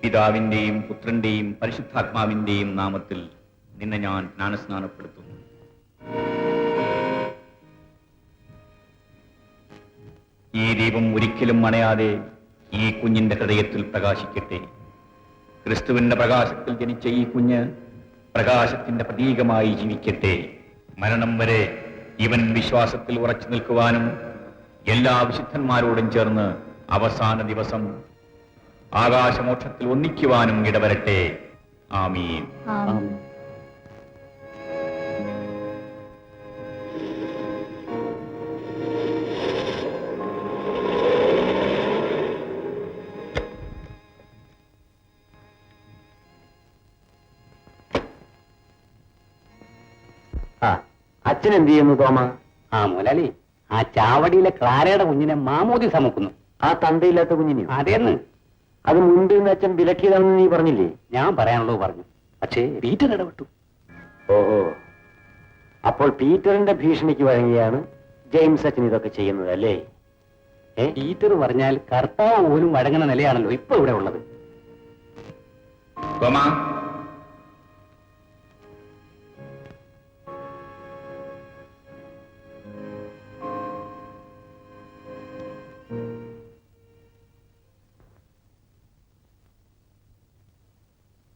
പിതാവിന്റെയും പുത്രന്റെയും പരിശുദ്ധാത്മാവിന്റെയും നാമത്തിൽ നിന്നെ ഞാൻ ജ്ഞാനസ്നാനപ്പെടുത്തുന്നു. ഈ ദീപം ഒരിക്കലും അണയാതെ ഈ കുഞ്ഞിന്റെ ഹൃദയത്തിൽ പ്രകാശിക്കട്ടെ. ക്രിസ്തുവിന്റെ പ്രകാശത്തിൽ ജനിച്ച ഈ കുഞ്ഞ് പ്രകാശത്തിന്റെ പ്രതീകമായി ജീവിക്കട്ടെ. മരണം വരെ ഇവൻ വിശ്വാസത്തിൽ ഉറച്ചു നിൽക്കുവാനും എല്ലാ വിശുദ്ധന്മാരോടും ചേർന്ന് അവസാന ദിവസം ആകാശമോക്ഷത്തിൽ ഒന്നിക്കുവാനും ഇടവരട്ടെ. ആമീൻ. അച്ഛൻ എന്ത് ചെയ്യുന്നു തോമ? മുതലാളി, ആ ചാവടിയിലെ ക്ലാരയുടെ കുഞ്ഞിനെ മാമോദി സമുക്കുന്നു. ആ തന്തയില്ലാത്ത കുഞ്ഞിനെയോ? അതേന്ന്. അത് മുൻപ് അച്ഛൻ വിലക്കിയതാണെന്ന് നീ പറഞ്ഞില്ലേ? ഞാൻ പറയാനുള്ളത് പറഞ്ഞു, പക്ഷേ പീറ്റർ ഇടപെട്ടു. ഓഹോ, അപ്പോൾ പീറ്ററിന്റെ ഭീഷണിക്ക് വഴങ്ങിയാണ് ജെയിംസ് അച്ഛൻ ഇതൊക്കെ ചെയ്യുന്നത് അല്ലേ? പീറ്റർ പറഞ്ഞാൽ കർത്താവ് പോലും വഴങ്ങുന്ന നിലയാണല്ലോ ഇപ്പൊ ഇവിടെ ഉള്ളത്.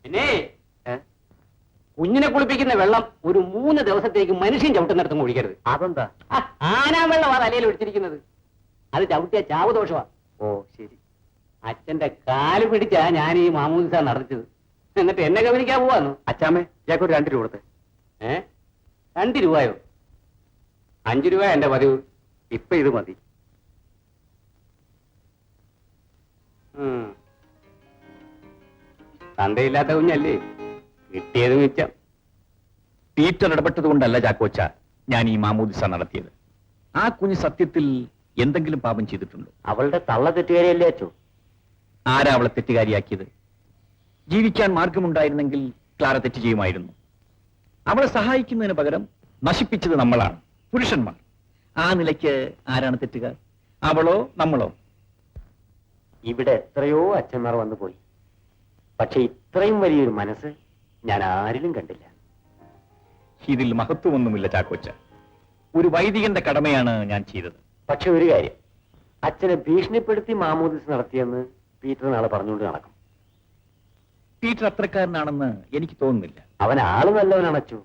പിന്നെ കുഞ്ഞിനെ കുളിപ്പിക്കുന്ന വെള്ളം ഒരു 3 ദിവസത്തേക്ക് മനുഷ്യൻ ചവിട്ടുന്നിടത്തും ഒഴിക്കരുത്. അതെന്താ? ആനാ വെള്ളം ആ തലയിൽ ഒഴിച്ചിരിക്കുന്നത്. അത് ചവിട്ടിയ ചാവുദോഷമാ. ഓ ശരി. അച്ഛന്റെ കാല് പിടിച്ചാ ഞാൻ ഈ മാമൂദിസ നടത്തിച്ചത്. എന്നിട്ട് എന്നെ ഗവനിക്കാൻ പോവാന്നു. അച്ഛാമ്മേ, ഞങ്ങൾക്ക് 2 രൂപ കൊടുത്തേ. 2 രൂപയോ? 5 രൂപ എന്റെ പതിവ്. ഇപ്പൊ ഇത് മതി. തന്തയില്ലാത്ത കുഞ്ഞല്ലേ, കിട്ടിയത് മിച്ചം. പീറ്റർ ഇടപെട്ടതുകൊണ്ടല്ല ചാക്കോച്ച ഞാൻ ഈ മാമോദിസ നടത്തിയത്. ആ കുഞ്ഞ് സത്യത്തിൽ എന്തെങ്കിലും പാപം ചെയ്തിട്ടുണ്ടോ? അവളുടെ തള്ള തെറ്റുകാരിയല്ലേ അച്ഛോ? ആരാ അവളെ തെറ്റുകാരിയാക്കിയത്? ജീവിക്കാൻ മാർഗമുണ്ടായിരുന്നെങ്കിൽ ക്ലാര തെറ്റ് ചെയ്യുമായിരുന്നു. അവളെ സഹായിക്കുന്നതിന് പകരം നശിപ്പിച്ചത് നമ്മളാണ്, പുരുഷന്മാർ. ആ നിലയ്ക്ക് ആരാണ് തെറ്റുകാർ? അവളോ നമ്മളോ? ഇവിടെ എത്രയോ അച്ഛന്മാർ വന്നു പോയി, പക്ഷെ ഇത്രയും വലിയൊരു മനസ്സ് ഞാൻ ആരിലും കണ്ടില്ല. ഇതിൽ മഹത്വമൊന്നുമില്ല ചാക്കോച്ച. ഒരു വൈദികന്റെ കടമയാണ് ഞാൻ ചെയ്തത്. പക്ഷെ ഒരു കാര്യം, അച്ഛനെ ഭീഷണിപ്പെടുത്തി മാമോദിസ് നടത്തിയെന്ന് പീറ്റർ നാളെ പറഞ്ഞുകൊണ്ട് നടക്കും. പീറ്റർ അത്രക്കാരനാണെന്ന് എനിക്ക് തോന്നുന്നില്ല. അവൻ ആള് നല്ലവനാണ് അച്ചു,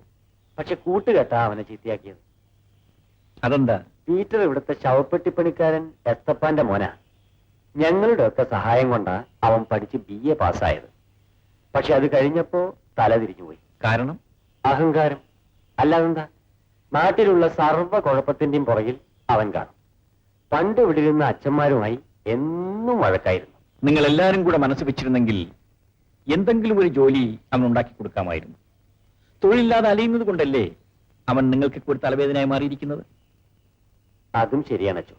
പക്ഷെ കൂട്ടുകെട്ടാ അവനെ ചീത്തയാക്കിയത്. അതെന്താ? പീറ്റർ ഇവിടുത്തെ ശവപ്പെട്ടിപ്പണിക്കാരൻ എസ്തപ്പാന്റെ മോനാ. ഞങ്ങളുടെ ഒക്കെ സഹായം കൊണ്ടാ അവൻ പഠിച്ച് BA പാസ്സായത്. പക്ഷെ അത് കഴിഞ്ഞപ്പോ തല തിരിഞ്ഞുപോയി. കാരണം? അഹങ്കാരം. അല്ലാതെന്താ? നാട്ടിലുള്ള സർവ്വ കുഴപ്പത്തിന്റെയും പുറകിൽ അവൻ കാണും. പണ്ട് വിടിരുന്ന അച്ഛന്മാരുമായി എന്നും വഴക്കായിരുന്നു. നിങ്ങൾ എല്ലാവരും കൂടെ മനസ്സ് വെച്ചിരുന്നെങ്കിൽ എന്തെങ്കിലും ഒരു ജോലി അവൻ ഉണ്ടാക്കി കൊടുക്കാമായിരുന്നു. തൊഴിലില്ലാതെ അലയുന്നത് കൊണ്ടല്ലേ അവൻ നിങ്ങൾക്ക് ഒരു തലവേദനയായി മാറിയിരിക്കുന്നത്. അതും ശരിയാണ് അച്ചോ,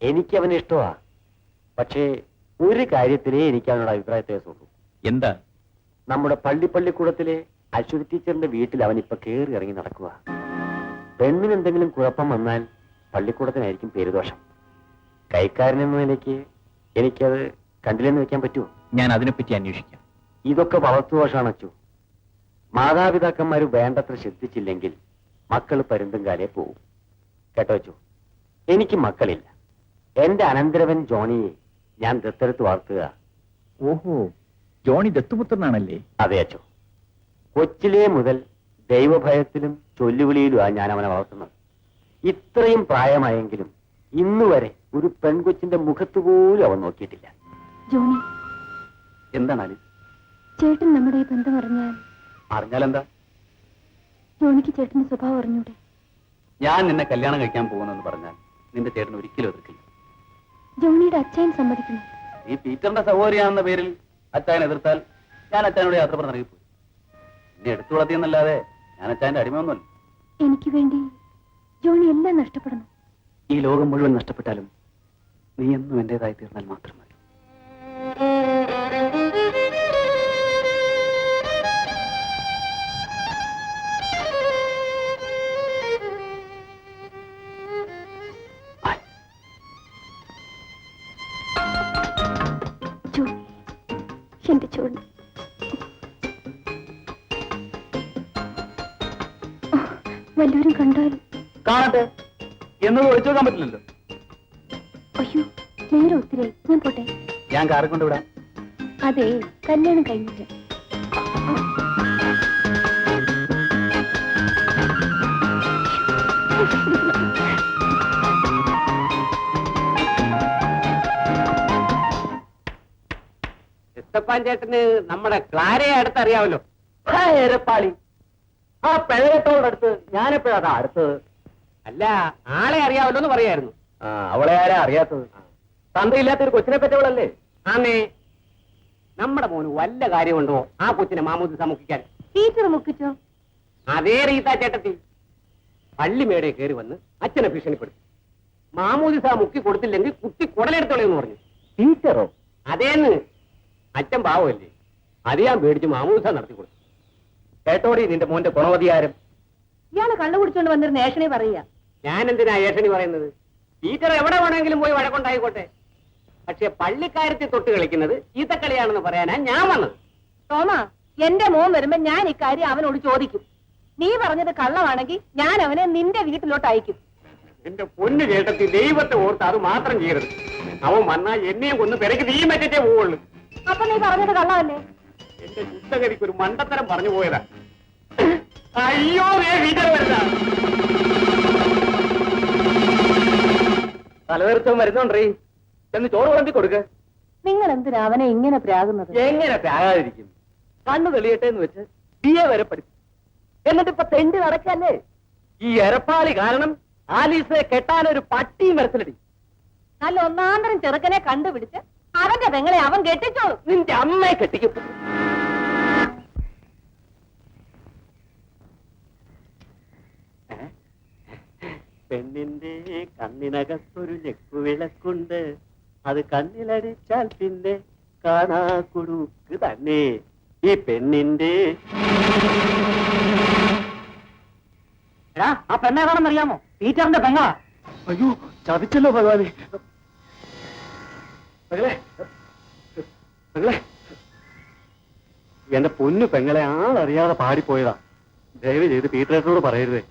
എനിക്ക് അവന് ഇഷ്ടമാ. പക്ഷേ ഒരു കാര്യത്തിലേ എനിക്ക് അവനോട് അഭിപ്രായ വ്യത്യാസമുള്ളൂ. എന്താ? നമ്മുടെ പള്ളിക്കൂടത്തിലെ അശ്വതി ടീച്ചറിന്റെ വീട്ടിൽ അവൻ ഇപ്പൊ കയറി ഇറങ്ങി നടക്കുക. പെണ്ണിന് എന്തെങ്കിലും കുഴപ്പം വന്നാൽ പള്ളിക്കൂടത്തിനായിരിക്കും പേരുദോഷം. കൈക്കാരൻ എന്ന നിലയ്ക്ക് എനിക്കത് കണ്ടില്ലെന്ന് വെക്കാൻ പറ്റുമോ? ഞാൻ അതിനെപ്പറ്റി അന്വേഷിക്കാം. ഇതൊക്കെ വളർത്തുദോഷാണ് അച്ചു. മാതാപിതാക്കന്മാര് വേണ്ടത്ര ശ്രദ്ധിച്ചില്ലെങ്കിൽ മക്കൾ പരുന്തും കാലേ പോവും. കേട്ടോ അച്ചു, എനിക്ക് മക്കളില്ല. എന്റെ അനന്തരവൻ ജോണിയെ ഞാൻ ദത്തെടുത്ത് വളർത്തുക. ഓഹോ, ജോണി ദത്തുപുത്രനാണല്ലേ? അതെ അച്ചു. കൊച്ചിലേ മുതൽ ദൈവഭയത്തിലും ചൊല്ലുവിളിയിലുമാണ് ഞാൻ അവനെ വളർത്തുന്നത്. ഇത്രയും പ്രായമായെങ്കിലും ഇന്നുവരെ ഒരു പെൺകൊച്ചിന്റെ മുഖത്ത് പോലും അവൻ നോക്കിയിട്ടില്ല. ജോണി, എന്താണ് അലി? ചേട്ടൻ നമ്മുടെ ഈ ബന്ധം അറിഞ്ഞാൽ? അറിഞ്ഞാലെന്താ? ജോണിക്ക് ചേട്ടന്റെ സ്വഭാവം അറിഞ്ഞൂടെ? ഞാൻ നിന്നെ കല്യാണം കഴിക്കാൻ പോകുന്നെന്ന് പറഞ്ഞാൽ നിന്റെ ചേട്ടൻ ഒരിക്കലും എതിർക്കില്ല. ജോണിയുടെ അച്ഛൻ സമ്മതിക്കണം. ഈ പീറ്ററിന്റെ സഹോദരിയാണെന്ന പേരിൽ അച്ഛനെ എതിർത്താൽ ഞാൻ അച്ഛനോട് യാത്ര പറഞ്ഞിറങ്ങിപ്പോയി. എന്നെ എടുത്തു വളർത്തിയെന്നല്ലാതെ ഞാൻ അച്ഛന്റെ അടിമയൊന്നുമല്ല. എനിക്ക് വേണ്ടി ജോണി എല്ലാം നഷ്ടപ്പെടണം. ഈ ലോകം മുഴുവൻ നഷ്ടപ്പെട്ടാലും നീ എന്നും എന്റേതായി തീർന്നാൽ മാത്രം മതി. ജോണി, എന്റെ ജോണി. വല്ലവരും കണ്ടാലും കാണട്ടെ എന്നത് ഒഴിച്ചു വെക്കാൻ പറ്റില്ലല്ലോ. അയ്യോ, നേരെ ഒത്തിരി. ഞാൻ പോട്ടെ. ഞാൻ കാറെ കൊണ്ടുവിടാം. അതെ, കല്യാണം കഴിഞ്ഞില്ല. എത്തപ്പാൻ ചേട്ടന് നമ്മുടെ ക്ലാരയെ അടുത്തറിയാമല്ലോ. എരപ്പാളി, ആ പിഴയത്തോടെ അടുത്ത് ഞാനെപ്പോഴാ അടുത്തത്? അല്ല, ആളെ അറിയാമല്ലോ എന്ന് പറയായിരുന്നു. അവളെ ആരാ അറിയാത്തത്? തന്തയില്ലാത്തൊരു കൊച്ചിനെ പറ്റവളല്ലേ? ആന്നേ, നമ്മുടെ മോന് വല്ല കാര്യമുണ്ടോ ആ കൊച്ചിനെ മാമൂദിസ മുക്കിക്കാൻ? ടീച്ചർ മുക്കിച്ചോ? അതേ റീത്ത ചേട്ടത്തി പള്ളിമേടെ കയറി വന്ന് അച്ഛനെ ഭീഷണിപ്പെടുത്തി. മാമൂദിസ മുക്കി കൊടുത്തില്ലെങ്കിൽ കുട്ടി കുടലെടുത്തോളെന്ന് പറഞ്ഞു. ടീച്ചറോ? അതേന്ന്. അച്ഛൻ പാവമല്ലേ, അത് ഞാൻ പേടിച്ച് മാമൂദിസ നടത്തി കൊടുത്തു. കേട്ടോടി നിന്റെ മോന്റെ ഗുണവധികാരം. ഇയാള് കള്ളു കുടിച്ചോണ്ട് വന്നിരുന്ന ഏഷണി പറയാ. ഞാൻ എന്തിനാ ഏഷണി പറയുന്നത്? ടീച്ചർ എവിടെ വേണമെങ്കിലും പോയി വഴക്കുണ്ടായിക്കോട്ടെ. പക്ഷെ പള്ളിക്കാരത്തിൽ തൊട്ട് കളിക്കുന്നത് ഈത്തക്കളിയാണെന്ന് പറയാനാ ഞാൻ വന്നത്. തോമാ, എന്റെ മോൻ വരുമ്പോ ഞാൻ ഇക്കാര്യം അവനോട് ചോദിക്കും. നീ പറഞ്ഞത് കള്ളമാണെങ്കിൽ ഞാൻ അവനെ നിന്റെ വീട്ടിലോട്ട് അയക്കും. എന്റെ പൊന്നു ചേട്ടത്തി, ദൈവത്തെ ഓർത്ത് അത് മാത്രം ചെയ്യരുത്. അവൻ വന്നാൽ എന്നെയും കൊന്ന് പെരക്ക് നീ മറ്റേ പോവുള്ളൂ. അപ്പൊ നീ പറഞ്ഞത് കള്ളമല്ലേ? എന്റെ ശുദ്ധഗതിക്ക് ഒരു മണ്ടത്തരം പറഞ്ഞു പോയതാ. അയ്യോ, ടീച്ചർ വരുന്ന തലതെറിച്ചവൻ വരുന്നോണ്ടേ, എന്ന് ചോറ് വിളമ്പി കൊടുക്ക. നിങ്ങൾ എന്തിനാ അവനെ ഇങ്ങനെ പ്രാകുന്നത്? എങ്ങനെ പ്രാകാതിരിക്കും? കണ്ണു തെളിയട്ടെ എന്ന് വെച്ച് BA വരെ പഠിച്ചു. എന്നിട്ട് ഇപ്പൊ തെണ്ടി നടക്കല്ലേ? ഈ എരപ്പാളി കാരണം ആലീസിനെ കെട്ടാനൊരു പട്ടിയും വരത്തിലടി. നല്ല ഒന്നാന്തരം ചെറുക്കനെ കണ്ടുപിടിച്ച് അവന്റെ പെങ്ങളെ അവൻ കെട്ടിച്ചോളും. നിന്റെ അമ്മയെ കെട്ടിക്കും. പെണ്ണിന്റെ കണ്ണിനകത്തൊരു ഞെക്കുവിളക്കുണ്ട്, അത് കണ്ണിലടിച്ചാൽ പിന്നെ കാണാ കുടുക്ക് തന്നെ. ഈ പെണ്ണിന്റെ ആ പെണ്ണേതാണെന്ന് അറിയാമോ? ടീച്ചറിന്റെ പെങ്ങളാ. അയ്യോ, ചതിച്ചല്ലോ ഭഗവാനെ. എന്റെ പൊന്നു പെങ്ങളെ ആളറിയാതെ പാടിപ്പോയതാ. ദയവ് ചെയ്ത് പീറ്ററേട്ടനോട് പറയരുതേ.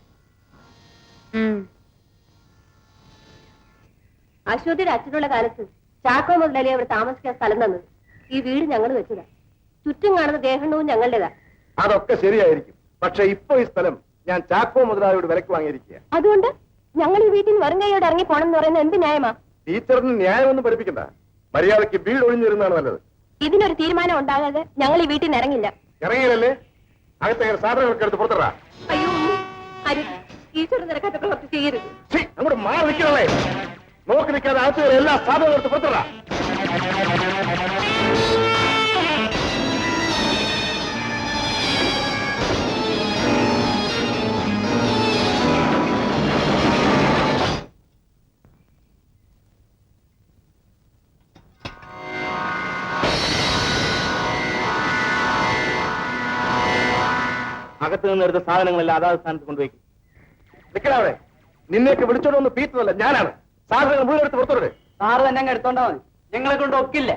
അശ്വതിയുടെ അച്ഛനുള്ള കാലത്ത് ചാക്കോ മുതലേ അവിടെ താമസിക്കാൻ സ്ഥലം തന്നത്. ഈ വീട് ഞങ്ങൾ വെച്ചതാ. ചുറ്റും കാണുന്ന ദേഹണ്ണവും ഞങ്ങളുടേതാ. അതൊക്കെ ശരിയായിരിക്കും. പക്ഷെ ഇപ്പൊ ഈ സ്ഥലം ഞാൻ ചാക്കോ മുതലാളിയോട് വിലക്ക് വാങ്ങിയിരിക്കുക. അതുകൊണ്ട് ഞങ്ങൾ ഈ വീട്ടിൽ വെറും കൈയോട് ഇറങ്ങി പോണെന്ന് പറയുന്നത് എന്ത് ന്യായമാ? ടീച്ചറിന് ന്യായമൊന്നും പഠിപ്പിക്കണ്ട. മര്യാദയ്ക്ക് വീട് ഒഴിഞ്ഞിരുന്നാണ് നല്ലത്. ഇതിനൊരു തീരുമാനം ഉണ്ടാകാതെ ഞങ്ങൾ ഈ വീട്ടിൽ നിന്ന് ഇറങ്ങില്ല. ഇറങ്ങിയല്ലേ അകത്തെ സാധനങ്ങളൊക്കെ എടുത്ത് പുറത്തിടാ. അയ്യോ, ഈശ്വരൻ നിരക്കാത്ത പ്രവർത്തി ചെയ്യരുത്. അങ്ങോട്ട് മാറി നിൽക്കണല്ലേ. നോക്കി നിൽക്കാതെ അകത്ത് എല്ലാ സാധനങ്ങളും എടുത്ത് പുറത്തിടാ. അകത്ത് നിന്നെടുത്ത സാധനങ്ങളെല്ലാം അതാത് സ്ഥാനത്ത് കൊണ്ടുപോയി. നിൽക്കണവിടെ. നിന്നെയൊക്കെ വിളിച്ചോണ്ട് വന്ന് പീറ്റതല്ല, ഞാനാണ്. സാധനങ്ങൾ മുഴുവൻ എടുത്ത് പുറത്തിടേ. സാറ് തന്നെ അങ്ങ് എടുത്തോണ്ടാ മതി, ഞങ്ങളെ കൊണ്ട് ഒക്കില്ല.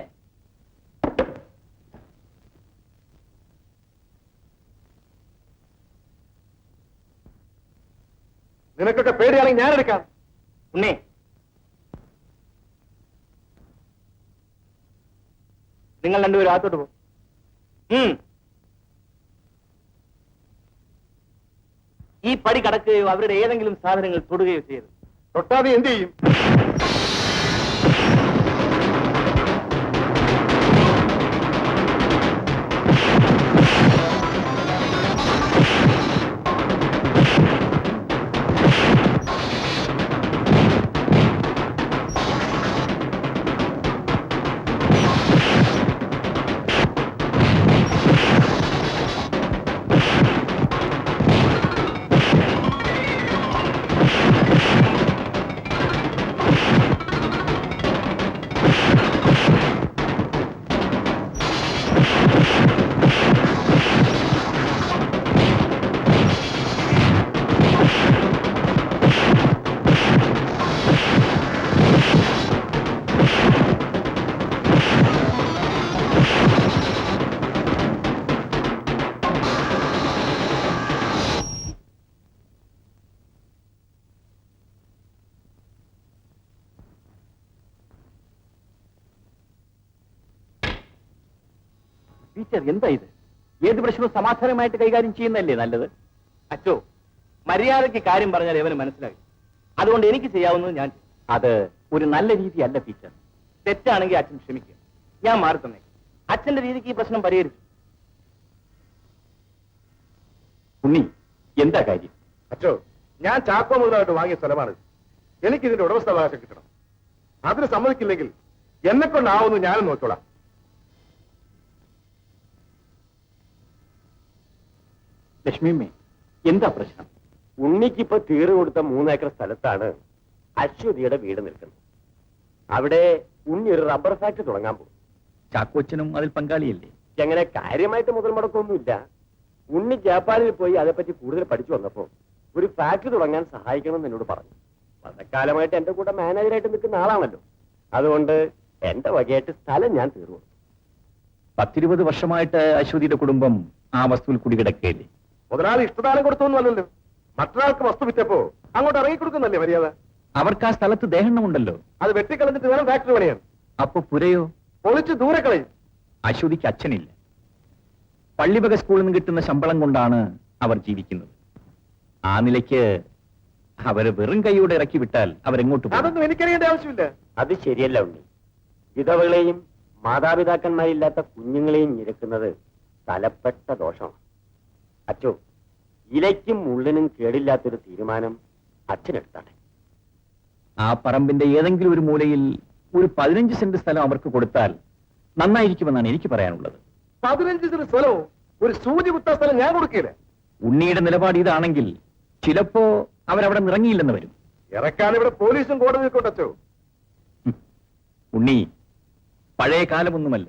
നിനക്കൊക്കെ പേടിയാണെങ്കിൽ ഞാൻ എടുക്കാം. ഉണ്ണി, നിങ്ങൾ രണ്ടുപേരും അകത്തോട്ട് പോകും. ഈ പടി കടക്കുകയോ അവരുടെ ഏതെങ്കിലും സാധനങ്ങൾ തൊടുകയോ ചെയ്യരുത്. തൊട്ടാതെ എന്ത് ചെയ്യും? ടീച്ചർ, എന്താ ഇത്? ഏത് പ്രശ്നവും സമാധാനമായിട്ട് കൈകാര്യം ചെയ്യുന്നതല്ലേ നല്ലത്? അച്ചോ, മര്യാദയ്ക്ക് കാര്യം പറഞ്ഞാൽ അവന് മനസ്സിലാകും. അതുകൊണ്ട് എനിക്ക് ചെയ്യാവുന്നത് ഞാൻ ചെയ്യും. അത് ഒരു നല്ല രീതിയല്ല ടീച്ചർ. തെറ്റാണെങ്കിൽ അച്ഛൻ ക്ഷമിക്കുക, ഞാൻ മാറി തന്നെ. അച്ഛന്റെ രീതിക്ക് ഈ പ്രശ്നം പരിഹരിച്ചു. ഉണ്ണി, എന്താ കാര്യം? അച്ഛോ, ഞാൻ ചാക്കോ മുതലായിട്ട് വാങ്ങിയ സ്ഥലമാണ്. എനിക്ക് ഇതിന്റെ ഉടമസ്ഥാവകാശം കിട്ടണം. അതിന് സമ്മതിക്കില്ലെങ്കിൽ എന്നെ കൊണ്ടാവുന്നു ഞാനും നോക്കോളാം. ലക്ഷ്മിയമ്മേ, എന്താ പ്രശ്നം? ഉണ്ണിക്കിപ്പോ തീറ് കൊടുത്ത 3 ഏക്കർ സ്ഥലത്താണ് അശ്വതിയുടെ വീട് നിൽക്കുന്നത്. അവിടെ ഉണ്ണി ഒരു റബ്ബർ ഫാക്ടറി തുടങ്ങാൻ പോകും. ചാക്കോച്ചനും അതിൽ പങ്കാളിയല്ലേ? എങ്ങനെ കാര്യമായിട്ട് മുതൽ മുടക്കൊന്നുമില്ല. ഉണ്ണി ജപ്പാനിൽ പോയി അതേപ്പറ്റി കൂടുതൽ പഠിച്ചു വന്നപ്പോ ഒരു ഫാക്ടറി തുടങ്ങാൻ സഹായിക്കണമെന്ന് എന്നോട് പറഞ്ഞു. വളരെക്കാലമായിട്ട് എന്റെ കൂടെ മാനേജറായിട്ട് നിൽക്കുന്ന ആളാണല്ലോ. അതുകൊണ്ട് എന്റെ വകയായിട്ട് സ്ഥലം ഞാൻ തീർന്നു. 10-20 വർഷമായിട്ട് അശ്വതിയുടെ കുടുംബം ആ വസ്തുവിൽ കുടികിടക്കുകയല്ലേ? മുതലാളി ഇഷ്ടദാനം കൊടുത്തൊന്നുമല്ലല്ലോ. മറ്റൊരാൾക്ക് വസ്തു വിറ്റപ്പോ അങ്ങോട്ട് ഇറങ്ങിക്കൊടുക്കുന്നല്ലേ മര്യാദ. അവർക്ക് ആ സ്ഥലത്ത് ദേഹണ്ണമുണ്ടല്ലോ. അത് വെട്ടിക്കളഞ്ഞിട്ട് വേണം ഫാക്ടറി പണിയാൻ. അപ്പൊ പുരയോ? പൊളിച്ച് ദൂരെ കളയും. അശ്വതിക്ക് അച്ഛനില്ല. പള്ളിവക സ്കൂളിൽ നിന്ന് കിട്ടുന്ന ശമ്പളം കൊണ്ടാണ് അവർ ജീവിക്കുന്നത്. ആ നിലയ്ക്ക് അവര് വെറും കൈയോടെ ഇറക്കി വിട്ടാൽ അവരെങ്ങോട്ട് പോകും? അതൊന്നും എനിക്കറിയേണ്ട ആവശ്യമില്ല. അത് ശരിയല്ല ഉണ്ണി. വിധവകളെയും മാതാപിതാക്കന്മാരില്ലാത്ത കുഞ്ഞുങ്ങളെയും ഞെരുക്കുന്നത് തലപ്പെട്ട ദോഷമാണ്. അച്ചോ, ഇലയ്ക്കും മുള്ളിനും കേടില്ലാത്തൊരു തീരുമാനം അച്ഛനെടുത്താട്ടെ. ആ പറമ്പിന്റെ ഏതെങ്കിലും ഒരു മൂലയിൽ ഒരു 15 സെന്റ് സ്ഥലം അവർക്ക് കൊടുത്താൽ നന്നായിരിക്കുമെന്നാണ് എനിക്ക് പറയാനുള്ളത്. 15 സെന്റ് സ്ഥലവും ഒരു സൂചി കുത്ത സ്ഥലം ഞാൻ കൊടുക്കില്ല. ഉണ്ണിയുടെ നിലപാട് ഇതാണെങ്കിൽ ചിലപ്പോ അവരവിടെ ഇറങ്ങിയില്ലെന്ന് വരും. ഇറക്കാൻ ഇവിടെ പോലീസും കോടതിയും കൊണ്ടച്ചോ. ഉണ്ണി പഴയ കാലമൊന്നുമല്ല.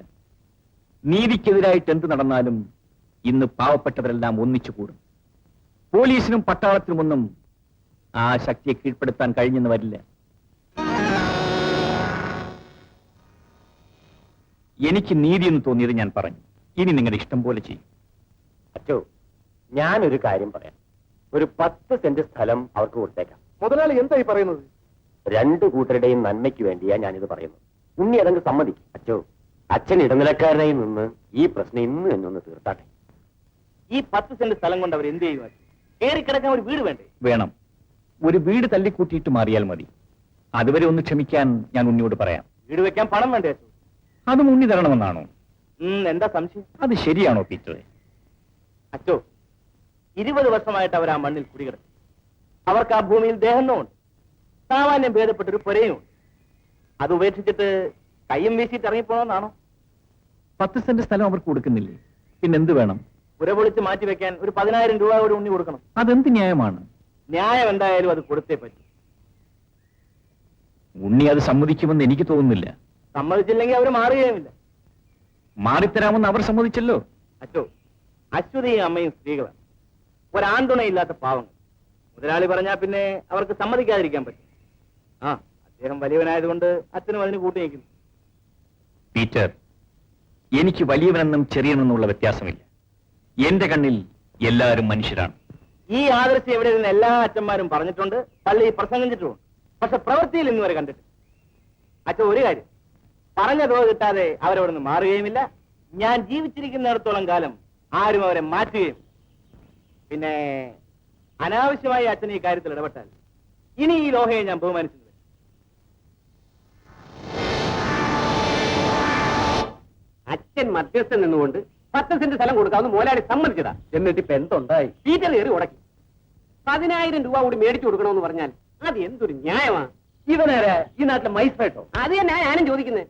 നീതിക്കെതിരായിട്ട് എന്ത് നടന്നാലും ഇന്ന് പാവപ്പെട്ടവരെല്ലാം ഒന്നിച്ചു കൂടും. പോലീസിനും പട്ടാളത്തിനുമൊന്നും ആ ശക്തിയെ കീഴ്പ്പെടുത്താൻ കഴിഞ്ഞെന്ന് വരില്ല. എനിക്ക് നീതി എന്ന് തോന്നിയത് ഞാൻ പറഞ്ഞു. ഇനി നിങ്ങളുടെ ഇഷ്ടം പോലെ ചെയ്യും. അച്ചോ, ഞാനൊരു കാര്യം പറയാം. ഒരു 10 സെന്റ് സ്ഥലം അവർക്ക് കൊടുത്തേക്കാം. മുതലാളി എന്തായി പറയുന്നത്? 2 കൂട്ടരുടെയും നന്മയ്ക്ക് വേണ്ടിയാ ഞാനിത് പറയുന്നത്. ഉണ്ണി അതങ്ങ് സമ്മതിക്കും. അച്ചോ, അച്ഛൻ ഇടനിലക്കാരനായി നിന്ന് ഈ പ്രശ്നം ഇന്ന് എന്നൊന്ന് തീർത്താട്ടെ. ഈ 10 സെന്റ് സ്ഥലം കൊണ്ട് അവർ എന്ത് ചെയ്യുക? കയറിക്കിടക്കാൻ ഒരു വീട് വേണ്ടേ? വേണം. ഒരു വീട് തല്ലിക്കൂട്ടിയിട്ട് മാറിയാൽ മതി. അതുവരെ ഒന്ന് ക്ഷമിക്കാൻ ഞാൻ ഉണ്ണിയോട് പറയാം. വീട് വെക്കാൻ പണം വേണ്ടേ? അതും ഉണ്ണി തരണമെന്നാണോ? എന്താ സംശയം? അത് ശരിയാണോ പീറ്ററെ? അച്ചോ, 20 വർഷമായിട്ട് അവർ ആ മണ്ണിൽ കുടികിടക്കും. അവർക്ക് ആ ഭൂമിയിൽ ദേഹന്നുമുണ്ട്. സാമാന്യം ഭേദപ്പെട്ടൊരു പുരയും ഉണ്ട്. അത് ഉപേക്ഷിച്ചിട്ട് കയ്യും വീശിയിട്ട് ഇറങ്ങിപ്പോണമെന്നാണോ? 10 സെന്റ് സ്ഥലം അവർക്ക് കൊടുക്കുന്നില്ലേ? പിന്നെന്ത് വേണം? പുര പൊളിച്ച് മാറ്റി വെക്കാൻ ഒരു 10,000 രൂപ കൂടി ഉണ്ണി കൊടുക്കണം. അതെന്ത് ന്യായമാണ്? ന്യായം എന്തായാലും അത് കൊടുത്തേ പറ്റൂ. ഉണ്ണി അത് സമ്മതിക്കുമെന്ന് എനിക്ക് തോന്നുന്നില്ല. സമ്മതിച്ചില്ലെങ്കിൽ അവർ മാറുകയുമില്ല. മാറിത്തരാമെന്ന് അവർ സമ്മതിച്ചല്ലോ. അച്ചോ, അശ്വതിയും അമ്മയും സ്ത്രീകളാണ്. ഒരാൺതുണയില്ലാത്ത പാവങ്ങൾ. മുതലാളി പറഞ്ഞാൽ പിന്നെ അവർക്ക് സമ്മതിക്കാതിരിക്കാൻ പറ്റും. ആ, അദ്ദേഹം വലിയവനായതുകൊണ്ട് അച്ഛനും അതിന് കൂട്ടി നിൽക്കുന്നു. പീറ്റർ, എനിക്ക് വലിയവനെന്നും ചെറിയവനെന്നുള്ള വ്യത്യാസമില്ല. എന്റെ കണ്ണിൽ എല്ലാവരും മനുഷ്യരാണ്. ഈ ആദർശം ഇവിടെ നിന്ന് എല്ലാ അച്ഛന്മാരും പറഞ്ഞിട്ടുണ്ട്, പള്ളിയിൽ പ്രസംഗിച്ചിട്ടുമുണ്ട്. പക്ഷെ പ്രവൃത്തിയിൽ ഇന്ന് വരെ കണ്ടിട്ടില്ല. അച്ഛൻ ഒരു കാര്യം, പറഞ്ഞ തുക കിട്ടാതെ അവരവിടെ നിന്ന് മാറുകയുമില്ല. ഞാൻ ജീവിച്ചിരിക്കുന്നിടത്തോളം കാലം ആരും അവരെ മാറ്റുകയും. പിന്നെ അനാവശ്യമായി അച്ഛൻ ഈ കാര്യത്തിൽ ഇടപെട്ടാൽ ഇനി ഈ ലോഹയെ ഞാൻ ബഹുമാനിച്ചത്. അച്ഛൻ മധ്യസ്ഥൻ നിന്നുകൊണ്ട് 10 സെന്റ് സ്ഥലം കൊടുക്കാമെന്ന് മോലാളി സമ്മതിച്ചതാ. എന്നിട്ട് ഇപ്പൊ എന്തുണ്ടായി? പീറ്റർ കയറി ഉടക്കി 10,000 രൂപ കൂടി മേടിച്ചു കൊടുക്കണമെന്ന് പറഞ്ഞാൽ അത് എന്തൊരു ന്യായമാ? ഇവനേരെ ഈ നാട്ടിലെ മൈസ്ട്രേറ്റോ? അത് തന്നെ ഞാനും ചോദിക്കുന്നത്.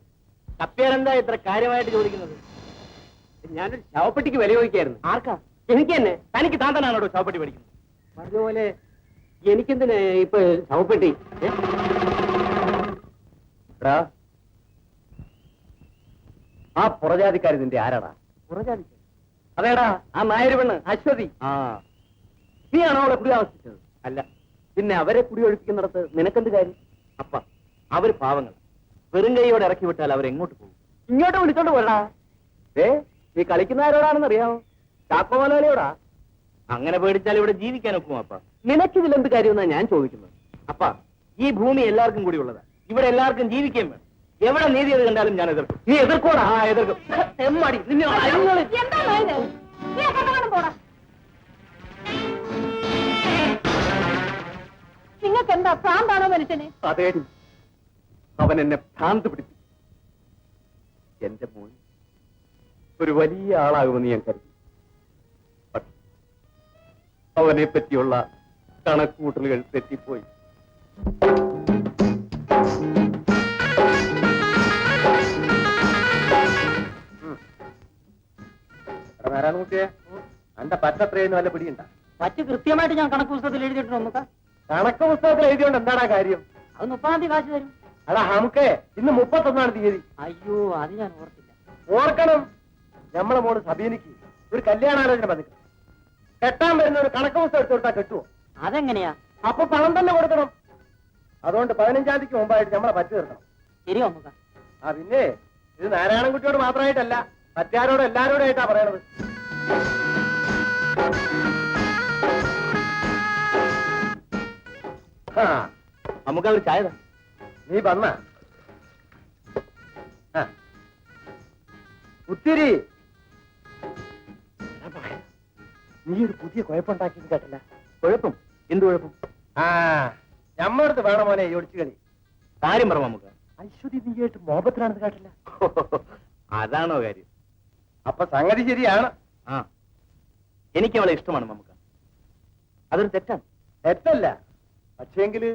കപ്പേരെന്താ ഇത്ര കാര്യമായിട്ട് ചോദിക്കുന്നത്? ഞാനൊരു ശവപ്പെട്ടിക്ക് വില ചോദിക്കായിരുന്നു. ആർക്കാ? എനിക്ക് തന്നെ. തനിക്ക് താന്തനാണോ ശവപ്പെട്ടി പഠിക്കുന്നത്? പറഞ്ഞ പോലെ എനിക്കെന്തിന് ഇപ്പൊ ശവപ്പെട്ടി? ആ പുറജാതിക്കാരി നിന്റെ ആരാടാ? പുറജാതിക്കാരി? അതേടാ, ആ നായര് പെണ്ണ് അശ്വതി. ആ, നീയാണോ അവളെ കുടി താമസിച്ചത്? അല്ല. പിന്നെ അവരെ കുടി ഒഴിപ്പിക്കുന്നിടത്ത് നിനക്കെന്ത് കാര്യം? അപ്പ അവര് പാവങ്ങൾ, വെറും കൈയോടെ ഇറക്കി വിട്ടാൽ അവരെങ്ങോട്ട് പോകും? ഇങ്ങോട്ട് വിളിച്ചോണ്ട് പോരടാ. നീ കളിക്കുന്ന ആരോടാണെന്ന് അറിയാമോ? ചാക്കോ മുതലാളിയോടാ. അങ്ങനെ പേടിച്ചാൽ ഇവിടെ ജീവിക്കാൻ ഒക്കും. അപ്പ നിനക്കിതിലെന്ത് കാര്യമെന്നാ ഞാൻ ചോദിക്കുന്നത്. അപ്പ ഈ ഭൂമി എല്ലാവർക്കും കൂടി ഉള്ളതാ. ഇവിടെ എല്ലാവർക്കും ജീവിക്കുകയും വേണം. എവിടെ നീതി അത് കണ്ടാലും ഞാൻ എതിർക്കും. നീ എതിർക്കോടാ? ആ, എതിർക്കും. തെമ്മാടി, നിന്നെ നിങ്ങൾക്ക് എന്താ ഭ്രാന്താണോ മനുഷ്യന്? അതേടി, അവൻ എന്നെ ഭ്രാന്ത് പിടിച്ചു. എന്റെ മോൻ ഒരു വലിയ ആളാകുമെന്ന് ഞാൻ കരുതി. പക്ഷെ അവനെ പറ്റിയുള്ള കണക്കൂട്ടലുകൾ തെറ്റിപ്പോയി. നാരായണൻകുട്ടിയെ, അന്റെ പറ്റത്രയെന്ന് വല്ല പിടിയുണ്ട? പറ്റ് കൃത്യമായിട്ട് ഞാൻ കണക്ക് പുസ്തകത്തിൽ എഴുതിയിട്ടുണ്ട്. നമുക്ക് കണക്ക് പുസ്തകത്തിൽ എഴുതിയോണ്ട് എന്താടാ കാര്യം? അത് 30-ാം തീയതി കാശ് തരും. അടാ നമുക്ക് ഇന്ന് 31-ാം തീയതി. അയ്യോ, അത് ഞാൻ ഓർത്തില്ല. ഓർക്കണം, നമ്മളെ മോള് സബീനിക്ക് ഒരു കല്യാണാലോചന വന്നിട്ട് കെട്ടാൻ വരുന്ന ഒരു കണക്ക് പുസ്തകം എടുത്തു കൊടുത്താൽ കെട്ടുവോ? അതെങ്ങനെയാ? അപ്പൊ പണം തന്നെ കൊടുക്കണം. അതുകൊണ്ട് 15-ാം തീയതിക്ക് മുമ്പായിട്ട് നമ്മളെ പറ്റി തീർക്കണം. ശരിയോ നമുക്ക്? ആ പിന്നെ ഇത് നാരായണൻകുട്ടിയോട് മാത്രമായിട്ടല്ല, മറ്റാരോടും എല്ലാരോടും ആയിട്ടാ പറയണത്. നമുക്ക് അവർ ചായ തരാം. നീ വന്ന ഒത്തിരി നീ ഒരു പുതിയ കുഴപ്പമുണ്ടാക്കിയത് കേട്ടല്ല? കുഴപ്പം? എന്ത് കുഴപ്പം? ആ, ഞമ്മടുത്ത് വേണം മോനെ ഈ ഒടിച്ചു കളി. കാര്യം പറ നമുക്ക്. ഐശ്വര്യ നീയായിട്ട് മോഹത്തിലാണെന്ന് കേട്ടില്ല? അതാണോ കാര്യം? അപ്പൊ സംഗതി ശരിയാണ്. ആ, എനിക്ക് അവളെ ഇഷ്ടമാണ് നമുക്ക്. അതൊരു തെറ്റാണ്? തെറ്റല്ല, പക്ഷേങ്കില്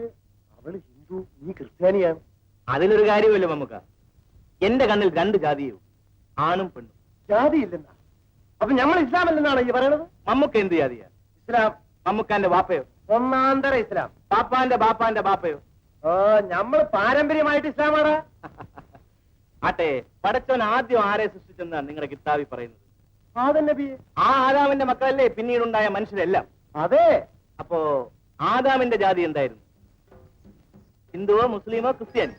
അവള് ഹിന്ദു, നീ ക്രിസ്ത്യാനിയാണ്. അതിലൊരു കാര്യമില്ല നമുക്ക്. എന്റെ കണ്ണിൽ 2 ജാതിയോ, ആണും പെണ്ണും. ജാതിയില്ലെന്നാ? അപ്പൊ നമ്മൾ ഇസ്ലാം അല്ലെന്നാണ് ഈ പറയണത്? നമുക്ക് എന്ത് ജാതിയാ? ഇസ്ലാം. മമ്മൂക്കാന്റെ ബാപ്പയോ? ഒന്നാന്തര ഇസ്ലാം. ബാപ്പാന്റെ ബാപ്പാന്റെ ബാപ്പയോ? ഓ, നമ്മൾ പാരമ്പര്യമായിട്ട് ഇസ്ലാമാണ്. ആട്ടെ, പടച്ചവൻ ആദ്യം ആരെ സൃഷ്ടിച്ചെന്നാണ് നിങ്ങളുടെ കിതാബി പറയുന്നത്? ആദം നബിയെ. ആ ആദാമിന്റെ മക്കളല്ലേ പിന്നീടുണ്ടായ മനുഷ്യരെല്ലാം? അതെ. അപ്പോ ആദാമിന്റെ ജാതി എന്തായിരുന്നു? ഹിന്ദുവോ, മുസ്ലിമോ, ക്രിസ്ത്യാനി?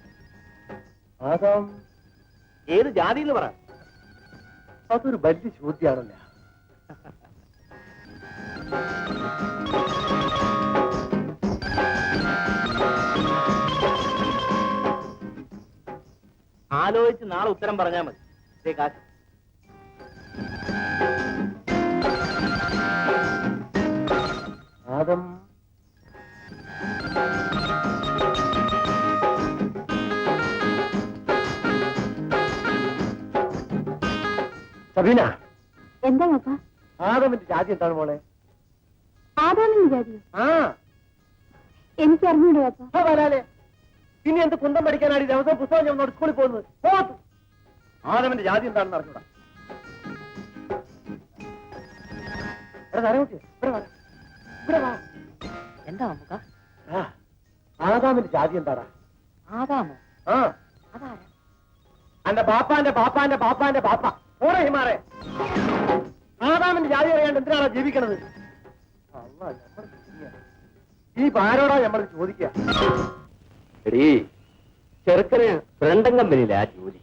ആദാം ഏത് ജാതി എന്ന് പറ. അതൊരു വലിയ ചോദ്യമാണല്ലോ. ആലോചിച്ച് നാളെ ഉത്തരം പറഞ്ഞാൽ മതി. ഇതേ കാശ്. ആദം സബീന, എന്താ പാപ്പ? ആദമിന്റെ ജാതി എന്താണ് മോളെ? ആദാമിന്റെ ജാതിയോ? ആ, എനിക്ക് അറിഞ്ഞൂടെ പാപ്പ. വരാലെ പിന്നെ എന്ത് കുന്തം പഠിക്കാനാണ് ഈ ദിവസം പുസ്തകം ഞാൻ സ്കൂളിൽ പോകുന്നത്? പോത്ത്. ആദമിന്റെ ജാതി എന്താണെന്ന് അറിഞ്ഞൂടാ. എന്താ നമുക്ക്? ആദാമിന്റെ ജാതി എന്താടാ? ആദാമോ? ആ, അതാരാ? എന്റെ ബാപ്പാന്റെ ബാപ്പാന്റെ ബാപ്പാന്റെ ബാപ്പ ഓരോ ഹിമാറെ. ആദാമിന്റെ ജാതി അറിയാണ്ട് എന്തിനാണോ ജീവിക്കണത്? ഈ പാരോടാ നമ്മൾ ചോദിക്കുക. എടീ, ചെറുക്കന് ഫ്രണ്ടൻ കമ്പനിയിലെ ആ ജോലി,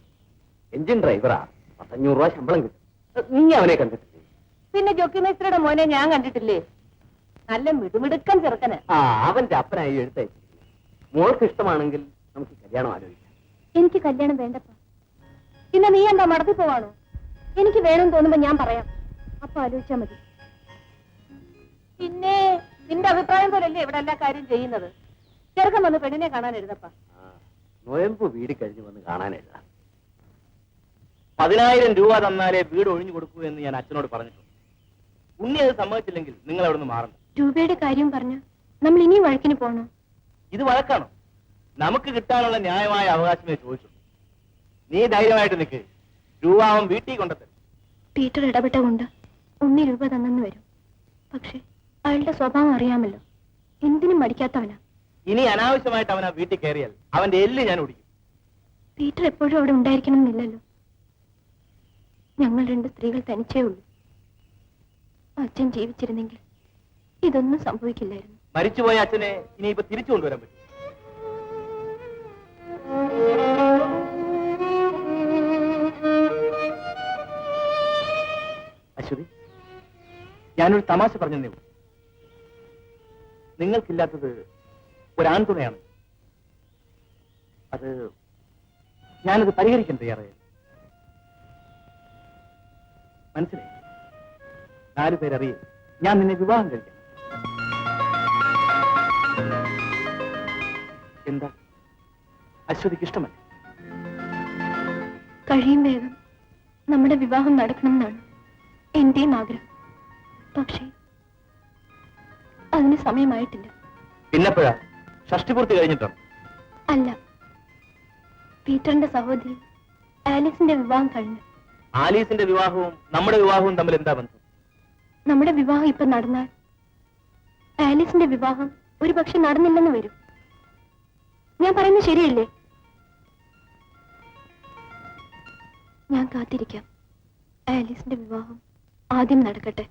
എഞ്ചിൻ ഡ്രൈവറാ. 500 രൂപ ശമ്പളം കിട്ടും. നീ അവനെ കണ്ടിട്ടില്ലേ? പിന്നെ ജോക്കി മേസ്ത്രിയുടെ മോനെ ഞാൻ കണ്ടിട്ടില്ലേ? നല്ല മിടുമിടുക്കൻ ചെറുക്കന്. ആ അവന്റെ അപ്പനായി എഴുത്തയച്ചു. മോൾക്ക് ഇഷ്ടമാണെങ്കിൽ നമുക്ക് കല്യാണം ആലോചിക്കാം. എനിക്ക് കല്യാണം വേണ്ടപ്പ. പിന്നെ നീ എന്താ മടത്തി പോവാണോ? എനിക്ക് വേണം തോന്നുമ്പോ ഞാൻ പറയാം, അപ്പൊ ആലോചിച്ചാ മതി. പിന്നെ നിന്റെ അഭിപ്രായം പോലല്ലേ ഇവിടെ എല്ലാ കാര്യം ചെയ്യുന്നത്. ചെറുക്കൻ വന്ന് പെണ്ണിനെ കാണാൻ എഴുതപ്പ. നോയമ്പ് വീട് കഴിഞ്ഞ് വന്ന് കാണാനില്ല. 10,000 രൂപ തന്നാലേ വീട് ഒഴിഞ്ഞു കൊടുക്കൂ എന്ന് ഞാൻ അച്ഛനോട് പറഞ്ഞിട്ടുണ്ട്. ഉണ്ണി അത് സമ്മതിച്ചില്ലെങ്കിൽ നിങ്ങൾ അവിടെ നിന്ന് മാറണ്ട. രൂപയുടെ കാര്യം പറഞ്ഞു നമ്മൾ ഇനിയും വഴക്കിന് പോണോ? ഇത് വഴക്കാണോ? നമുക്ക് കിട്ടാനുള്ള ന്യായമായ അവകാശമേ ചോദിച്ചുള്ളൂ. നീ ധൈര്യമായിട്ട് നിൽക്ക്. രൂപ അവൻ വീട്ടിൽ കൊണ്ടെത്തരും. പീറ്റർ ഇടപെട്ട കൊണ്ട് ഉണ്ണി രൂപ തന്നെന്ന് വരും. പക്ഷെ അയാളുടെ സ്വഭാവം അറിയാമല്ലോ, എന്തിനും മടിക്കാത്തവനാ. ഇനി അനാവശ്യമായിട്ട് അവൻ ആ വീട്ടിൽ കയറിയാൽ അവന്റെ എല്ല് ഞാൻ ഒടിക്കും. പീറ്റർ എപ്പോഴും അവിടെ ഉണ്ടായിരിക്കണം എന്നില്ലല്ലോ. ഞങ്ങൾ 2 സ്ത്രീകൾ തനിച്ചേ ഉള്ളൂ. അച്ഛൻ ജീവിച്ചിരുന്നെങ്കിൽ ഇതൊന്നും സംഭവിക്കില്ലായിരുന്നു. മരിച്ചുപോയ അച്ഛനെ ഇനിയിപ്പോ തിരിച്ചു കൊണ്ടുവരാൻ പറ്റും. അശ്വതി, ഞാനൊരു തമാശ പറഞ്ഞതേ ഉള്ളൂ. നിങ്ങൾക്കില്ലാത്തത് ഒരാൺതുണയാണ്. അത് ഞാനത് പരിഹരിക്കാൻ തയ്യാറായി. മനസ്സിലായി? 4 പേരറിയേ ഞാൻ നിന്നെ വിവാഹം കഴിക്കാം. എന്താ അശ്വതിക്ക് ഇഷ്ടമല്ല? കഴിയും വേഗം നമ്മുടെ വിവാഹം നടക്കണം എന്നാണ് എന്റെയും ആഗ്രഹം. പക്ഷേ അതിന് സമയമായിട്ടില്ല. പിന്നെപ്പോഴാ? ഷഷ്ടിപൂർത്തി കഴിഞ്ഞിട്ടോ? അല്ല, പീറ്ററിന്റെ സഹോദരി ആലീസിന്റെ വിവാഹം കഴിഞ്ഞു. ആലീസിന്റെ വിവാഹവും നമ്മുടെ വിവാഹവും തമ്മിൽ എന്താ ബന്ധം? നമ്മുടെ വിവാഹം ഇപ്പൊ നടന്നാൽ ആലീസിന്റെ വിവാഹം ഒരു പക്ഷെ നടന്നില്ലെന്ന് വരും. ഞാൻ പറയുന്നത് ശരിയല്ലേ? ഞാൻ കാത്തിരിക്കാം. ആലീസിന്റെ വിവാഹം ആദ്യം നടക്കട്ടെ.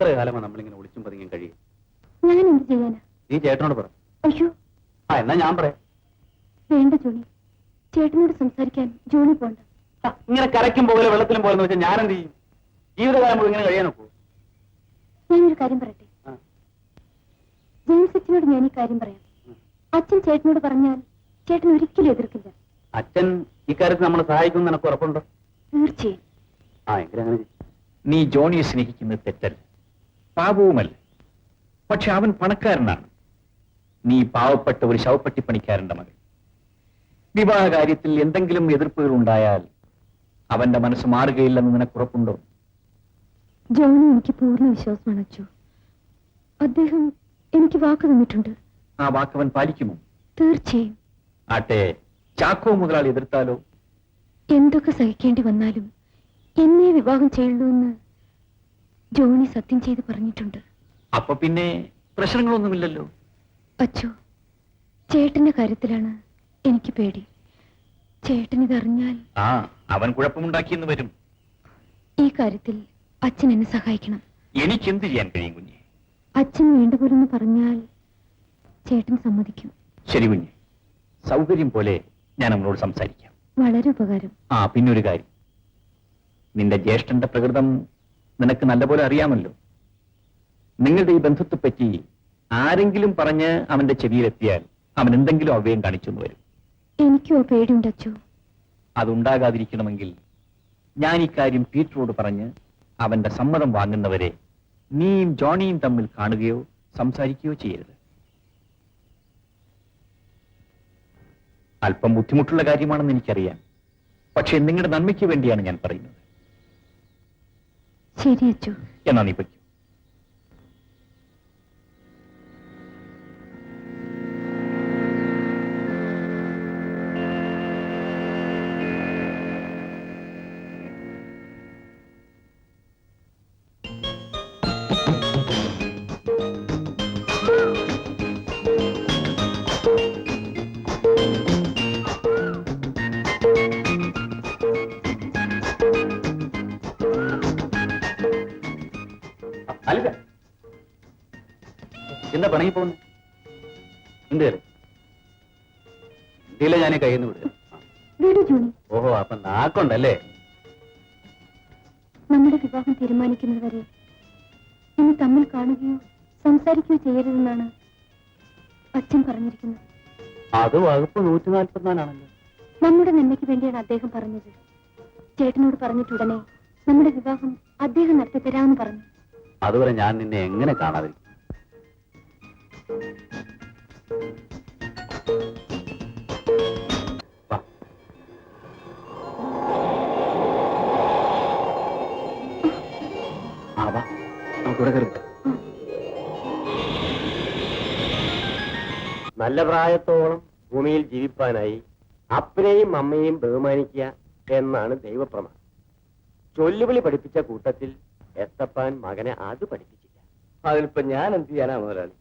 എത്ര കാലമാണ് നമ്മളിങ്ങനെ ഒളിച്ചും പതുങ്ങിയും കഴിയും? ഞാൻ എന്ത് ചെയ്യാനാ? നീ ചേട്ടനോട് പറ. അയ്യോ എന്നാ ഞാൻ പറയാം. വേണ്ട ജോണി, ചേട്ടനോട് സംസാരിക്കാൻ ജോണി പോണ്ട. ഇങ്ങനെ കരയ്ക്കും പോലെ വെള്ളത്തിലും പോലെ വെച്ചാൽ ഞാൻ എന്ത് ചെയ്യും? ജീവിതകാലം മുഴുവൻ ഇങ്ങനെ കഴിയാൻ നോക്കൂ. ഞാനൊരു കാര്യം പറയട്ടെ. ജെയിംസ് അച്ഛനോട് ഞാൻ ഈ കാര്യം പറയാം. അച്ഛൻ ചേട്ടനോട് പറഞ്ഞാൽ ചേട്ടൻ ഒരിക്കലും എതിർക്കില്ല. അച്ഛൻ ഇക്കാര്യത്തിൽ നമ്മളെ സഹായിക്കും എനക്ക് ഉറപ്പുണ്ടോ? തീർച്ചയായും. എങ്ങനെ? നീ ജോണിയെ സ്നേഹിക്കുന്നത് തെറ്റല്ല, പാപവുമല്ല. പക്ഷെ അവൻ പണക്കാരനാണ്. നീ പാവപ്പെട്ട ഒരു ശവപ്പെട്ടി പണിക്കാരന്റെ മകൻ. വിവാഹ കാര്യത്തിൽ എന്തെങ്കിലും എതിർപ്പുകൾ ഉണ്ടായാൽ അവന്റെ മനസ്സ് മാറുകയില്ലെന്ന് നിനക്ക് ഉറപ്പുണ്ടോ? ജോണി എനിക്ക് പൂർണ്ണ വിശ്വാസമാണ് അച്ചു. അദ്ദേഹം എനിക്ക് വാക്ക് തന്നിട്ടുണ്ട്. ആ വാക്കവൻ പാലിക്കുമോ? തീർച്ചയായും. ആട്ടെ, ചാക്കോ മുതലാളി എതിർത്താലോ? എന്തൊക്കെ സഹിക്കേണ്ടി വന്നാലും എന്നെ വിവാഹം ചെയ്യുള്ളൂ എന്ന് ജോണി സത്യം ചെയ്ത് പറഞ്ഞിട്ടുണ്ട്. അപ്പൊ പിന്നെ പ്രശ്നങ്ങളൊന്നുമില്ലല്ലോ. അച്ചു, ചേട്ടന്റെ കാര്യത്തിലാണ് എനിക്ക് പേടി. ചേട്ടൻ ഇതറിഞ്ഞാൽ അവൻ കുഴപ്പമുണ്ടാക്കിയെന്ന് വരും. ഈ കാര്യത്തിൽ അച്ഛൻ എന്നെ സഹായിക്കണം. എനിക്കെന്ത് ചെയ്യാൻ കഴിയും കുഞ്ഞെ? അച്ഛൻ വേണ്ടപോലെന്ന് പറഞ്ഞാൽ ചേട്ടൻ സമ്മതിക്കും. ശരി കുഞ്ഞെ, സൗകര്യം പോലെ ഞാൻ അവനോട് സംസാരിക്കാം. വളരെ ഉപകാരം. പിന്നൊരു കാര്യം, നിന്റെ ജ്യേഷ്ഠന്റെ പ്രകൃതം നിനക്ക് നല്ലപോലെ അറിയാമല്ലോ. നിങ്ങളുടെ ഈ ബന്ധത്തെപ്പറ്റി ആരെങ്കിലും പറഞ്ഞ് അവന്റെ ചെവിയിലെത്തിയാൽ അവൻ എന്തെങ്കിലും അവ്യയം കാണിച്ചെന്ന് വരും. എനിക്കോ പേടിയുണ്ട് അച്ചു. അതുണ്ടാകാതിരിക്കണമെങ്കിൽ ഞാൻ ഇക്കാര്യം പീറ്ററോട് പറഞ്ഞ് അവന്റെ സമ്മതം വാങ്ങുന്നവരെ നീയും ജോണിയും തമ്മിൽ കാണുകയോ സംസാരിക്കുകയോ ചെയ്യരുത്. അല്പം ബുദ്ധിമുട്ടുള്ള കാര്യമാണെന്ന് എനിക്കറിയാം. പക്ഷേ നിങ്ങളുടെ നന്മയ്ക്ക് വേണ്ടിയാണ് ഞാൻ പറയുന്നത്. ശരി അച്ചു. എന്നാ നീ പറ്റും. എന്താ പണങ്ങി പോകുന്നു? എന്ത് കാര്യം? ഇന്ത്യയിലെ ഞാൻ കയ്യിൽ നിന്ന് വിടുക. വീട് ജോണി. ഓഹോ, അപ്പൊ നാക്കുണ്ടല്ലേ? നമ്മുടെ വിവാഹം തീരുമാനിക്കുന്നതുവരെ ഇനി തമ്മിൽ കാണുകയോ സംസാരിക്കുകയോ ചെയ്യരുതെന്നാണ് അച്ഛൻ പറഞ്ഞിരിക്കുന്നത്. അത് വകുപ്പ് 144 നമ്മുടെ നന്മയ്ക്ക് വേണ്ടിയാണ് അദ്ദേഹം പറഞ്ഞത്. ചേട്ടനോട് പറഞ്ഞിട്ടുടനെ നമ്മുടെ വിവാഹം അദ്ദേഹം നടത്തി തരാമെന്ന് പറഞ്ഞു. അതുവരെ ഞാൻ നിന്നെ എങ്ങനെ കാണാതിരിക്കും? വാ. വാ, നമുക്കിവിടെ കയറി. നല്ല പ്രായത്തോളം ഭൂമിയിൽ ജീവിപ്പാനായി അപ്പനെയും അമ്മയെയും ബഹുമാനിക്കുക എന്നാണ് ദൈവപ്രമാണം. ചൊല്ലുവിളി പഠിപ്പിച്ച കൂട്ടത്തിൽ എത്തപ്പാൻ മകനെ അത് പഠിപ്പിച്ചില്ല. അതിലിപ്പോ ഞാൻ എന്ത് ചെയ്യാനാ മുതലാളി?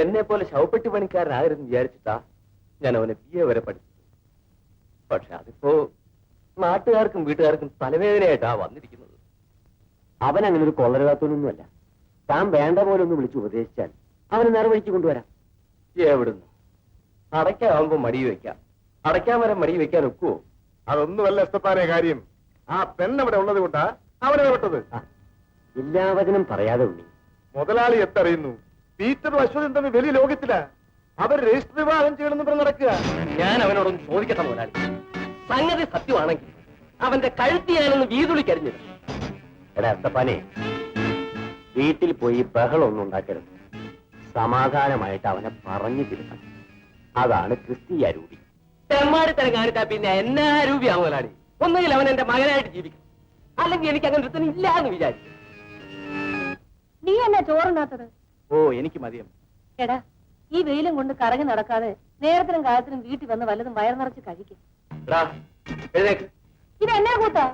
എന്നെ പോലെ ശവപ്പെട്ടി പണിക്കാരനാകരുന്ന് വിചാരിച്ചിട്ടാ ഞാൻ അവനെ BA വരെ പഠിപ്പിച്ചു. പക്ഷെ അതിപ്പോ നാട്ടുകാർക്കും വീട്ടുകാർക്കും തലവേദനയായിട്ടാ വന്നിരിക്കുന്നത്. അവൻ അങ്ങനെ ഒരു കൊള്ളരുതാത്തൊന്നുമല്ല. താൻ വേണ്ട പോലെ ഒന്ന് വിളിച്ച് ഉപദേശിച്ചാൽ അവനെ നേർവഴിക്ക് കൊണ്ടുവരാം. എവിടുന്ന്? അടയ്ക്കാവുമ്പോ മടി വെക്കാം, അടയ്ക്കാൻ വരെ മടി വെക്കാൻ ഒക്കുവോ? അതൊന്നുമല്ല എസ്തപ്പാനെ കാര്യം. ആ പെണ്ണവിടെ ഉള്ളത് കൊണ്ടാ അവനെ വിട്ടത്. ഇല്ലാവചനം പറയാതെ ഉണ്ണി. മുതലാളി എത്തറിയുന്നു. പീറ്ററും അശ്വതും തമ്മിൽ വലിയ ലോകത്തിലാ. അവർ രജിസ്റ്റർ വിവാഹം ചെയ്യണമെന്ന് പറഞ്ഞ് നടക്കുക. ഞാൻ അവനോടൊന്ന് ചോദിക്കട്ടെ മുതലാളി. സംഗതി സത്യമാണെങ്കിൽ അവന്റെ കഴുത്തി ഞാനൊന്ന് വീതുളിക്കരിഞ്ഞത്. എടാ എത്തപ്പാനെ, വീട്ടിൽ പോയി ബഹളമൊന്നും ഉണ്ടാക്കരുത്. സമാധാനമായിട്ട് അവനെ പറഞ്ഞു തിരുത്തണം. അതാണ് ക്രിസ്തീയ രൂപി. തെമ്മാടി തരം കാണിച്ചാ പിന്നെ എന്നാ രൂപയാ മുതലാളി? ഒന്നുകിൽ അവൻ എന്റെ മകനായിട്ട് ജീവിക്കും, അല്ലെങ്കിൽ എനിക്ക് അങ്ങനെ ഒരുത്തനും ഇല്ല എന്ന് വിചാരിക്കും. നീ എന്നാ ചോറുണ്ടാത്തത്? ഓ, എനിക്ക് മതിയം. എടാ, ഈ വെയിലും കൊണ്ട് കറങ്ങി നടക്കാതെ നേരത്തിനും കാലത്തിനും വീട്ടിൽ വന്ന് വല്ലതും വയർ നിറച്ച് കഴിക്കും. എടാ, എഴുന്നേക്ക്. ഇത് എന്നാ കൂട്ടാ?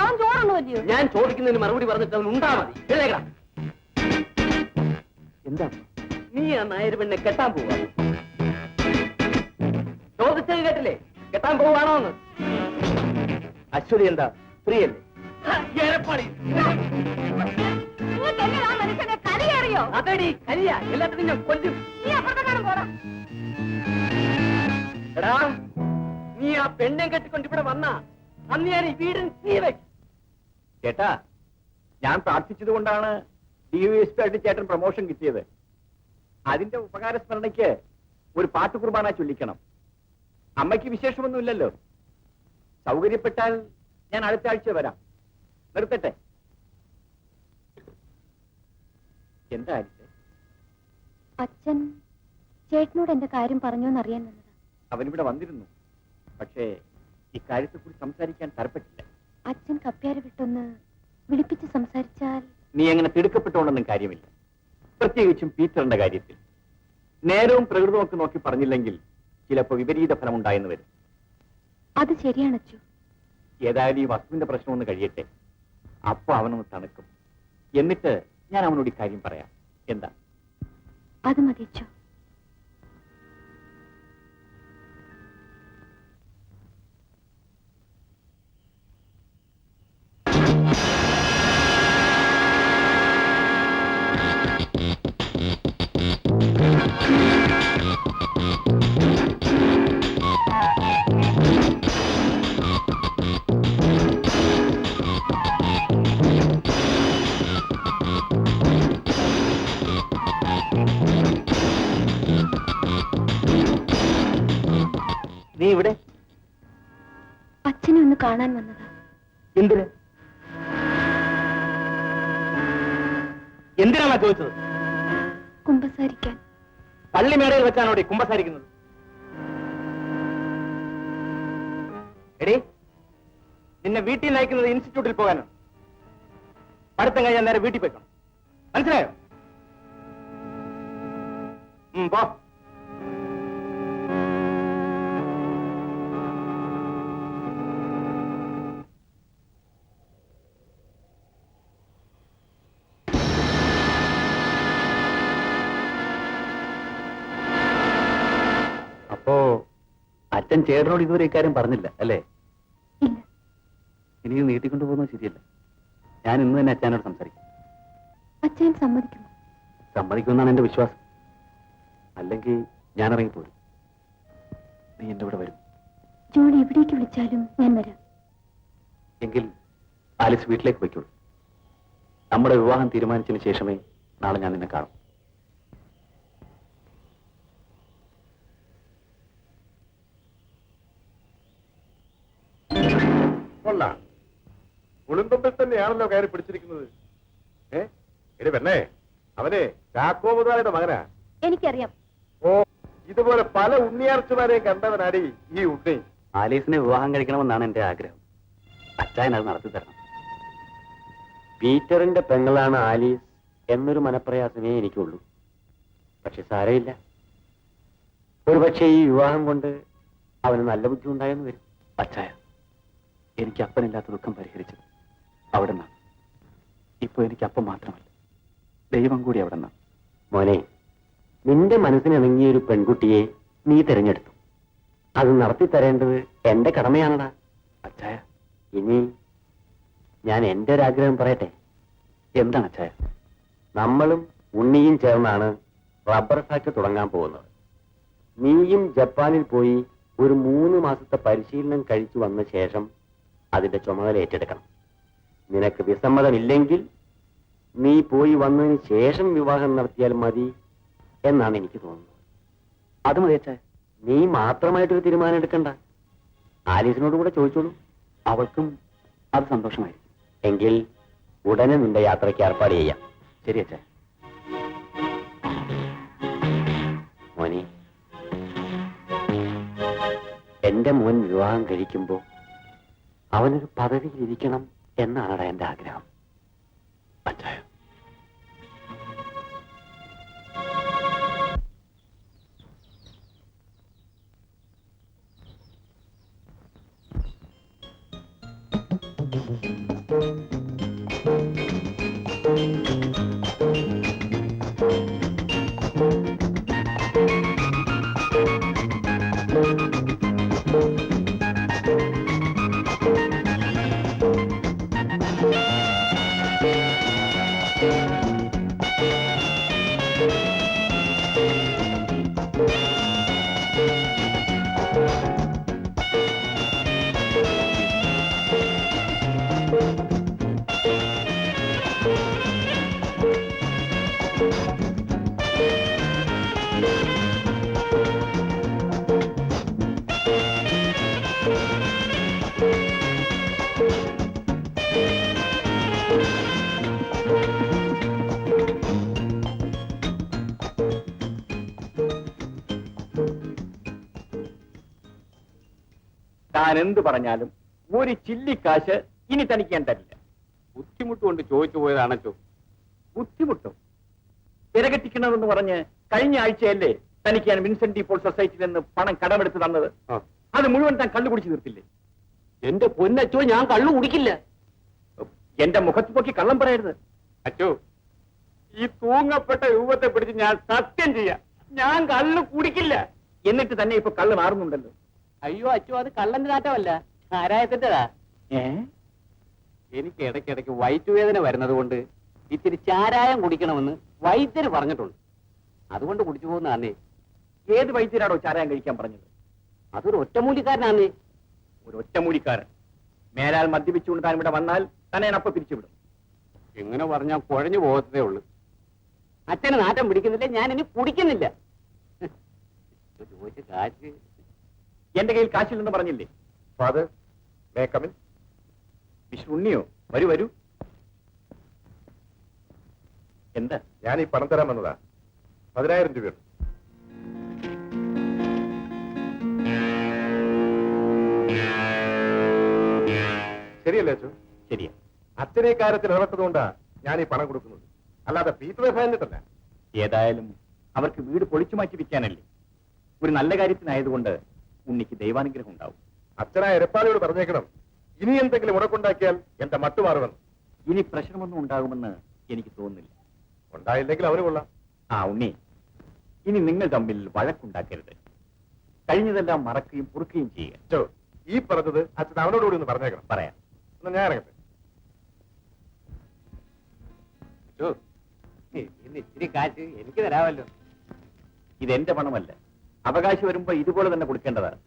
അവൻ ചോറുണ്ണുമല്ലയോ? ഞാൻ ചോദിക്കുന്നതിന് മറുപടി പറഞ്ഞിട്ട് അവൻ ഉണ്ടാ മതി. എഴുന്നേക്കടാ. എന്താ നീ ആ നായർ പെണ്ണെ കെട്ടാൻ പോവാ? ചോദിച്ചത് കേട്ടില്ലേ? കെട്ടാൻ പോവാണോ എന്ന്? അശ്വതി എന്താ സ്ത്രീയല്ലേ? അതടി കരിയ. എല്ലാത്തിനും ഞാൻ കൊല്ലും. എടാ, നീ ആ പെണ്ണെ കെട്ടിക്കൊണ്ട് ഇവിടെ വന്നാ അന്ന് ഞാൻ ഈ വീടിന് തീ വെക്കും. ചേട്ടാ, ഞാൻ പ്രാർത്ഥിച്ചത് കൊണ്ടാണ് DYSP ആയിട്ട് ചേട്ടൻ പ്രൊമോഷൻ കിട്ടിയത്. അതിന്റെ ഉപകാര സ്മരണയ്ക്ക് ഒരു പാട്ട് കുർബാന ചൊല്ലിക്കണം. അമ്മയ്ക്ക് വിശേഷമൊന്നുമില്ലല്ലോ. സൗകര്യപ്പെട്ടാൽ ഞാൻ അടുത്ത ആഴ്ച വരാം. നിർത്തട്ടെ? എന്താ ആലിസേ? അച്ഛൻ ചേട്ടനോട് എന്റെ കാര്യം പറഞ്ഞോന്നറിയാൻ വന്നതാ. അവനിവിടെ വന്നിരുന്നു. പക്ഷേ ഇക്കാര്യത്തെക്കുറിച്ച് സംസാരിക്കാൻ തരപ്പെട്ടില്ല. അച്ഛൻ കപ്പ്യാരെ വിട്ടൊന്ന് വിളിപ്പിച്ച് സംസാരിച്ചാൽ. നീ അങ്ങനെ തിടുക്കപ്പെട്ടുകൊണ്ടൊന്നും കാര്യമില്ല. പ്രത്യേകിച്ചും പീറ്ററിന്റെ കാര്യത്തിൽ നേരവും പ്രകൃതവും ഒക്കെ നോക്കി പറഞ്ഞില്ലെങ്കിൽ ചിലപ്പോൾ വിപരീത ഫലം ഉണ്ടായെന്ന് വരും. അത് ശരിയാണ് അച്ചു. ഏതായാലും ഈ വസ്തുവിന്റെ പ്രശ്നം ഒന്ന് കഴിയട്ടെ. അപ്പൊ അവനൊന്ന് തണുക്കും. എന്നിട്ട് ഞാൻ അവനോട് ഈ കാര്യം പറയാം. എന്താ? അത് മതി അച്ചു. നീ ഇവിടെ അച്ഛനെ ഒന്ന് കാണാൻ വന്നതാ. എന്തിന്? എന്തിനാണ് ചോദിച്ചത്? കുമ്പസാരിക്കാൻ. പള്ളിമേടയിൽ വെച്ചാണോ കുമ്പസാരിക്കുന്നത്? എടീ, നിന്നെ വീട്ടിൽ നിന്ന് അയക്കുന്നത് ഇൻസ്റ്റിറ്റ്യൂട്ടിൽ പോകാനാണ്. പഠിത്തം കഴിഞ്ഞാൽ നേരെ വീട്ടിൽ പോയിക്കണം. മനസ്സിലായോ? പോ. അപ്പോ അച്ഛൻ ചേട്ടനോട് ഇതുവരെ ഇക്കാര്യം പറഞ്ഞില്ല അല്ലേ? ഇല്ല. ഇനി നീട്ടിക്കൊണ്ടു പോകുന്നത് ശരിയല്ല. ഞാൻ ഇന്ന് തന്നെ അച്ഛനോട് സംസാരിക്കും. അച്ഛൻ സമ്മതിക്കുമോ? സമ്മതിക്കുമെന്നാണ് എന്റെ വിശ്വാസം. അല്ലെങ്കിൽ ഞാൻ ഇറങ്ങിപ്പോരും. നീ എന്റെ കൂടെ വരും ജോണി എവിടേക്ക് വിളിച്ചാലും ഞാൻ വരാം. എങ്കിൽ ആലിസ് വീട്ടിലേക്ക് പോയിക്കോളൂ. നമ്മുടെ വിവാഹം തീരുമാനിച്ചതിന് ശേഷമേ നാളെ ഞാൻ നിന്നെ കാണും. കൊള്ളാം. പുളിന്തൊമ്പിൽ തന്നെയാണല്ലോ കയറി പിടിച്ചിരിക്കുന്നത്. എടി പെണ്ണേ, അവനെ ചാക്കോ മുതലാളിയുടെ മകനാ. എനിക്കറിയാം. ഓ, ഇതുപോലെ പല ഉണ്ണിയാർച്ചമാരെയും കണ്ടവനാടി ഈ ഉണ്ണി. ആലീസിനെ വിവാഹം കഴിക്കണമെന്നാണ് എന്റെ ആഗ്രഹം. അച്ചായൻ അത് നടത്തി തരണം. പീറ്ററിന്റെ പെങ്ങളാണ് ആലീസ് എന്നൊരു മനപ്രയാസമേ എനിക്കുള്ളൂ. പക്ഷെ സാരമില്ല, ഒരുപക്ഷെ ഈ വിവാഹം കൊണ്ട് അവന് നല്ല ബുദ്ധി ഉണ്ടായെന്ന് വരും. അച്ചായ, എനിക്ക് അപ്പനില്ലാത്ത ദുഃഖം പരിഹരിച്ചത് അവിടെ നിന്നാണ്. ഇപ്പൊ എനിക്ക് അപ്പം മാത്രമല്ല, ദൈവം കൂടി അവിടെ നിന്നാണ്. മോനെ, നിന്റെ മനസ്സിനിണങ്ങിയ ഒരു പെൺകുട്ടിയെ നീ തിരഞ്ഞെടുത്തു. അത് നടത്തി തരേണ്ടത് എന്റെ കടമയാണടാ. അച്ചായ, ഇനി ഞാൻ എന്റെ ഒരു ആഗ്രഹം പറയട്ടെ. എന്താണ് അച്ചായ? നമ്മളും ഉണ്ണിയും ചേർന്നാണ് റബ്ബർ ഫാക്ടറി തുടങ്ങാൻ പോകുന്നത്. നീയും ജപ്പാനിൽ പോയി ഒരു 3 മാസത്തെ പരിശീലനം കഴിച്ചു വന്ന ശേഷം അതിന്റെ ചുമതല ഏറ്റെടുക്കണം. നിനക്ക് വിസമ്മതമില്ലെങ്കിൽ നീ പോയി വന്നതിന് ശേഷം വിവാഹം നടത്തിയാൽ മതി എന്നാണ് എനിക്ക് തോന്നുന്നത്. അത് മതി അച്ചായ. നീ മാത്രമായിട്ടൊരു തീരുമാനം എടുക്കണ്ട. ആലീസിനോട് കൂടെ ചോദിച്ചോളൂ. അവൾക്കും അത് സന്തോഷമായിരിക്കും. എങ്കിൽ ഉടനെ നിന്റെ യാത്രയ്ക്ക് ഏർപ്പാട് ചെയ്യാം. ശരി അച്ഛാ. മോനെ, എന്റെ മോൻ വിവാഹം കഴിക്കുമ്പോ അവനൊരു പദവിയിലിരിക്കണം എന്നാണ് എന്റെ ആഗ്രഹം. അച്ഛാ, താൻ എന്ത് പറഞ്ഞാലും ഒരു ചില്ലിക്കാശ് ഇനി തനിക്ക് ഞാൻ തരില്ല. ബുദ്ധിമുട്ട് കൊണ്ട് ചോദിച്ചു പോയതാണോ? ബുദ്ധിമുട്ടും തിരകെട്ടിക്കണമെന്ന് പറഞ്ഞ് കഴിഞ്ഞ ആഴ്ചയല്ലേ തനിക്ക് ഞാൻ വിൻസെന്റ് ഡി പോൾ സൊസൈറ്റിയിൽ നിന്ന് പണം കടമെടുത്ത് തന്നത്? അത് മുഴുവൻ താൻ കള്ളു കുടിച്ചു തീർത്തില്ലേ? എന്റെ പൊന്നച്ചോ, ഞാൻ കള്ളു കുടിക്കില്ല. എന്റെ മുഖത്ത് പോക്കി കള്ളം പറയരുത്. അച്ചോ, ഈ തൂങ്ങപ്പെട്ട രൂപത്തെ പിടിച്ച് ഞാൻ സത്യം ചെയ്യാം, ഞാൻ കള്ളു കുടിക്കില്ല. എന്നിട്ട് തന്നെ ഇപ്പൊ കള്ള് മാറുന്നുണ്ടല്ലോ. അയ്യോ അച്ചോ, അത് കള്ളന്റെ നാട്ടമല്ല, ചാരായത്തിന്റെതാ. എനിക്ക് ഇടയ്ക്കിടയ്ക്ക് വയറ്റുവേദന വരുന്നത് കൊണ്ട് ഇത്തിരി ചാരായം കുടിക്കണമെന്ന് വൈദ്യര് പറഞ്ഞിട്ടുണ്ട്. അതുകൊണ്ട് കുടിച്ചു പോകുന്നതാന്നേ. ഏത് വൈദ്യരാണോ ചാരായം കഴിക്കാൻ പറഞ്ഞത്? അതൊരു ഒറ്റമൂലിക്കാരനാന്നേ. ഒരു ഒറ്റമൂലിക്കാരൻ. മേലാൽ മദ്യപിച്ചുകൊണ്ട് താൻ ഇവിടെ വന്നാൽ തന്നെ ഞാൻ അപ്പൊ പിരിച്ചുവിടും. എങ്ങനെ പറഞ്ഞാൽ കുഴഞ്ഞു പോകത്തേ ഉള്ളൂ. അച്ഛന് നാട്ടം പിടിക്കുന്നില്ല, ഞാൻ ഇനി കുടിക്കുന്നില്ല. ചോദിച്ച കാശ് എന്റെ കയ്യിൽ കാശില്ലെന്ന് പറഞ്ഞില്ലേ? Father, may come in? Mister ഉണ്ണിയോ, വരൂ വരൂ. എന്താ? ഞാൻ ഈ പണം തരാൻ വന്നതാ. 10,000 രൂപയുണ്ട്. ശരിയല്ലേ അച്ഛൻ? ശരിയാ. അച്ഛനെ കാര്യത്തിൽ ഇടപെട്ടതുകൊണ്ടാ ഞാൻ ഈ പണം കൊടുക്കുന്നത്, അല്ലാതെ പീറ്ററെ ഫാനിട്ടല്ല. ഏതായാലും അവർക്ക് വീട് പൊളിച്ചു മാറ്റി വിൽക്കാനല്ലേ. ഒരു നല്ല കാര്യത്തിനായതുകൊണ്ട് ഉണ്ണിക്ക് ദൈവാനുഗ്രഹം ഉണ്ടാവും. അച്ഛനായ എരപ്പാളിയോട് പറഞ്ഞേക്കണം, ഇനി എന്തെങ്കിലും ഉടക്കുണ്ടാക്കിയാൽ എന്റെ മട്ടുമാറുമെന്ന്. ഇനി പ്രശ്നമൊന്നും ഉണ്ടാകുമെന്ന് എനിക്ക് തോന്നുന്നില്ല. ഉണ്ടായില്ലെങ്കിൽ അവന് കൊള്ളാം. ആ ഉണ്ണി, ഇനി നിങ്ങൾ തമ്മിൽ വഴക്കുണ്ടാക്കരുത്. കഴിഞ്ഞതെല്ലാം മറക്കുകയും പൊറുക്കുകയും ചെയ്യുക. അച്ഛോ, ഈ പറഞ്ഞത് അച്ഛൻ അവനോടുകൂടി ഒന്ന് പറഞ്ഞേക്കണം. പറയാം. എന്നാ ഞാൻ ഇറങ്ങട്ടെ. ഇന്ന് ഇത്തിരി കാശ് എനിക്ക് തരാമല്ലോ. ഇതെന്റെ പണമല്ല. അവകാശം വരുമ്പോ ഇതുപോലെ തന്നെ കൊടുക്കേണ്ടതാണ്.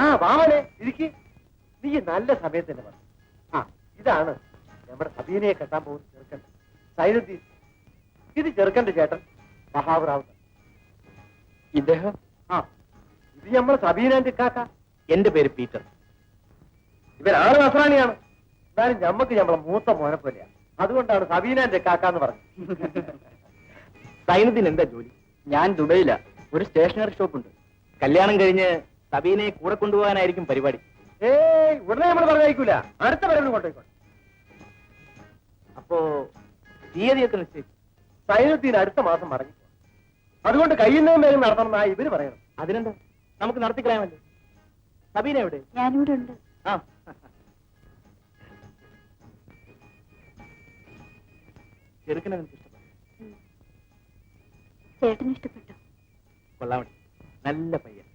ആ വാമനെ ഇരിക്ക്. നീ നല്ല സമയത്തന്നെ വന്നു. ആ ഇതാണ് നമ്മുടെ സബീനയെ കെട്ടാൻ പോകുന്ന ചെറുക്കൻ സൈനുദ്ദീൻ. ഇത് ചെറുക്കന്റെ ചേട്ടൻ മഹാവറാവ്. ഇദ്ദേഹം? ആ ഇത് നമ്മളെ സബീനന്റെ കാക്ക. എന്റെ പേര് പീറ്റർ. ഇവരാണ് നസ്രാണിയാണ്. എന്നാലും ഞമ്മക്ക് നമ്മളെ മൂത്ത മോനെ പോലെയാ. അതുകൊണ്ടാണ് സബീനന്റെ കാക്ക എന്ന് പറഞ്ഞത്. സൈനുദ്ദീൻ എന്താ ജോലി? ഞാൻ ദുബൈയിലാ. ഒരു സ്റ്റേഷനറി ഷോപ്പ് ഉണ്ട്. കല്യാണം കഴിഞ്ഞ് സബീനയെ കൂടെ കൊണ്ടുപോകാനായിരിക്കും പരിപാടി. ഏയ് ഉടനെ നമ്മൾ പറഞ്ഞയക്കൂല. അടുത്ത വരവിന് കൊണ്ടുപോയിക്കോട്ടെ. അപ്പോ തീയതിയൊക്കെ നിശ്ചയിച്ചു? സൈനുദ്ദീൻ അടുത്ത മാസം മടങ്ങി. അതുകൊണ്ട് കയ്യുന്നതും വേഗം നടത്തണമെന്നാ ഇവര് പറയണം. അതിനെന്താ, നമുക്ക് നടത്തിക്കളയാമല്ലോ. സബീന എവിടെ? ഞാനിവിടെ ഉണ്ട്. ആ, ചെറുക്കനെ നിനക്ക് ഇഷ്ടപ്പെട്ടു? ചേട്ടന് ഇഷ്ടപ്പെട്ടു. കൊള്ളാമട്ടി, നല്ല പയ്യൻ.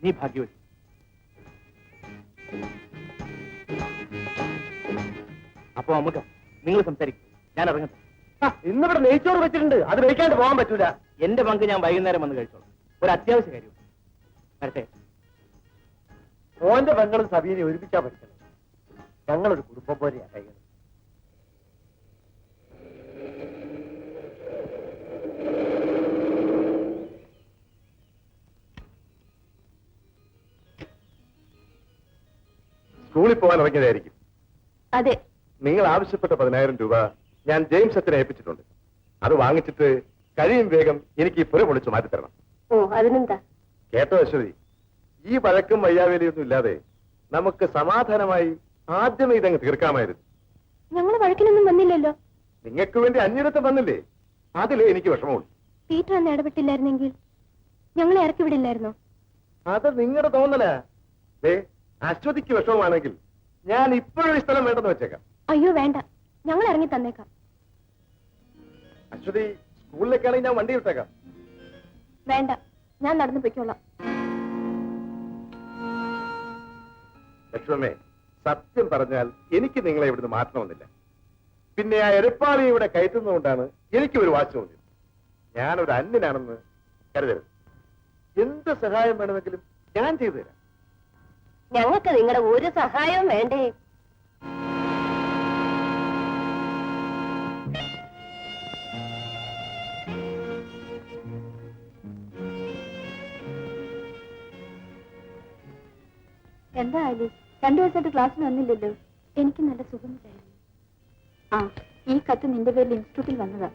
നീ ഭാഗ്യവതി. അപ്പോ നമുക്ക് നിങ്ങൾ സംസാരിക്കും, ഞാൻ ഇറങ്ങട്ടെ. ഇന്നിവിടെ നെയ്ച്ചോറ് വെച്ചിട്ടുണ്ട്. അത് കഴിക്കാണ്ട് പോകാൻ പറ്റൂല. എന്റെ പങ്ക് ഞാൻ വൈകുന്നേരം വന്ന് കഴിച്ചോളാം. ഒരു അത്യാവശ്യ കാര്യം. വരട്ടെ. മോന്റെ പെങ്ങളും സബീനെ ഒരുമിച്ചാ പഠിക്കണം. ഞങ്ങളൊരു കുടുംബം പോലെയാ കഴിയണം. സ്കൂളിൽ പോകാൻ ഇറങ്ങിയതായിരിക്കും. അതെ. നിങ്ങൾ ആവശ്യപ്പെട്ട 10,000 രൂപ ഞാൻ ജെയിംസ് അച്ഛനെ ഏൽപ്പിച്ചിട്ടുണ്ട്. അത് വാങ്ങിച്ചിട്ട് കഴിയും വേഗം എനിക്ക് ഈ പുര പൊളിച്ചു മാറ്റിത്തരണം. ഓ അതിനെന്താ? കേട്ടോ അശ്വതി, ഈ വഴക്കും വയ്യാവേലിയൊന്നും ഇല്ലാതെ നമുക്ക് സമാധാനമായി ആദ്യമേ ഇതങ്ങ് തീർക്കാമായിരുന്നു. ഞങ്ങൾ വഴക്കിനൊന്നും വന്നില്ലല്ലോ. നിങ്ങൾക്ക് വേണ്ടി അന്യരത്തെ വന്നില്ലേ, അതിലേ എനിക്ക് വിഷമമുള്ളൂ. പീറ്റർ അന്ന് ഇടപെട്ടില്ലായിരുന്നെങ്കിൽ ഞങ്ങളെ ഇറക്കി വിടില്ലായിരുന്നോ? അത് നിങ്ങളുടെ തോന്നലാ. അശ്വതിക്ക് വിഷമമാണെങ്കിൽ ഞാൻ ഇപ്പോഴും ഈ സ്ഥലം വേണ്ടെന്ന് വെച്ചേക്കാം. അയ്യോ വേണ്ട, ഞങ്ങൾ ഇറങ്ങി തന്നേക്കാം. അശ്വതി, സ്കൂളിലേക്കാണെങ്കിൽ ഞാൻ വണ്ടി വിട്ടേക്കാം. വേണ്ട, ഞാൻ നടന്നു പൊയ്ക്കോളാം. ലക്ഷ്മമ്മേ, സത്യം പറഞ്ഞാൽ എനിക്ക് നിങ്ങളെ ഇവിടുന്ന് മാറ്റണമെന്നില്ല. പിന്നെ ആ എരപ്പാളി ഇവിടെ കയറ്റുന്നതുകൊണ്ടാണ് എനിക്ക് ഒരു വാശി തോന്നിയത്. ഞാനൊരു അന്യനാണെന്ന് കരുതരുത്. എന്ത് സഹായം വേണമെങ്കിലും ഞാൻ ചെയ്തു തരാം. ഞങ്ങൾക്ക് നിങ്ങളുടെ ഒരു സഹായവും വേണ്ടേ? എന്താ ആലീസ്, 2 ദിവസമായിട്ട് ക്ലാസ്സിന് വന്നില്ലല്ലോ? എനിക്ക് നല്ല സുഖമില്ലായിരുന്നു. ആ, ഈ കത്ത് നിന്റെ പേരിൽ ഇൻസ്റ്റിറ്റ്യൂട്ടിൽ വന്നതാ.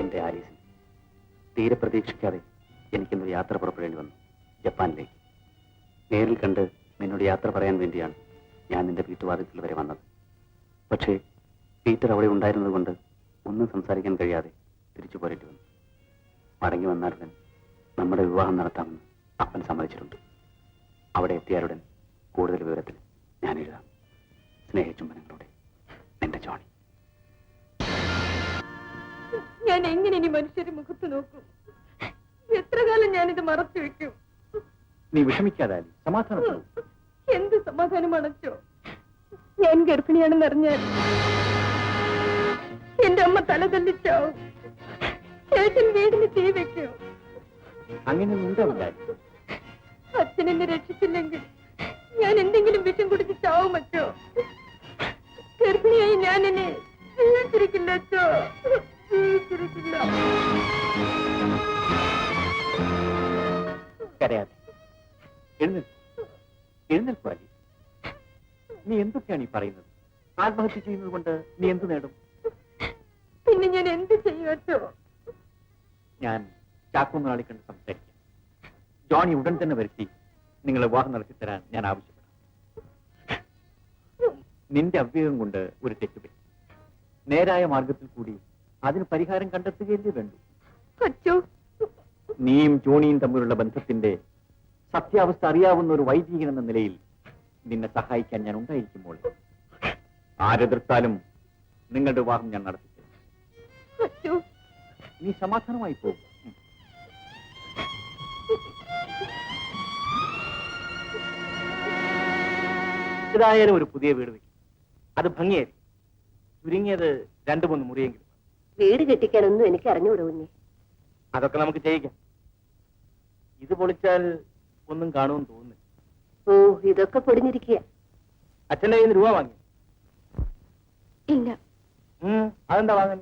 എന്റെ ആലീസിന് തീരെ പ്രതീക്ഷിക്കാതെ എനിക്കിന്നൊരു യാത്ര പുറപ്പെടേണ്ടി വന്നു, ജപ്പാനിലേക്ക്. നേരിൽ കണ്ട് നിന്നോട് യാത്ര പറയാൻ വേണ്ടിയാണ് ഞാൻ നിന്റെ വീട്ടുവാതിൽക്കൽ വരെ വന്നത്. പക്ഷേ പീറ്റർ അവിടെ ഉണ്ടായിരുന്നത് കൊണ്ട് ഒന്നും സംസാരിക്കാൻ കഴിയാതെ തിരിച്ചു പോരേണ്ടി വന്നു. മടങ്ങി വന്നാലുടൻ നമ്മുടെ വിവാഹം നടത്താമെന്ന് അപ്പൻ സമ്മതിച്ചിട്ടുണ്ട്. അവിടെ എത്തിയാലുടൻ കൂടുതൽ വിവരത്തിൽ ഞാൻ എഴുതാം. സ്നേഹചുംബനങ്ങളോടെ, എന്റെ ജോണി. ഞാൻ എങ്ങനെ ഇനി മനുഷ്യരെ മുഖത്ത് നോക്കും? എത്ര കാലം ഞാനിത് മറച്ചു വെക്കും? നീ വിഷമിക്കാതെ സമാധാനം. എന്ത് സമാധാനം അടച്ചോ? ഞാൻ ഗർഭിണിയാണെന്ന് അറിഞ്ഞാൽ എന്റെ അമ്മ തല തല്ലിച്ചാവും. ചേട്ടൻ വീടിന് തീ വെക്കോ? അങ്ങനെ ഉണ്ടാവില്ല. അച്ഛൻ എന്നെ രക്ഷിച്ചില്ലെങ്കിൽ ഞാൻ എന്തെങ്കിലും വിഷം കുടിച്ച് ചാവും അച്ചോ. ഗർഭിണിയായി ഞാൻ എന്നെ ജീവിച്ചിരിക്കില്ല അച്ചോ, ജീവിച്ചിരിക്കില്ല. കരയാതെ എഴുന്നേൽക്കു ആലീസ്. നീ എന്തൊക്കെയാണ് ഈ പറയുന്നത്? ആത്മഹത്യ ചെയ്യുന്നത് കൊണ്ട് നീ എന്ത് നേടും? പിന്നെ ഞാൻ എന്ത് ചെയ്യും അച്ചോ? ഞാൻ ചാക്കോ മുതലാളി കണ്ട് സംസാരിക്കാം. ജോണി ഉടൻ തന്നെ വരുത്തി നിങ്ങളെ വിവാഹം നടത്തി തരാൻ ഞാൻ ആവശ്യപ്പെടും. നിന്റെ അവ്യയം കൊണ്ട് ഒരു തെറ്റുപറ്റി. നേരായ മാർഗത്തിൽ കൂടി അതിന് പരിഹാരം കണ്ടെത്തുകയല്ലേ വേണ്ടു. അച്ചോ, നീയും ജോണിയും തമ്മിലുള്ള ബന്ധത്തിന്റെ സത്യാവസ്ഥ അറിയാവുന്ന ഒരു വൈദികൻ എന്ന നിലയിൽ നിന്നെ സഹായിക്കാൻ ഞാൻ ഉണ്ടായിരിക്കുമ്പോൾ ആരെതിർത്താലും നിങ്ങളുടെ വിവാഹം ഞാൻ നടത്തിക്കും. അച്ഛോ, നീ സമാധാനമായി പോകും. ഏതായാലും ഒരു പുതിയ വീട് വെക്കും. അത് ഭംഗിയായിരിക്കും. ചുരുങ്ങിയത് 2-3 മുറിയെങ്കിലും. വീട് കെട്ടിക്കാനൊന്നും എനിക്ക് അറിഞ്ഞുകൂടാ കുഞ്ഞെ. അതൊക്കെ നമുക്ക് ചെയ്യിക്കാം. ഇത് പൊളിച്ചാൽ ഒന്നും കാണുമെന്ന് തോന്നുന്നു. ഓ, ഇതൊക്കെ പൊടിഞ്ഞിരിക്കുക. അച്ഛൻ്റെ കയ്യിൽ നിന്ന് രൂപ വാങ്ങി? ഇല്ല. അതെന്താ വാങ്ങാൻ?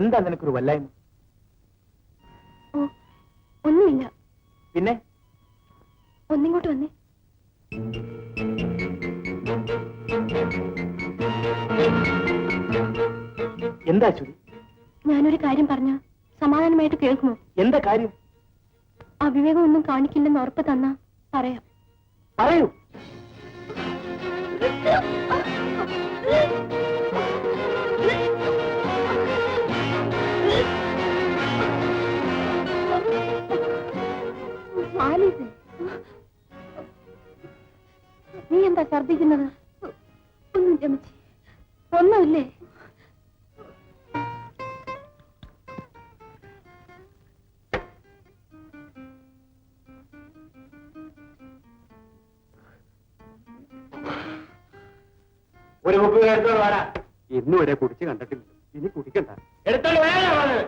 എന്താ നിനക്കൊരു വല്ലായ്മ? ഓ, ഒന്നുമില്ല. പിന്നെ ഒന്നിങ്ങോട്ട് വന്നേ. എന്താ ചുരി? ഞാനൊരു കാര്യം പറഞ്ഞ സമാധാനമായിട്ട് കേൾക്കുമോ? എന്താ കാര്യം? അവിവേകം ഒന്നും കാണിക്കില്ലെന്ന് ഉറപ്പ് തന്നാ പറയാം. പറയൂ. ആലീസ്, നീ എന്താ ഛർദ്ദിക്കുന്നത്? ഒന്നും ചമച്ചി. ഒന്നുമില്ലേ? ഒരു കുപ്പി എടുത്തോണ്ട് വേണ. ഇന്നും വരെ കുടിച്ച് കണ്ടിട്ടില്ല, ഇനി കുടിക്കണ്ട. എടുത്തോണ്ട് വേണ.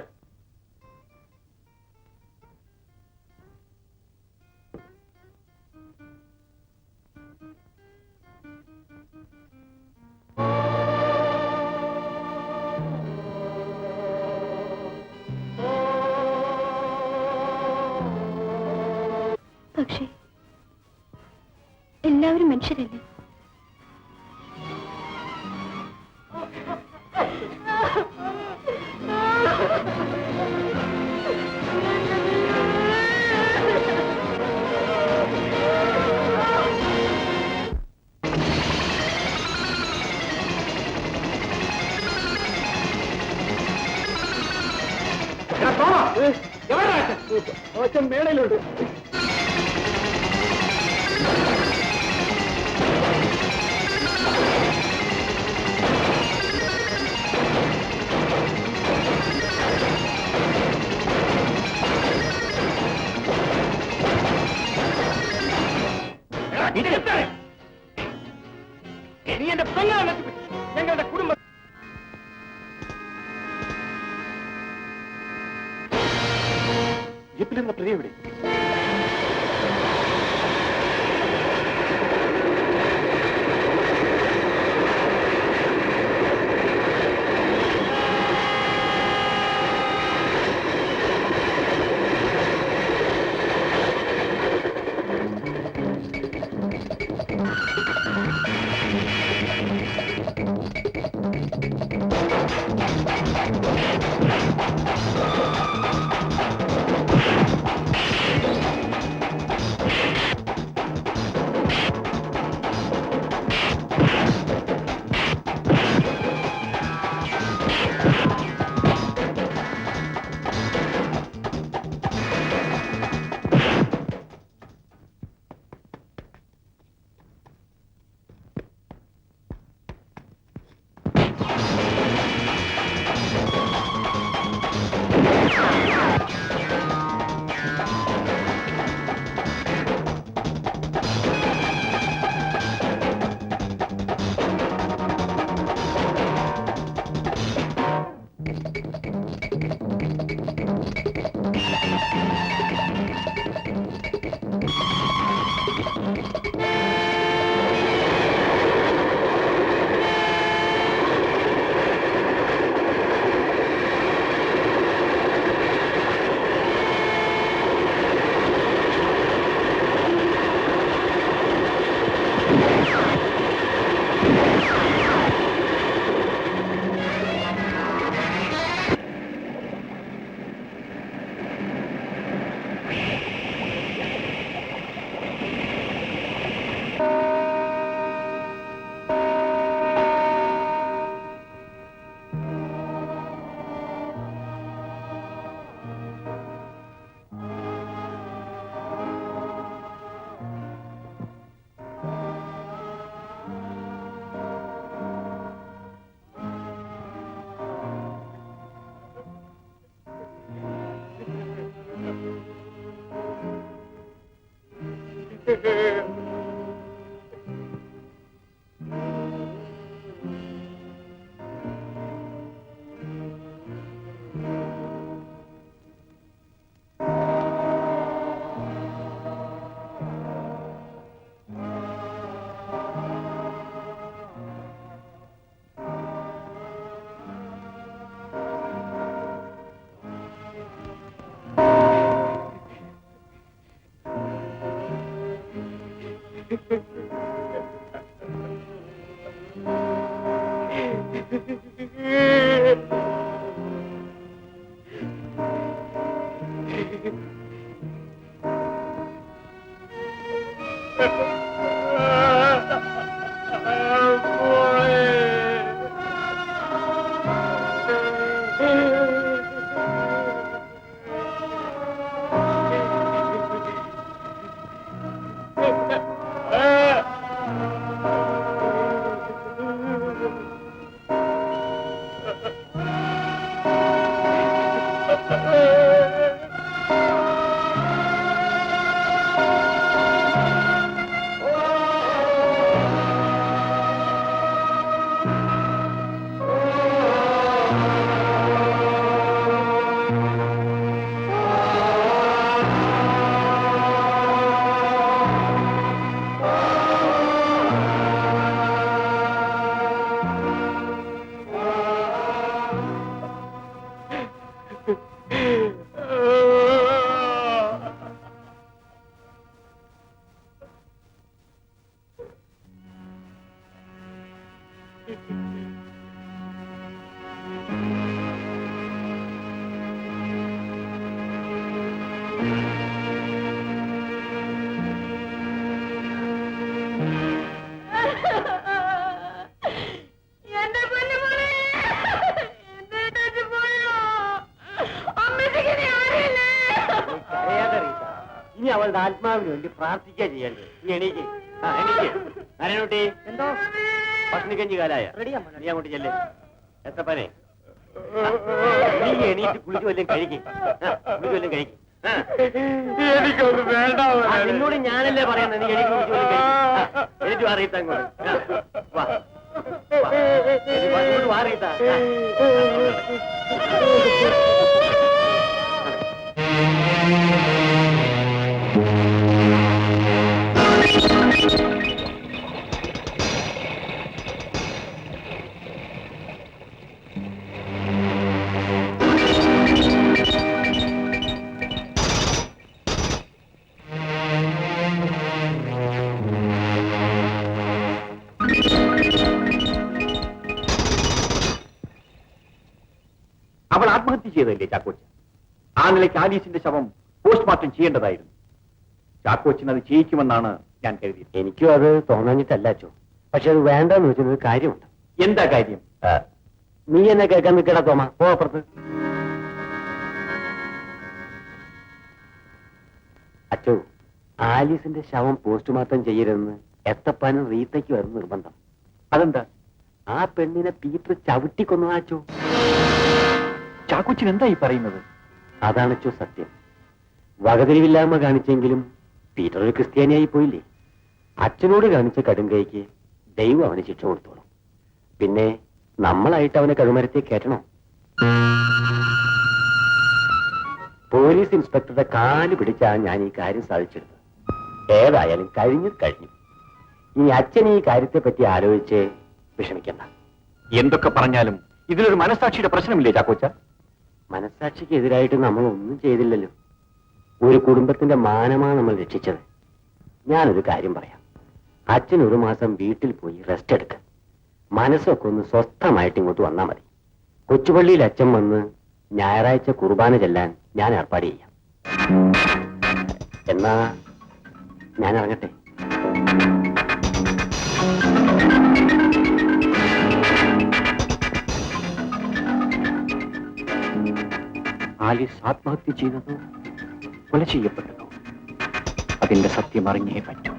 പക്ഷേ എല്ലാവരും മനുഷ്യരല്ലേ? മേളയിലുണ്ട്. നീ എന്റെ പെങ്ങളെ നശിപ്പിച്ചു. ഞങ്ങളുടെ കുടുംബം ജീപ്പിലെന്ന പ്രിയ എവിടെ? ഇനി അവളുടെ ആത്മാവിന് വേണ്ടി പ്രാർത്ഥിക്കുക ചെയ്യേണ്ടത്. നീ എണീക്ക്. എണീക്ക്. നാരായണകുട്ടി, എന്തോ പത്നിക്കഞ്ചി കാലായ നീ അങ്ങോട്ട് ചെല്ലേ. എത്തപ്പനെ നീ എണീറ്റ് കുളിച്ചു വല്ലതും കഴിക്കും. കുളിച്ചു വല്ലതും കഴിക്കും. എനിക്കൊന്നും വേണ്ട. നിന്നോട് ഞാനല്ലേ പറയുന്നത്. നീ എണീറ്റ് കുളിച്ചു വല്ലതും കഴിക്കും. എനിക്ക് അറിയത്തങ്ങോട്ട് വാ. വാറിയിട്ടാ അവൾ ആത്മഹത്യ ചെയ്തല്ലേ ചാക്കോച്ചൻ? ആ നിലയ്ക്ക് ആലീസിന്റെ ശവം പോസ്റ്റ്മോർട്ടം ചെയ്യേണ്ടതായിരുന്നു. ചാക്കോച്ചൻ അത് ചെയ്യിക്കുമെന്നാണ് ഞാൻ കരുതിയത്. എനിക്കും അത് തോന്നാഞ്ഞിട്ടല്ല അച്ചോ. പക്ഷെ അത് വേണ്ടെന്ന് വെച്ചൊരു കാര്യമുണ്ട്. എന്താ കാര്യം? നീ എന്നെ കേൾക്കാൻ നിൽക്കടാ തോമ. പോ അപ്പുറത്ത്. അച്ചോ, ആലീസിന്റെ ശവം പോസ്റ്റ്മോർട്ടം ചെയ്യരുതെന്ന് എത്തപ്പാനും റീത്തയ്ക്ക് വരുന്ന നിർബന്ധം. അതെന്താ? ആ പെണ്ണിനെ പീറ്റർ ചവിട്ടിക്കൊന്നതാ അച്ചോ. ചാക്കോച്ചൻ എന്താ ഈ പറയുന്നത്? അതാണച്ചോ സത്യം. വകതിരിവില്ലായ്മ കാണിച്ചെങ്കിലും പീറ്റർ ഒരു ക്രിസ്ത്യാനിയായി പോയില്ലേ. അച്ഛനോട് കാണിച്ച കടുംകൈക്ക് ദൈവം അവന് ശിക്ഷ കൊടുത്തോളും. പിന്നെ നമ്മളായിട്ട് അവനെ കഴുമരത്തെ കയറ്റണോ? പോലീസ് ഇൻസ്പെക്ടറുടെ കാല് പിടിച്ചാണ് ഞാൻ ഈ കാര്യം സാധിച്ചെടുത്തത്. ഏതായാലും കഴിഞ്ഞു. ഇനി അച്ഛൻ ഈ കാര്യത്തെ പറ്റി ആലോചിച്ച് വിഷമിക്കണ്ട. എന്തൊക്കെ പറഞ്ഞാലും ഇതിലൊരു മനസാക്ഷിയുടെ പ്രശ്നമില്ലേ ചാക്കോച്ച? മനസാക്ഷിക്ക് എതിരായിട്ട് നമ്മൾ ഒന്നും ചെയ്തില്ലല്ലോ. ഒരു കുടുംബത്തിന്റെ മാനമാണ് നമ്മൾ രക്ഷിച്ചത്. ഞാനൊരു കാര്യം പറയാം. അച്ഛൻ ഒരു മാസം വീട്ടിൽ പോയി റെസ്റ്റ് എടുക്ക. മനസ്സൊക്കെ ഒന്ന് സ്വസ്ഥമായിട്ട് ഇങ്ങോട്ട് വന്നാൽ മതി. കൊച്ചുപള്ളിയിൽ അച്ഛൻ വന്ന് ഞായറാഴ്ച കുർബാന ചെല്ലാൻ ഞാൻ ഏർപ്പാട് ചെയ്യാം. എന്നാ ഞാൻ ഇറങ്ങട്ടെ. ആലീസ് ആത്മഹത്യ ചെയ്തതോ കൊല ചെയ്യപ്പെട്ടതോ അതിന്റെ സത്യം അറിഞ്ഞേ പറ്റൂ.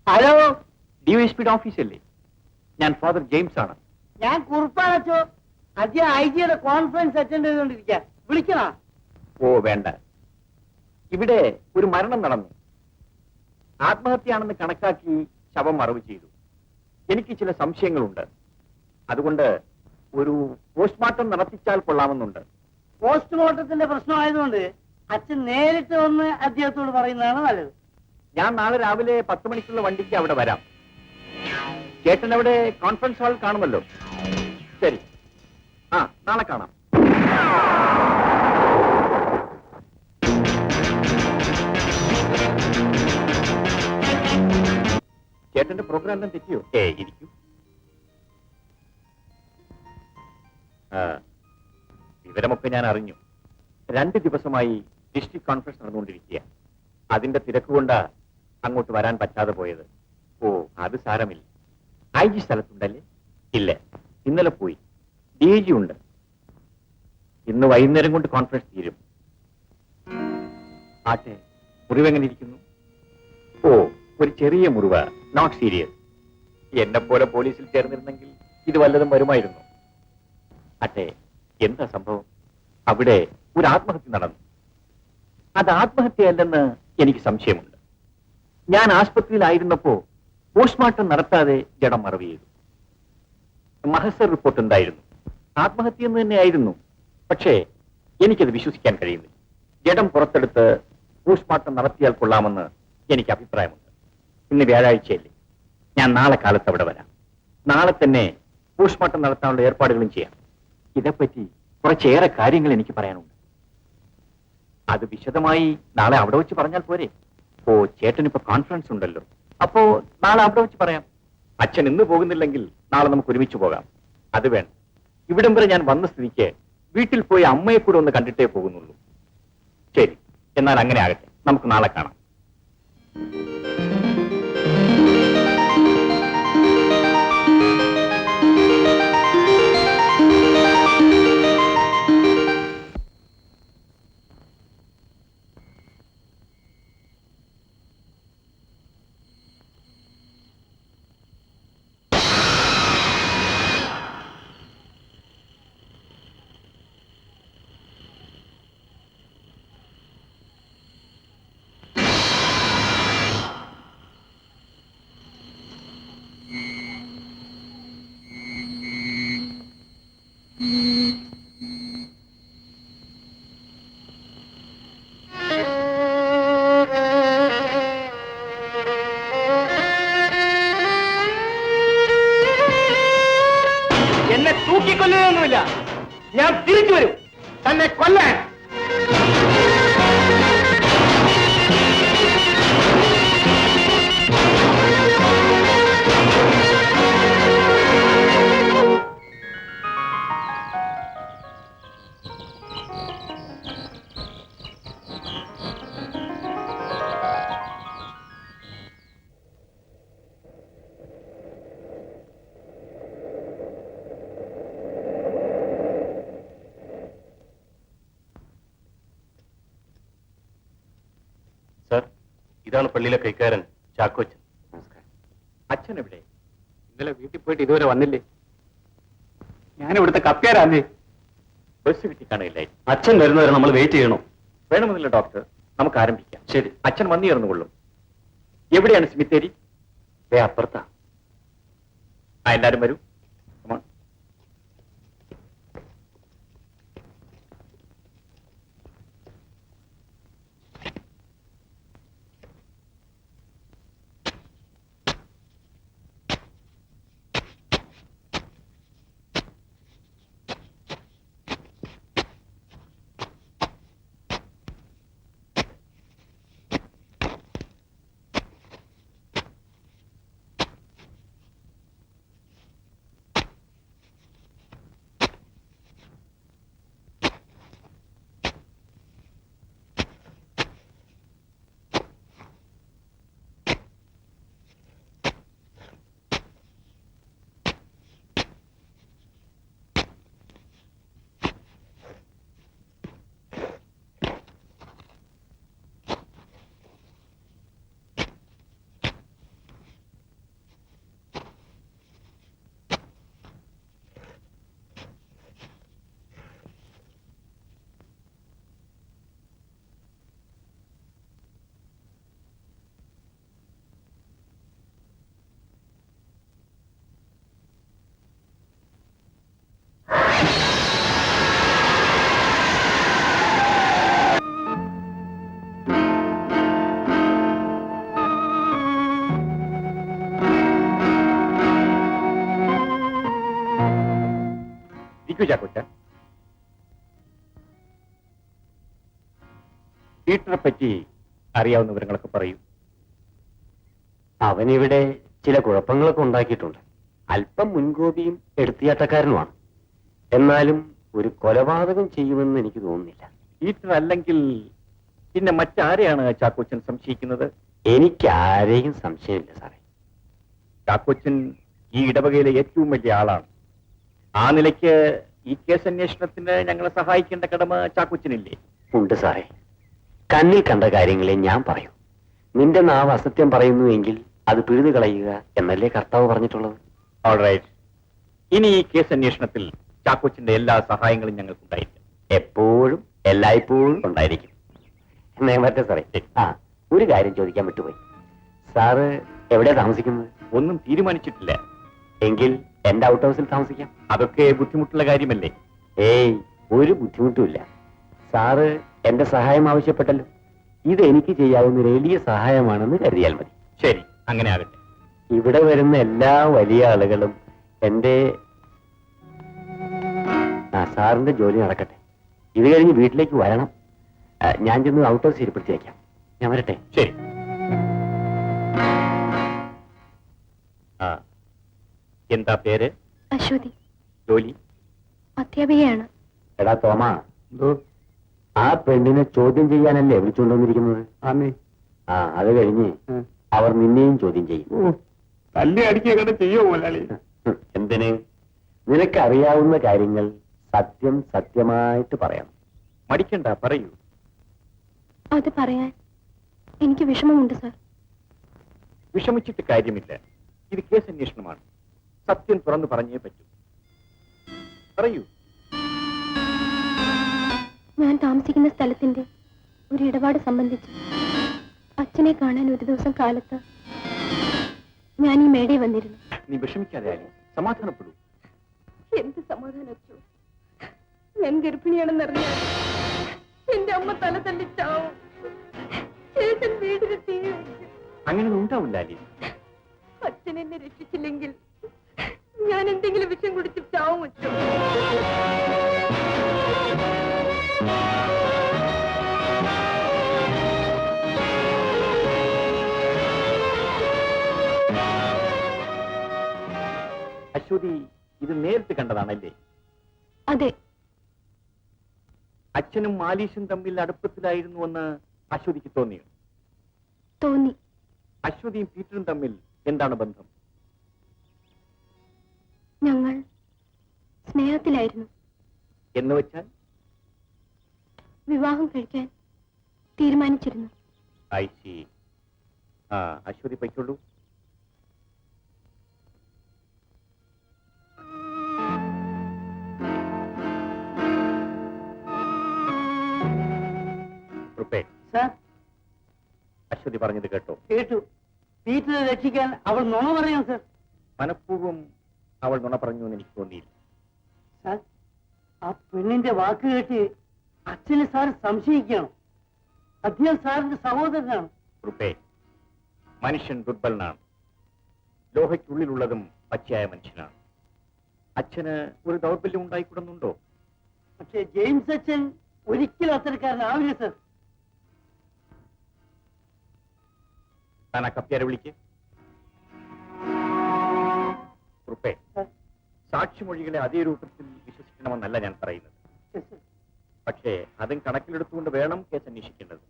ഹലോ, ഡിവൈഎസ്പിയുടെ ഓഫീസല്ലേ? ഞാൻ ഫാദർ ജെയിംസ് ആണ്. ഞാൻ കുറിപ്പാണച്ചോ. അദ്ദേഹം IG-യുടെ കോൺഫറൻസ് അറ്റൻഡ് ചെയ്തുകൊണ്ടിരിക്കുക. വിളിക്കണോ? ഓ വേണ്ട. ഇവിടെ ഒരു മരണം നടന്നു. ആത്മഹത്യയാണെന്ന് കണക്കാക്കി ശവം മറവ് ചെയ്തു. എനിക്ക് ചില സംശയങ്ങളുണ്ട്. അതുകൊണ്ട് ഒരു പോസ്റ്റ്മോർട്ടം നടത്തിച്ചാൽ കൊള്ളാമെന്നുണ്ട്. പോസ്റ്റ്മോർട്ടത്തിന്റെ പ്രശ്നമായതുകൊണ്ട് അച്ഛൻ നേരിട്ട് വന്ന് അദ്ദേഹത്തോട് പറയുന്നതാണ് നല്ലത്. ഞാൻ നാളെ രാവിലെ 10 മണിക്കുള്ള വണ്ടിക്ക് അവിടെ വരാം. ചേട്ടൻ അവിടെ കോൺഫറൻസ് ഹാൾ കാണുമല്ലോ? ശരി, ആ നാളെ കാണാം. ചേട്ടന്റെ പ്രോഗ്രാം എല്ലാം തെറ്റിയോ? ഇരിക്കൂ. വിവരമൊക്കെ ഞാൻ അറിഞ്ഞു. 2 ദിവസമായി ഡിസ്ട്രിക്ട് കോൺഫറൻസ് നടന്നുകൊണ്ടിരിക്കുക. അതിന്റെ തിരക്കുകൊണ്ടാ അങ്ങോട്ട് വരാൻ പറ്റാതെ പോയത്. ഓ, അത് സാരമില്ല. IG സ്ഥലത്തുണ്ടല്ലേ? ഇല്ല, ഇന്നലെ പോയി. DG ഉണ്ട്. ഇന്ന് വൈകുന്നേരം കൊണ്ട് കോൺഫറൻസ് തീരും. ആട്ടെ, മുറിവെങ്ങനെ ഇരിക്കുന്നു? ഓ, ഒരു ചെറിയ മുറിവ്, നോട്ട് സീരിയസ്. എന്നെ പോലെ പോലീസിൽ ചേർന്നിരുന്നെങ്കിൽ ഇത് വല്ലതും വരുമായിരുന്നു. ആട്ടെ, എന്താ സംഭവം? അവിടെ ഒരു ആത്മഹത്യ നടന്നു. അത് ആത്മഹത്യയല്ലെന്ന് എനിക്ക് സംശയമുണ്ട്. ഞാൻ ആശുപത്രിയിലായിരുന്നപ്പോ പോസ്റ്റ്മോർട്ടം നടത്താതെ ജഡം മറവ് ചെയ്തു. മഹസർ റിപ്പോർട്ട് ഉണ്ടായിരുന്നു. ആത്മഹത്യ എന്ന് തന്നെയായിരുന്നു. പക്ഷേ എനിക്കത് വിശ്വസിക്കാൻ കഴിയുന്നില്ല. ജഡം പുറത്തെടുത്ത് പോസ്റ്റ്മോർട്ടം നടത്തിയാൽ കൊള്ളാമെന്ന് എനിക്ക് അഭിപ്രായമുണ്ട്. ഇന്ന് വ്യാഴാഴ്ചയല്ലേ? ഞാൻ നാളെ കാലത്ത് അവിടെ വരാം. നാളെ തന്നെ പോസ്റ്റ്മോർട്ടം നടത്താനുള്ള ഏർപ്പാടുകളും ചെയ്യാം. ഇതേപ്പറ്റി കുറച്ചേറെ കാര്യങ്ങൾ എനിക്ക് പറയാനുണ്ട്. അത് വിശദമായി നാളെ അവിടെ വെച്ച് പറഞ്ഞാൽ പോരെ? ഓ, ചേട്ടനിപ്പോ കോൺഫറൻസ് ഉണ്ടല്ലോ, അപ്പോ നാളെ അവിടെ വെച്ച് പറയാം. അച്ഛൻ ഇന്ന് പോകുന്നില്ലെങ്കിൽ നാളെ നമുക്ക് ഒരുമിച്ച് പോകാം. അത് വേണം. ഇവിടം വരെ ഞാൻ വന്ന സ്ഥിതിക്ക് വീട്ടിൽ പോയി അമ്മയെ കൂടെ ഒന്ന് കണ്ടിട്ടേ പോകുന്നുള്ളൂ. ശരി, എന്നാൽ അങ്ങനെ ആകട്ടെ. നമുക്ക് നാളെ കാണാം. എന്നെ തൂക്കിക്കൊല്ലുകയൊന്നുമില്ല. ഞാൻ തിരിച്ചു വരും തന്നെ കൊല്ലാൻ. സാർ, ഇതാണ് പള്ളിയിലെ കൈക്കാരൻ ചാക്കോച്ചൻ. നമസ്കാരം. അച്ഛൻ എവിടെ? ഇന്നലെ വീട്ടിൽ പോയിട്ട് ഇതുവരെ വന്നില്ലേ? ഞാൻ ഇവിടുത്തെ കപ്പ്യാരാന്നേ. ബസ് കിട്ടി കാണില്ലായി. അച്ഛൻ വരുന്നവരെ നമ്മൾ വെയിറ്റ് ചെയ്യണോ? വേണമെന്നില്ല ഡോക്ടർ, നമുക്ക് ആരംഭിക്കാം. ശരി. അച്ഛൻ വന്നു ചേർന്നുകൊള്ളും. എവിടെയാണ് സിമിത്തേരി? അപ്പുറത്താ. എല്ലാരും വരൂ. Come on. ചാക്കോച്ച. പീറ്ററെ പറ്റി അറിയാവുന്ന വിവരങ്ങളൊക്കെ പറയൂ. അവനിവിടെ ചില കുഴപ്പങ്ങളൊക്കെ ഉണ്ടാക്കിയിട്ടുണ്ട്. അല്പം മുൻകോപിയും എടുത്തിയാട്ടക്കാരനുമാണ്. എന്നാലും ഒരു കൊലപാതകം ചെയ്യുമെന്ന് എനിക്ക് തോന്നുന്നില്ല. പീറ്റർ അല്ലെങ്കിൽ പിന്നെ മറ്റാരെയാണ് ചാക്കോച്ചൻ സംശയിക്കുന്നത്? എനിക്ക് ആരെയും സംശയമില്ല സാറേ. ചാക്കോച്ചൻ ഈ ഇടവകയിലെ ഏറ്റവും വലിയ ആളാണ്. ആ നിലയ്ക്ക് ഈ കേസ് അന്വേഷണത്തിന് ഞങ്ങളെ സഹായിക്കേണ്ട കടമ ചാക്കോച്ചനില്ലേ? ഉണ്ട് സാറേ. കണ്ണിൽ കണ്ട കാര്യങ്ങളെ ഞാൻ പറയൂ. നിന്റെ നാവ് അസത്യം പറയുന്നുവെങ്കിൽ അത് പിഴുതു കളയുക എന്നല്ലേ കർത്താവ് പറഞ്ഞിട്ടുള്ളത്? ഓൾറൈറ്റ്. ഇനി ഈ കേസ് അന്വേഷണത്തിൽ ചാക്കോച്ചന്റെ എല്ലാ സഹായങ്ങളും ഞങ്ങൾക്കുണ്ടായിരിക്കും. എപ്പോഴും എല്ലായ്പ്പോഴും ഉണ്ടായിരിക്കും. എന്നേ പറ്റേ സാറേ. ആ, ഒരു കാര്യം ചോദിക്കാൻ വിട്ടുപോയി. സാറ് എവിടെയാ താമസിക്കുന്നത്? ഒന്നും തീരുമാനിച്ചിട്ടില്ല. എങ്കിൽ എന്റെ ഔട്ട് ഹൗസിൽ താമസിക്കാം. അതൊക്കെ ബുദ്ധിമുട്ടുള്ള കാര്യമല്ലേ? ഏയ്, ഒരു ബുദ്ധിമുട്ടുമില്ല. സാറ് എന്റെ സഹായം ആവശ്യപ്പെട്ടല്ലോ. ഇത് എനിക്ക് ചെയ്യാവുന്ന ഒരു എളിയ സഹായമാണെന്ന് കരുതിയാൽ മതി. ശരി, അങ്ങനെ ആകട്ടെ. ഇവിടെ വരുന്ന എല്ലാ വലിയ ആളുകളും എന്റെ സാറിന്റെ ജോലി നടക്കട്ടെ. ഇത് കഴിഞ്ഞ് വീട്ടിലേക്ക് വരണം. ഞാൻ ചെന്ന് ഔട്ട് ഹൗസ് ശരിപ്പെടുത്തി വയ്ക്കാം. ഞാൻ വരട്ടെ. ശരി. എന്താ പേര്? അശ്വതി. ജോലി? അധ്യാപികയാണ്. എടാ തോമാ, ആ പെണ്ണിനെ ചോദ്യം ചെയ്യാനല്ലേ വിളിച്ചുകൊണ്ടുവന്നിരിക്കുന്നത്? ആ, അത് കഴിഞ്ഞ് അവർ നിന്നെയും ചോദ്യം ചെയ്യും. തല്ലി അടിക്കുക ചെയ്യോ മുതലാളി? എന്തിന്? നിനക്കറിയാവുന്ന കാര്യങ്ങൾ സത്യം സത്യമായിട്ട് പറയണം. മടിക്കണ്ട, പറയൂ. അത് പറയാൻ എനിക്ക് വിഷമമുണ്ട് സാർ. വിഷമിച്ചിട്ട് കാര്യമില്ല. ഇത് കേസ് അന്വേഷണമാണ്. സത്യം തുറന്നു പറഞ്ഞേ പറ്റൂ. പറയൂ. ഞാൻ താമസിക്കുന്ന സ്ഥലത്തിന്റെ ഒരു ഇടപാട് സംബന്ധിച്ച് അച്ഛനെ കാണാൻ ഒരു ദിവസം കാലത്ത് ഞാൻ ഈ മേടയിൽ വന്നിരുന്നു. നീ വിഷമിക്കാതെ ആലി, സമാധാനപ്പെടൂ. എന്ത് സമാധാനം അച്ചു? ഞാൻ ഗർഭിണിയാണെന്നറിഞ്ഞാൽ എന്റെ അമ്മ തല തല്ലിച്ചാവും. ചേട്ടൻ വീടിന് തീ വെക്കും. അങ്ങനെ ഉണ്ടാവില്ല ആലി. അച്ഛൻ എന്നെ രക്ഷിച്ചില്ലെങ്കിൽ ഞാൻ എന്തെങ്കിലും വിഷം കുടിച്ച് ചാവും അച്ചു. അശ്വതി ഇത് നേരിട്ട് കണ്ടതാണല്ലേ? അതെ. അച്ഛനും മാലീഷും തമ്മിൽ അടുപ്പത്തിലായിരുന്നുവെന്ന് അശ്വതിക്ക് തോന്നിയോ? തോന്നി. അശ്വതിയും പീറ്ററും തമ്മിൽ എന്താണ് ബന്ധം? ഞങ്ങൾ സ്നേഹത്തിലായിരുന്നു. എന്ന് വെച്ചാൽ? വിവാഹം കഴിക്കാൻ തീരുമാനിച്ചിരുന്നു. I C. ആ, അശ്വതി പൊയ്ക്കൊള്ളൂ. സാർ, അശ്വതി പറഞ്ഞത് കേട്ടോ? കേട്ടു. പീറ്ററെ രക്ഷിക്കാൻ അവൾ നുണ പറയാം സാർ. മനഃപൂർവ്വം അവൾ നുണ പറഞ്ഞു എന്ന് എനിക്ക് തോന്നിയില്ല. സാർ, ആ പെണ്ണിന്റെ വാക്ക് കേട്ട് അച്ഛനെ സാർ സംശയിക്കണം. അദ്ദേഹം സാറിന്റെ സഹോദരനാണ്. റുപ്പേ, മനുഷ്യൻ ദുർബലനാണ്. ലോഹയ്ക്കുള്ളിലുള്ളതും പച്ചയായ മനുഷ്യനാണ്. അച്ഛന് ഒരു ദൗർബല്യം ഉണ്ടായിക്കൂടുന്നുണ്ടോ? പക്ഷേ ജെയിംസ് അച്ഛൻ ഒരിക്കലും അത്തരക്കാരനാവില്ല സാർ. താൻ ആ കപ്പ്യാരെ വിളിക്ക്. റുപ്പേ, സാക്ഷിമൊഴികളെ അതേ രൂപത്തിൽ വിശ്വസിക്കണമെന്നല്ല ഞാൻ പറയുന്നത്. പക്ഷേ അതും കണക്കിലെടുത്തുകൊണ്ട് വേണം കേസ് അന്വേഷിക്കേണ്ടത്.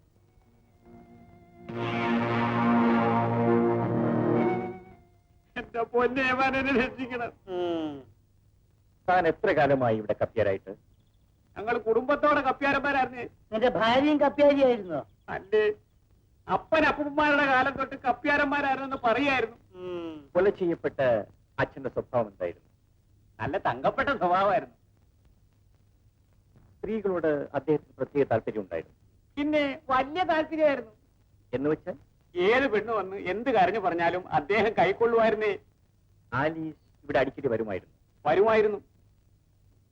എന്റെ പൊന്നെ, എന്നെ രക്ഷിക്കണം. താൻ എത്ര കാലമായി ഇവിടെ കപ്പ്യാരായിട്ട്? ഞങ്ങൾ കുടുംബത്തോടെ കപ്പ്യാരന്മാരായിരുന്നേ. എന്റെ ഭാര്യയും കപ്പ്യാരിയായിരുന്നോ? അല്ലേ, അപ്പൻ അപ്പന്മാരുടെ കാലം തൊട്ട് കപ്പ്യാരന്മാരായിരുന്നെന്ന് പറയായിരുന്നു. കൊല ചെയ്യപ്പെട്ട അച്ഛന്റെ സ്വഭാവം എന്തായിരുന്നു? നല്ല തങ്കപ്പെട്ട സ്വഭാവമായിരുന്നു. സ്ത്രീകളോട് അദ്ദേഹത്തിന് പ്രത്യേക താല്പര്യം ഉണ്ടായിരുന്നു. പിന്നെ വലിയ താല്പര്യമായിരുന്നു. എന്ന് വെച്ചാൽ ഏത് പെണ്ണ് വന്ന് എന്ത് കരഞ്ഞു പറഞ്ഞാലും അദ്ദേഹം കൈക്കൊള്ളുമായിരുന്നേ. ആലീസ് ഇവിടെ അടിക്കടി വരുമായിരുന്നു. വരുമായിരുന്നു.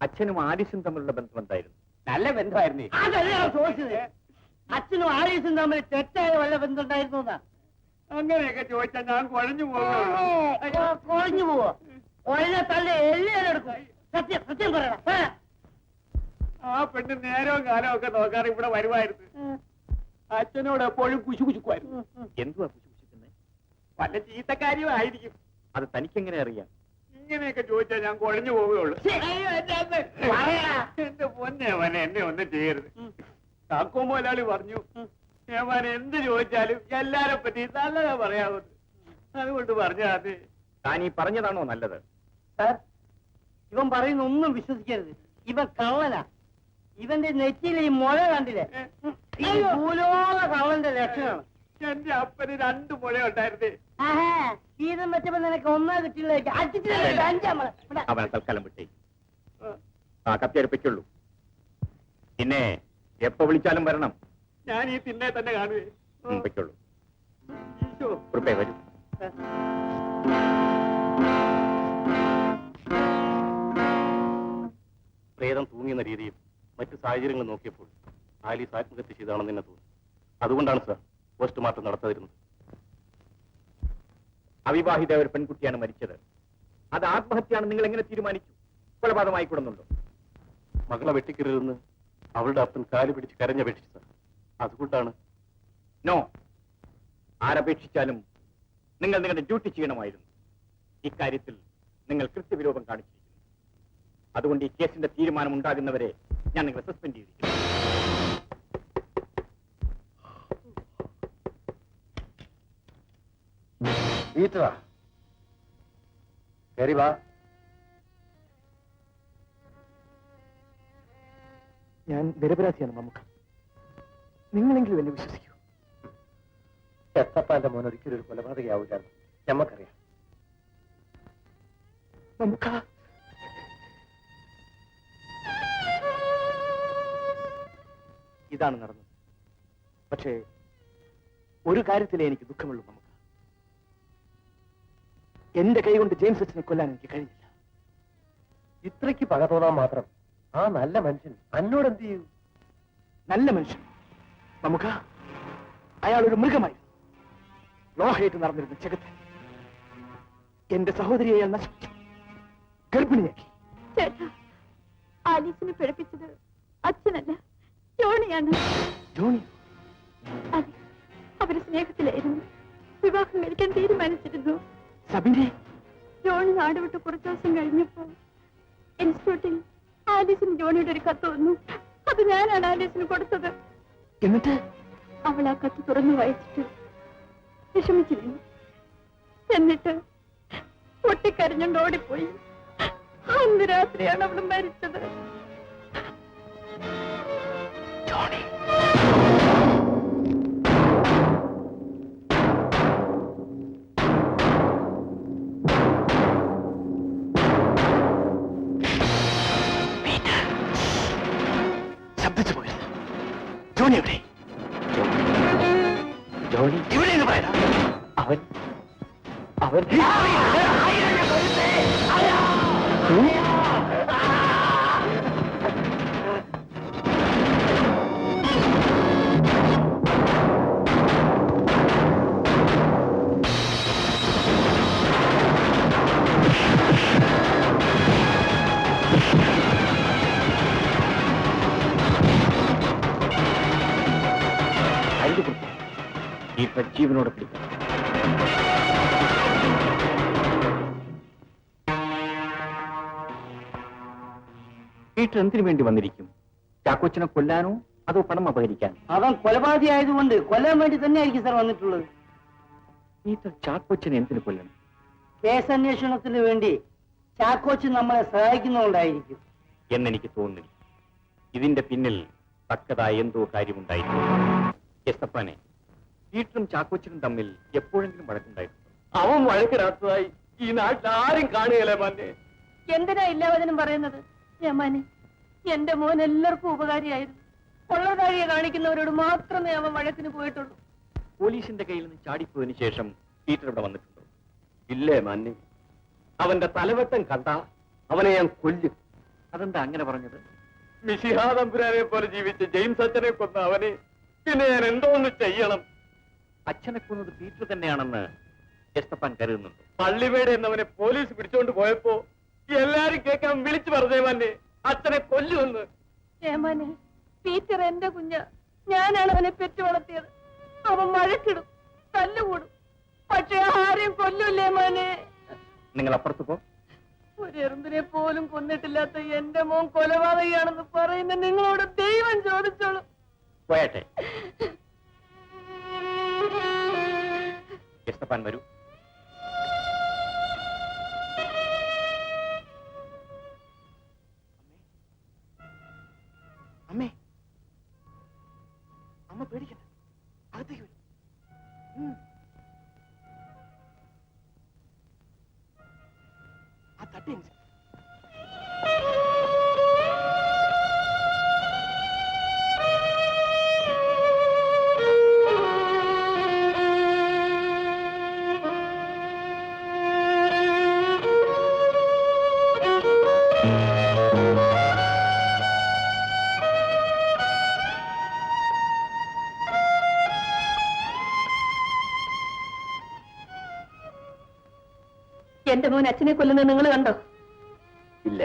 അച്ഛനും ആലീസും തമ്മിലുള്ള ബന്ധം എന്തായിരുന്നു? നല്ല ബന്ധമായിരുന്നേ. ചോദിച്ചത് അച്ഛനും ആലീസും തമ്മിൽ തെറ്റായ വല്ല ബന്ധമുണ്ടായിരുന്നു. അങ്ങനെയൊക്കെ ചോദിച്ചാൽ ഞാൻ കുഴഞ്ഞു പോകും. കുഴഞ്ഞു പോവോ? ഒഴിഞ്ഞ തള്ളി എല്ലിയെടുക്കും. സത്യം സത്യം പറയടാ. ആ പെണ്ണ് നേരവും കാലവും ഒക്കെ നോക്കാറ് ഇവിടെ വരുമായിരുന്നു. അച്ഛനോട് എപ്പോഴും കുശുകുശുക്കുമായിരുന്നു. എന്തുവാ കുശുകുശുക്കുന്നത്? വല്ല ചീത്തക്കാരിയും ആയിരിക്കും. അത് തനിക്കെങ്ങനെ അറിയാം? ഇങ്ങനെയൊക്കെ ചോദിച്ചാൽ ഞാൻ കുഴഞ്ഞു പോവുകയുള്ളൂ. എന്റെ പൊന്നേവനെ, എന്നെ ഒന്നും ചെയ്യരുത്. കാക്കോ മുതലാളി പറഞ്ഞു, ഏമാനെ എന്ത് ചോദിച്ചാലും എല്ലാരെ പറ്റി നല്ലതാ പറയാവുന്നത്. അതുകൊണ്ട് പറഞ്ഞാ അത്. താൻ ഈ പറഞ്ഞതാണോ നല്ലത്? സാർ, ഇവൻ പറയുന്ന ഒന്നും വിശ്വസിക്കരുത്. ഇവൻ കള്ളനാ. ഇവന്റെ നെറ്റിയിലെ ഈ മുഴ കണ്ടില്ലേ? ഈ ഭൂലോക കള്ളന്റെ ലക്ഷണമാണ്. എന്റെ അപ്പന് 2 മുഴ ഉണ്ടായിരുന്നേ. ഇതും വെച്ചപ്പോ നിനക്ക് ഒന്നാ കിട്ടിയില്ല. അവനെ തൽക്കാലം വിട്ടേ. ആ കത്തിയടുപ്പിക്കുള്ളൂ. പിന്നെ എപ്പോ വിളിച്ചാലും വരണം. ഞാൻ ഈ തിന്നെ തന്നെ കാണുവേ. വെക്കുള്ളൂ. കുറുപ്പേ വരൂ. പ്രേതം തൂങ്ങിയെന്ന രീതിയിൽ മറ്റു സാഹചര്യങ്ങൾ നോക്കിയപ്പോൾ ആലീസ് ആത്മഹത്യ ചെയ്താണെന്ന് തന്നെ തോന്നി. അതുകൊണ്ടാണ് സാർ പോസ്റ്റ്മോർട്ടം നടത്താതിരുന്നത്. അവിവാഹിത ഒരു പെൺകുട്ടിയാണ് മരിച്ചത്. അത് ആത്മഹത്യയാണ് നിങ്ങൾ എങ്ങനെ തീരുമാനിച്ചു? കൊലപാതകമായി കൂടുന്നുണ്ടോ? മകളെ വെട്ടിക്കരുതെന്ന് അവളുടെ അപ്പൻ കാല് പിടിച്ച് കരഞ്ഞപേക്ഷിച്ചു സാർ. അതുകൊണ്ടാണ്. നോ, ആരപേക്ഷിച്ചാലും നിങ്ങൾ നിങ്ങളുടെ ഡ്യൂട്ടി ചെയ്യണമായിരുന്നു. ഇക്കാര്യത്തിൽ നിങ്ങൾ കൃത്യവിലോപം കാണിച്ചിരിക്കുന്നു. അതുകൊണ്ട് ഈ കേസിന്റെ തീരുമാനം ഉണ്ടാകുന്നവരെ ഞാൻ നിങ്ങളെ സസ്പെൻഡ് ചെയ്തിരിക്കുന്നു. ഞാൻ നിരപരാധിയാണ് മമ്മുക്ക. നിങ്ങളെങ്കിലും എന്നെ വിശ്വസിക്കൂ. എത്തപ്പാന്റെ മോൻ ഒരിക്കലും ഒരു കൊലപാതകയാവില്ല, ഞമ്മക്കറിയാം. മമ്മുക്ക, ഇതാണ് നടന്നത്. പക്ഷേ ഒരു കാര്യത്തിലേ എനിക്ക് ദുഃഖമുള്ളൂ മമ്മുക്ക. എന്റെ കൈകൊണ്ട് ജെയിംസ് അച്ഛനെ കൊല്ലാൻ എനിക്ക് കഴിഞ്ഞില്ല. ഇത്രയ്ക്ക് പക തോന്നാൻ മാത്രം ആ നല്ല മനുഷ്യൻ എന്നോട് എന്ത് ചെയ്യൂ? നല്ല മനുഷ്യൻ നമുക്ക് അയാൾ ഒരു മൃഗമായിരുന്നു. ലോഹയിട്ട് നടന്നിരുന്ന ജഗത്ത് എന്റെ സഹോദരിയെ അയാൾ നശിപ്പിച്ചു, ഗർഭിണിയാക്കി. ചേട്ടാ, ആലീസിനെ പിഴപ്പിച്ചത് അച്ഛനല്ല, ജോണിയാണ്. ജോണി? അതെ, അവര് സ്നേഹത്തിലായിരുന്നു. വിവാഹം കഴിക്കാൻ തീരുമാനിച്ചിരുന്നു. സബിനെ? ജോണി നാട് വിട്ട് കുറച്ചു ദിവസം കഴിഞ്ഞപ്പോ ഇൻസ്റ്റിറ്റ്യൂട്ടിൽ ആലീസിന് ജോണിയുടെ ഒരു കത്ത് വന്നു. അത് ഞാനാണ് ആലീസിന് കൊടുത്തത്. എന്നിട്ട് അവൾ ആ കത്ത് തുറന്നു വായിച്ചിട്ട് വിഷമിച്ചിരുന്നു. എന്നിട്ട് പൊട്ടിക്കരഞ്ഞുകൊണ്ട് ഓടിപ്പോയി. അന്ന് രാത്രിയാണ് അവൾ മരിച്ചത്. ജോണി? ശബ്ദിച്ചു പോയത്. ജോണി എവിടെ? ജോണി ഇവിടെ എന്ന് പറയാ. അവൻ അവൻ ഈ ജീവനോടെ പിടിക്കും. പീറ്റർ എന്തിനു വേണ്ടി വന്നിരിക്കും? ചാക്കോച്ചനെ കൊല്ലാനോ അതോ പണം അപഹരിക്കാനോ? അവൻ കൊലപാതകി ആയതുകൊണ്ട് കൊല്ലാൻ വേണ്ടി തന്നെ ആയിരിക്കും സാർ വന്നിട്ടുള്ളത്. പീറ്റർ ചാക്കോച്ചനെ എന്തിനു കൊല്ലണം? കേസന്വേഷണത്തിന് വേണ്ടി ചാക്കോച്ചൻ നമ്മളെ സഹായിക്കുന്നതുകൊണ്ടായിരിക്കും എന്നെനിക്ക് തോന്നുന്നില്ല. ഇതിന്റെ പിന്നിൽ തക്കതായ എന്തോ കാര്യമുണ്ടായിരുന്നു. എസ്തപ്പാനെ, പീറ്ററും ചാക്കോച്ചനും തമ്മിൽ എപ്പോഴെങ്കിലും വഴക്കുണ്ടായിരുന്നു? അവൻ വഴക്കിടാത്തതായി ഈ നാട്ടിൽ ആരും കാണുകയല്ലേ മന്നെ. എന്തിനാ എല്ലാവരും പറയുന്നത്? യമാനെ, എന്റെ മോൻ എല്ലാവർക്കും ഉപകാരിയായിരുന്നു. കൊള്ളതാഴിയെ കാണിക്കുന്നവരോട് മാത്രമേ അവൻ വഴക്കിന് പോയിട്ടുള്ളൂ. പോലീസിന്റെ കയ്യിൽ നിന്ന് ചാടിപ്പോയതിനു ശേഷം പീറ്റർ ഇവിടെ വന്നിട്ടുണ്ടോ? ഇല്ലേ മന്നെ, അവന്റെ തലവെട്ടം കണ്ട അവനെ ഞാൻ കൊല്ലും. അതെന്താ അങ്ങനെ പറഞ്ഞത്? മിശിഹാതമ്പുരാനെ പോലെ ജീവിച്ച ജെയിംസ് അച്ഛനെ കൊന്ന അവനെ പിന്നെ ഞാൻ എന്തോന്ന് ചെയ്യണം? അച്ഛനെ കൊന്നത് പീറ്റർ തന്നെയാണെന്ന് എസ്തപ്പാൻ കരുതുന്നുണ്ട്. പള്ളിവേട് എന്നവനെ പോലീസ് പിടിച്ചോണ്ട് പോയപ്പോ എല്ലാരും കേൾക്കാൻ വിളിച്ചു പറഞ്ഞേ മോനെ അച്ഛനെ കൊല്ലുമെന്ന്. ഏമാനെ, പീറ്റർ എന്റെ കുഞ്ഞ, ഞാനാണ് അവനെ പെറ്റു വളർത്തിയത്. അവൻ മഴക്കിടും, തല്ലുകൂടും, പക്ഷെ ആരെയും കൊല്ലൂല്ലേ മോനെ. നിങ്ങൾ അപ്പുറത്ത് പോ. ഒരു എറുമ്പിനെ പോലും കൊന്നിട്ടില്ലാത്ത എന്റെ മോൻ കൊലപാതകയാണെന്ന് പറയുന്ന നിങ്ങളോട് ദൈവം ചോദിച്ചോളൂ. പോയട്ടെ. എസ്തപ്പാൻ വരൂ. അമ്മേ, അമ്മ പേടിക്കണ്ട, അകത്തേക്ക് വരൂ. ആ തട്ടി എന്റെ മോൻ അച്ഛനെ കൊല്ലുന്നത് നിങ്ങൾ കണ്ടോ? ഇല്ല.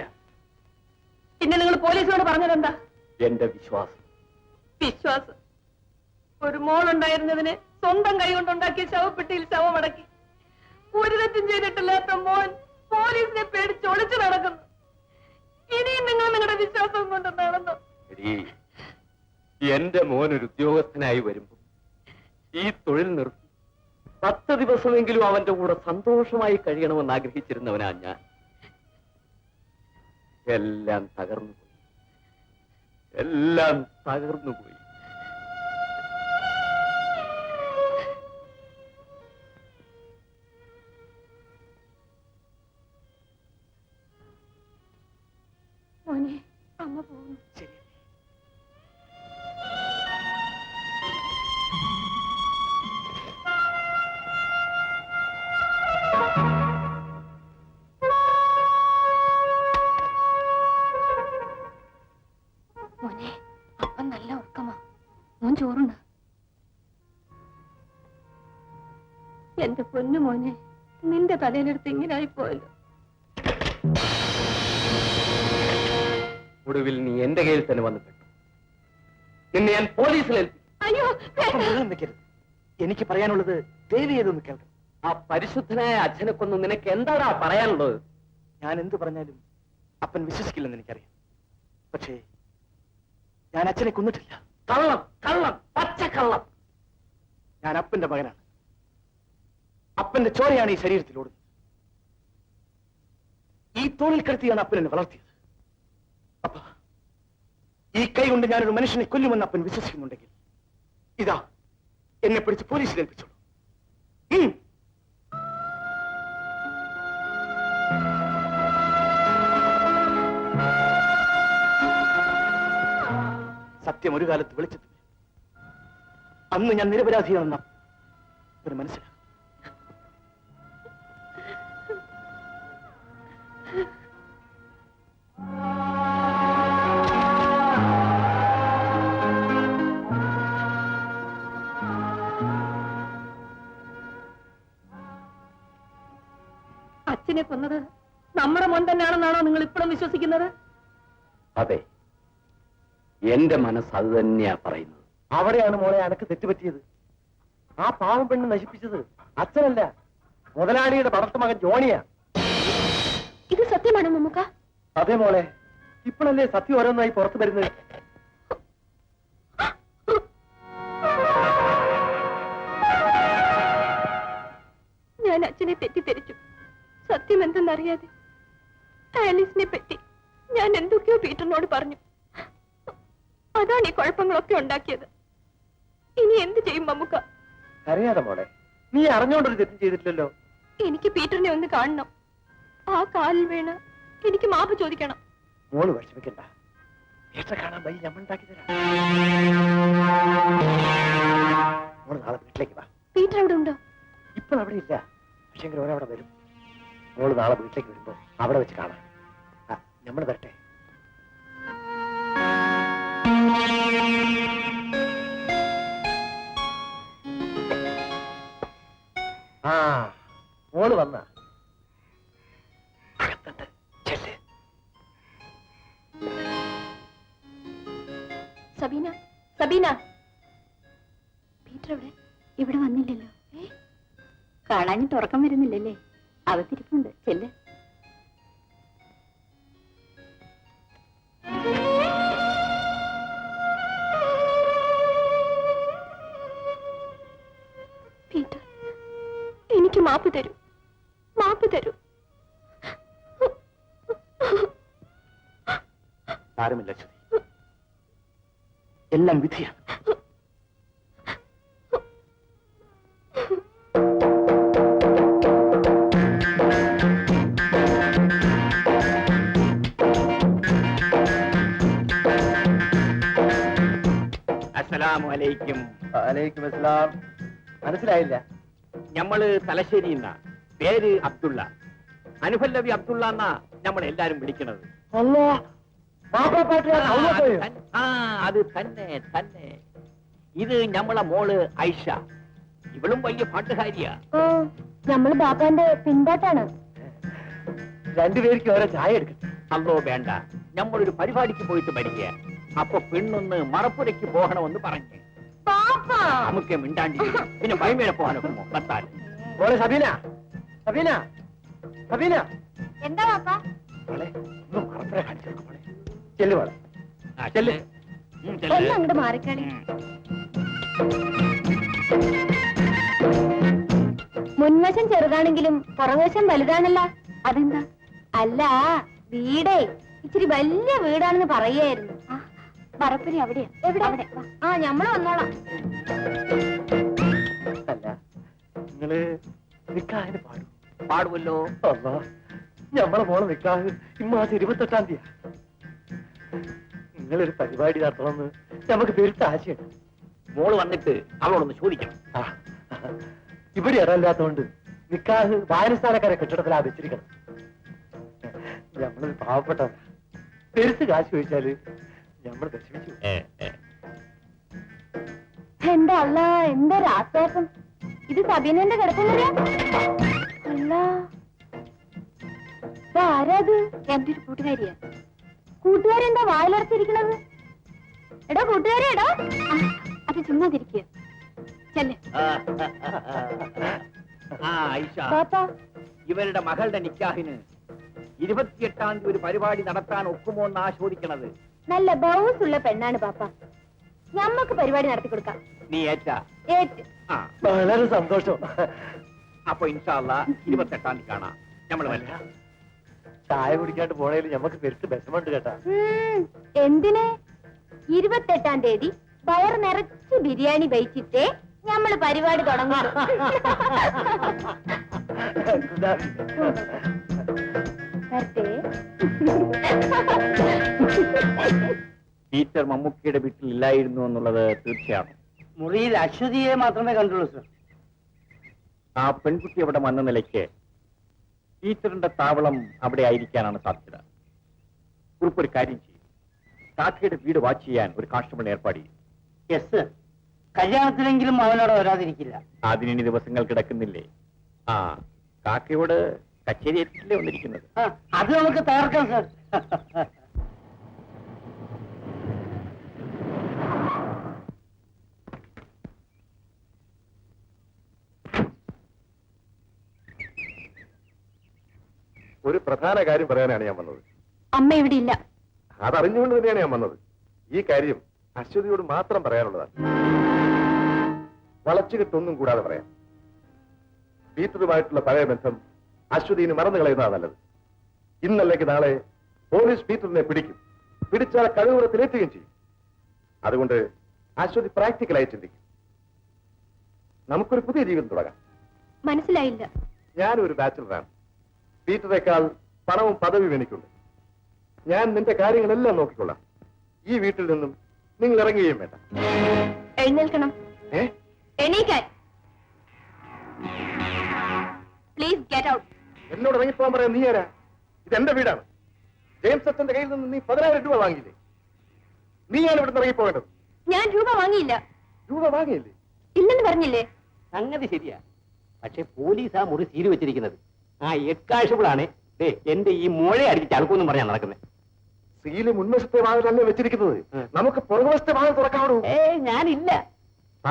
പിന്നെ നിങ്ങൾ പോലീസിനോട് പറഞ്ഞതെന്താ? എന്റെ വിശ്വാസം. വിശ്വാസം? ഒരു മോളുണ്ടായിരുന്നതിന് സ്വന്തം കൈകൊണ്ടുണ്ടാക്കിയ ശവപ്പെട്ടിയിൽ ശവമടക്കി. ഒരു തെറ്റും ചെയ്തിട്ടില്ലാത്ത മോൻ പോലീസിനെ പേടിച്ച് ഒളിച്ചു നടക്കുന്നു. ഇനിയും നിങ്ങൾ നിങ്ങളുടെ വിശ്വാസം കൊണ്ട് നടന്നു. എന്റെ മോൻ ഒരു ഉദ്യോഗസ്ഥനായി വരുമ്പോ ഈ തൊഴിൽ നിർത്തി 10 ദിവസമെങ്കിലും അവന്റെ കൂടെ സന്തോഷമായി കഴിയണമെന്ന് ആഗ്രഹിച്ചിരുന്നവനാ ഞാൻ. എല്ലാം തകർന്നുപോയി, എല്ലാം തകർന്നുപോയി. മോനെ, അമ്മ പോകുന്നു. ശരി. മോനെ, അപ്പം നല്ല ഉറക്കമാ. മോൻ ചോറുണ്ട്. എന്റെ പൊന്നു മോനെ, നിന്റെ തലയിലെടുത്ത് ഇങ്ങനായി പോയല്ലോ. ഒടുവിൽ നീ എന്റെ കയ്യിൽ തന്നെ വന്നു പെട്ടു. നിന്നെ ഞാൻ പോലീസിൽ ഏൽപ്പിക്കും. അയ്യോ, ബഹളം വെക്കരുത്. എനിക്ക് പറയാനുള്ളത് ദേവി ഏതൊന്ന് കേൾക്കണം. ആ പരിശുദ്ധനായ അച്ഛനെ കൊന്ന് നിനക്ക് എന്താടാ പറയാനുള്ളത്? ഞാൻ എന്ത് പറഞ്ഞാലും അപ്പൻ വിശ്വസിക്കില്ലെന്ന് എനിക്കറിയാം. പക്ഷേ ഞാൻ അച്ഛനെ കൊന്നിട്ടില്ല. കള്ളം, കള്ളം, പച്ചക്കള്ളം. ഞാൻ അപ്പന്റെ മകനാണ്. അപ്പന്റെ ചോരയാണ് ഈ ശരീരത്തിൽ ഓടുന്നത്. ഈ തോളിൽ കിടത്തിയാണ് അപ്പൻ എന്നെ വളർത്തിയത്. അപ്പ ഈ കൈ കൊണ്ട് ഞാനൊരു മനുഷ്യനെ കൊല്ലുമെന്ന് അപ്പൻ വിശ്വസിക്കുന്നുണ്ടെങ്കിൽ ഇതാ എന്നെ പിടിച്ച് പോലീസിൽ ഏൽപ്പിച്ചോളൂ. സത്യം ഒരു കാലത്ത് വെളിച്ചത്തിൽ വരും. അന്ന് ഞാൻ നിരപരാധിയാണെന്ന ഒരു മനസ്സിലാക്കും. അച്ഛനെ കൊന്നത് നമ്മുടെ മോൻ തന്നെയാണെന്നാണോ നിങ്ങൾ ഇപ്പോഴും വിശ്വസിക്കുന്നത്? അതെ, എന്റെ മനസ്സ് അത് തന്നെയാ പറയുന്നത്. അവിടെയാണ് മോളെ അനക്ക് തെറ്റുപറ്റിയത്. ആ പാവം പെണ്ണ് നശിപ്പിച്ചത് അച്ഛനല്ല, മുതലാളിയുടെ വളർത്ത മകൻ ജോണിയാ. ഇത് സത്യമാണോ മമ്മുക്ക? അതെ മോളെ, ഇപ്പോഴല്ലേ സത്യം ഓരോന്നായി പുറത്തു വരുന്നത്. ഞാൻ അച്ഛനെ തെറ്റിദ്ധരിച്ചു. സത്യം എന്തെന്നറിയാതെ ആലീസിനെ പറ്റി ഞാൻ എന്തൊക്കെയോ പീറ്ററിനോട് പറഞ്ഞു. അതാണ് ഈ കുഴപ്പങ്ങളൊക്കെ ഉണ്ടാക്കിയത്. ഇനി എന്ത് ചെയ്യും മമ്മുക്ക? അറിയാതെ മോളെ, നീ അറിഞ്ഞോണ്ടൊരു തെറ്റും ചെയ്തിട്ടില്ലല്ലോ. എനിക്ക് പീറ്ററിനെ ഒന്ന് കാണണം. ആ കാലിൽ വീണ് എനിക്ക് മാപ്പ് ചോദിക്കണം. മോള് വിഷമിക്കണ്ട, ഏട്ട കാണാൻ വഴി നമ്മൾ ഉണ്ടാക്കി തരാം. മോള് നാളെ വീട്ടിലേക്ക് വാ. പീറ്റർ അവിടെ ഉണ്ടോ? ഇപ്പോൾ അവിടെ ഇല്ല, പക്ഷെ ഓരവിടെ വരും. മോള് നാളെ വീട്ടിലേക്ക് വരുമ്പോ അവിടെ വെച്ച് കാണാം. നമ്മൾ വരട്ടെ. ആ മോള് വന്ന അകത്തുണ്ട്. ചെല്ല്. സബീന, സബീന. പീറ്റർ എവിടെ? ഇവിടെ വന്നില്ലല്ലോ. കാണാഞ്ഞിട്ട് ഉറക്കം വരുന്നില്ലല്ലേ? അകത്തിരിപ്പുണ്ട്, ചെല്ല്. പീറ്റർ, എനിക്ക് മാപ്പ് തരൂ, മാപ്പ് തരൂ. സാരമില്ല അശ്വതി, എല്ലാം വിധിയാണ്. അസ്സലാമലൈക്കും. വലൈക്കും അസ്സലാം. മനസ്സിലായില്ല. ഞമ്മള് തലശ്ശേരി എന്നാ. പേര് അബ്ദുള്ള. അനുഫല്ലവി അബ്ദുള്ള എന്നാ നമ്മളെല്ലാരും വിളിക്കണത്. അത് തന്നെ തന്നെ. ഇത് ഞമ്മളെ മോള് ഐഷ. ഇവളും വലിയ പാട്ടുകാരിയാ. നമ്മള് ബാപ്പാന്റെ പിൻപാട്ടാണ്. രണ്ടുപേർക്ക് ഓരോ ചായ എടുക്കട്ടെ. അല്ലോ വേണ്ട, ഞമ്മളൊരു പരിപാടിക്ക് പോയിട്ട് വരിക. അപ്പൊ പെണ്ണൊന്ന് മറപ്പുരയ്ക്ക് പോകണമെന്ന് പറഞ്ഞ് നമുക്ക് മിണ്ടാണ്ടി. പിന്നെ ബൈമേടെ പോകാനൊക്കുമോ? പത്താൽ മോളെ സബീന, സബീന, സബീന. എന്താ ബാപ്പാ? മോളെ ഒന്ന് മറപ്പുര കാണിച്ചു മോളെ. ചെല്ലു മോളെ. ചെല്ല്. ഒന്ന് അങ്ങോട്ട് മാറിക്കളി. മുൻവശം ചെറുതാണെങ്കിലും പുറകുവശം വലുതാണല്ലോ. അതെന്താ? അല്ല, വീടേ ഇച്ചിരി വലിയ വീടാണെന്ന് പറയായിരുന്നു. മറപ്പുരി അവിടെയാ. എവിടെ? അവിടെ. ആ, ഞമ്മള് വന്നോളാം. അല്ല, നിങ്ങള് നിക്കാഹിന് പാടും? പാടുമല്ലോ. അല്ലാ, ഞമ്മളെ മോളെ നിക്കാഹ് ഇമ്മാസം 28-ാം തീയതി. നിങ്ങളൊരു പരിപാടി നടത്തണമെന്ന് നമുക്ക് പെരുത്ത ആശയുണ്ട്. മോള് വന്നിട്ട് അവളോടൊന്ന് ചോദിക്കണം. ഇവിടെ ഇടമില്ലാത്തോണ്ട് നിക്കാഹ് വായനസ്ഥാനക്കാരെ കെട്ടിടത്തിലാ വെച്ചിരിക്കണം. നമ്മളൊരു പാവപ്പെട്ടവരാ. പെരുത്ത് കാശ് ചോദിച്ചാല് നമ്മൾ വിഷമിച്ചു. എന്താ അല്ല, എന്താ രാസാസം? ഇത് സബീനന്റെ കിടപ്പുന്നതാ? അല്ല, ആരാത്? എന്റെ ഒരു കൂട്ടുകാരിയാ. കൂട്ടുകാരെന്താ വായിലടച്ചിരിക്കണത്? എടോ കൂട്ടുകാരി, എടോ. അത് ചുമ്മാതിരിക്കുക. ചെല്ല്. ഐഷ, ബാപ്പാ, ഇവരുടെ മകളുടെ നിക്കാഹിന് 28-ാം തീയതി ഒരു പരിപാടി നടത്താൻ ഒക്കുമോ എന്നാ ചോദിക്കണത്. നല്ല ബൗസ് ഉള്ള പെണ്ണാണ് ബാപ്പ. ഞമ്മക്ക് പരിപാടി നടത്തി കൊടുക്കാം. നീ ഏറ്റാ? ഏറ്റ്. വളരെ സന്തോഷം. അപ്പൊ ഇൻഷാ അല്ലാ 28-ാം തീയതി കാണാം. നമ്മള് വല്ല ചായ കുടിക്കാണ്ട് പോണേല് ഞമ്മക്ക് പെരുത്ത് വിഷമുണ്ട് കേട്ടാ. എന്തിന്? 28-ാം തീയതി വയർ നിറച്ച് ബിരിയാണി കഴിച്ചിട്ടേ ഞമ്മള് പരിപാടി തുടങ്ങും. പീറ്റർ മമ്മൂക്കിയുടെ വീട്ടിൽ ഇല്ലായിരുന്നു എന്നുള്ളത് തീർച്ചയാണ്. മുറിയിൽ അശ്വതിയെ മാത്രമേ കണ്ടുള്ളൂ സർ. ആ പെൺകുട്ടി അവിടെ വന്ന നിലയ്ക്ക് പീറ്ററിന്റെ താവളം അവിടെ ആയിരിക്കാനാണ് സാധ്യത. കുറിപ്പൊരു കാര്യം ചെയ്യും, കാക്കയുടെ വീട് വാച്ച് ചെയ്യാൻ ഒരു കോൺസ്റ്റബിൾ ഏർപ്പാട് ചെയ്യും. Yes sir. കല്യാണത്തിലെങ്കിലും അവനോട് വരാതിരിക്കില്ല. അതിനി ദിവസങ്ങൾ കിടക്കുന്നില്ലേ? ആ, കാക്കയോട് കച്ചേരി ഏറ്റില്ലേ വന്നിരിക്കുന്നത്. അത് നമുക്ക് തകർക്കാം സർ. ഒരു പ്രധാന കാര്യം പറയാനാണ് ഞാൻ വന്നത്. അമ്മ ഇവിടെ ഇല്ല. അതറിഞ്ഞുകൊണ്ട് തന്നെയാണ് ഞാൻ വന്നത്. ഈ കാര്യം അശ്വതിയോട് മാത്രം പറയാനുള്ളതാണ്. വളച്ചുകെട്ടൊന്നും കൂടാതെ പറയാം. പീറ്ററുമായിട്ടുള്ള പഴയ ബന്ധം അശ്വതിന് മറന്നു കളയുന്നതാണ് നല്ലത്. ഇന്നല്ലെങ്കിൽ നാളെ പോലീസ് പീറ്ററിനെ പിടിക്കും. പിടിച്ചാൽ കഴിവുറത്തിലേറ്റുകയും ചെയ്യും. അതുകൊണ്ട് അശ്വതി പ്രാക്ടിക്കലായി ചിന്തിക്കും. നമുക്കൊരു പുതിയ ജീവിതം തുടങ്ങാം. മനസ്സിലായില്ല. ഞാനൊരു ബാച്ചിലറാണ്. പീറ്ററേക്കാൾ പണവും പദവിയും എനിക്കുണ്ട്. ഞാൻ നിന്റെ കാര്യങ്ങളെല്ലാം നോക്കിക്കൊള്ളാം. ഈ വീട്ടിൽ നിന്നും നിങ്ങൾ ഇറങ്ങുകയും വേണ്ട. എഴുന്നേൽക്കണം. എണീക്കാൻ. Please get out. എന്നോട് ഇറങ്ങിപ്പോകാൻ പറയാൻ നീ ആരാ? ഇതെന്റെ വീടാണ്. ജെയിംസ് അച്ഛന്റെ കയ്യിൽ നിന്ന് നീ 10,000 രൂപ വാങ്ങിയില്ലേ? നീയാണ് ഇവിടെ ഇറങ്ങിപ്പോകേണ്ടത്. ഞാൻ രൂപ വാങ്ങിയില്ല. രൂപ വാങ്ങിയില്ലേ? ഇല്ലെന്ന് പറഞ്ഞില്ലേ? സംഗതി ശരിയാ. പക്ഷെ പോലീസ് ആ മുറി സീൽ വെച്ചിരിക്കുന്നത്. ആ എക്കാഴ്ചകളാണ് എന്റെ ഈ മോഴെ അടിച്ച് ചളുക്കൊന്നും പറഞ്ഞാൽ നടക്കുന്നത്. സീല് മുൻവശത്തെ വാതിൽ തന്നെ വെച്ചിരിക്കുന്നത്. നമുക്ക് പുറകുവശത്തെ വാതിൽ തുറക്കാവൂ. ഞാനില്ല.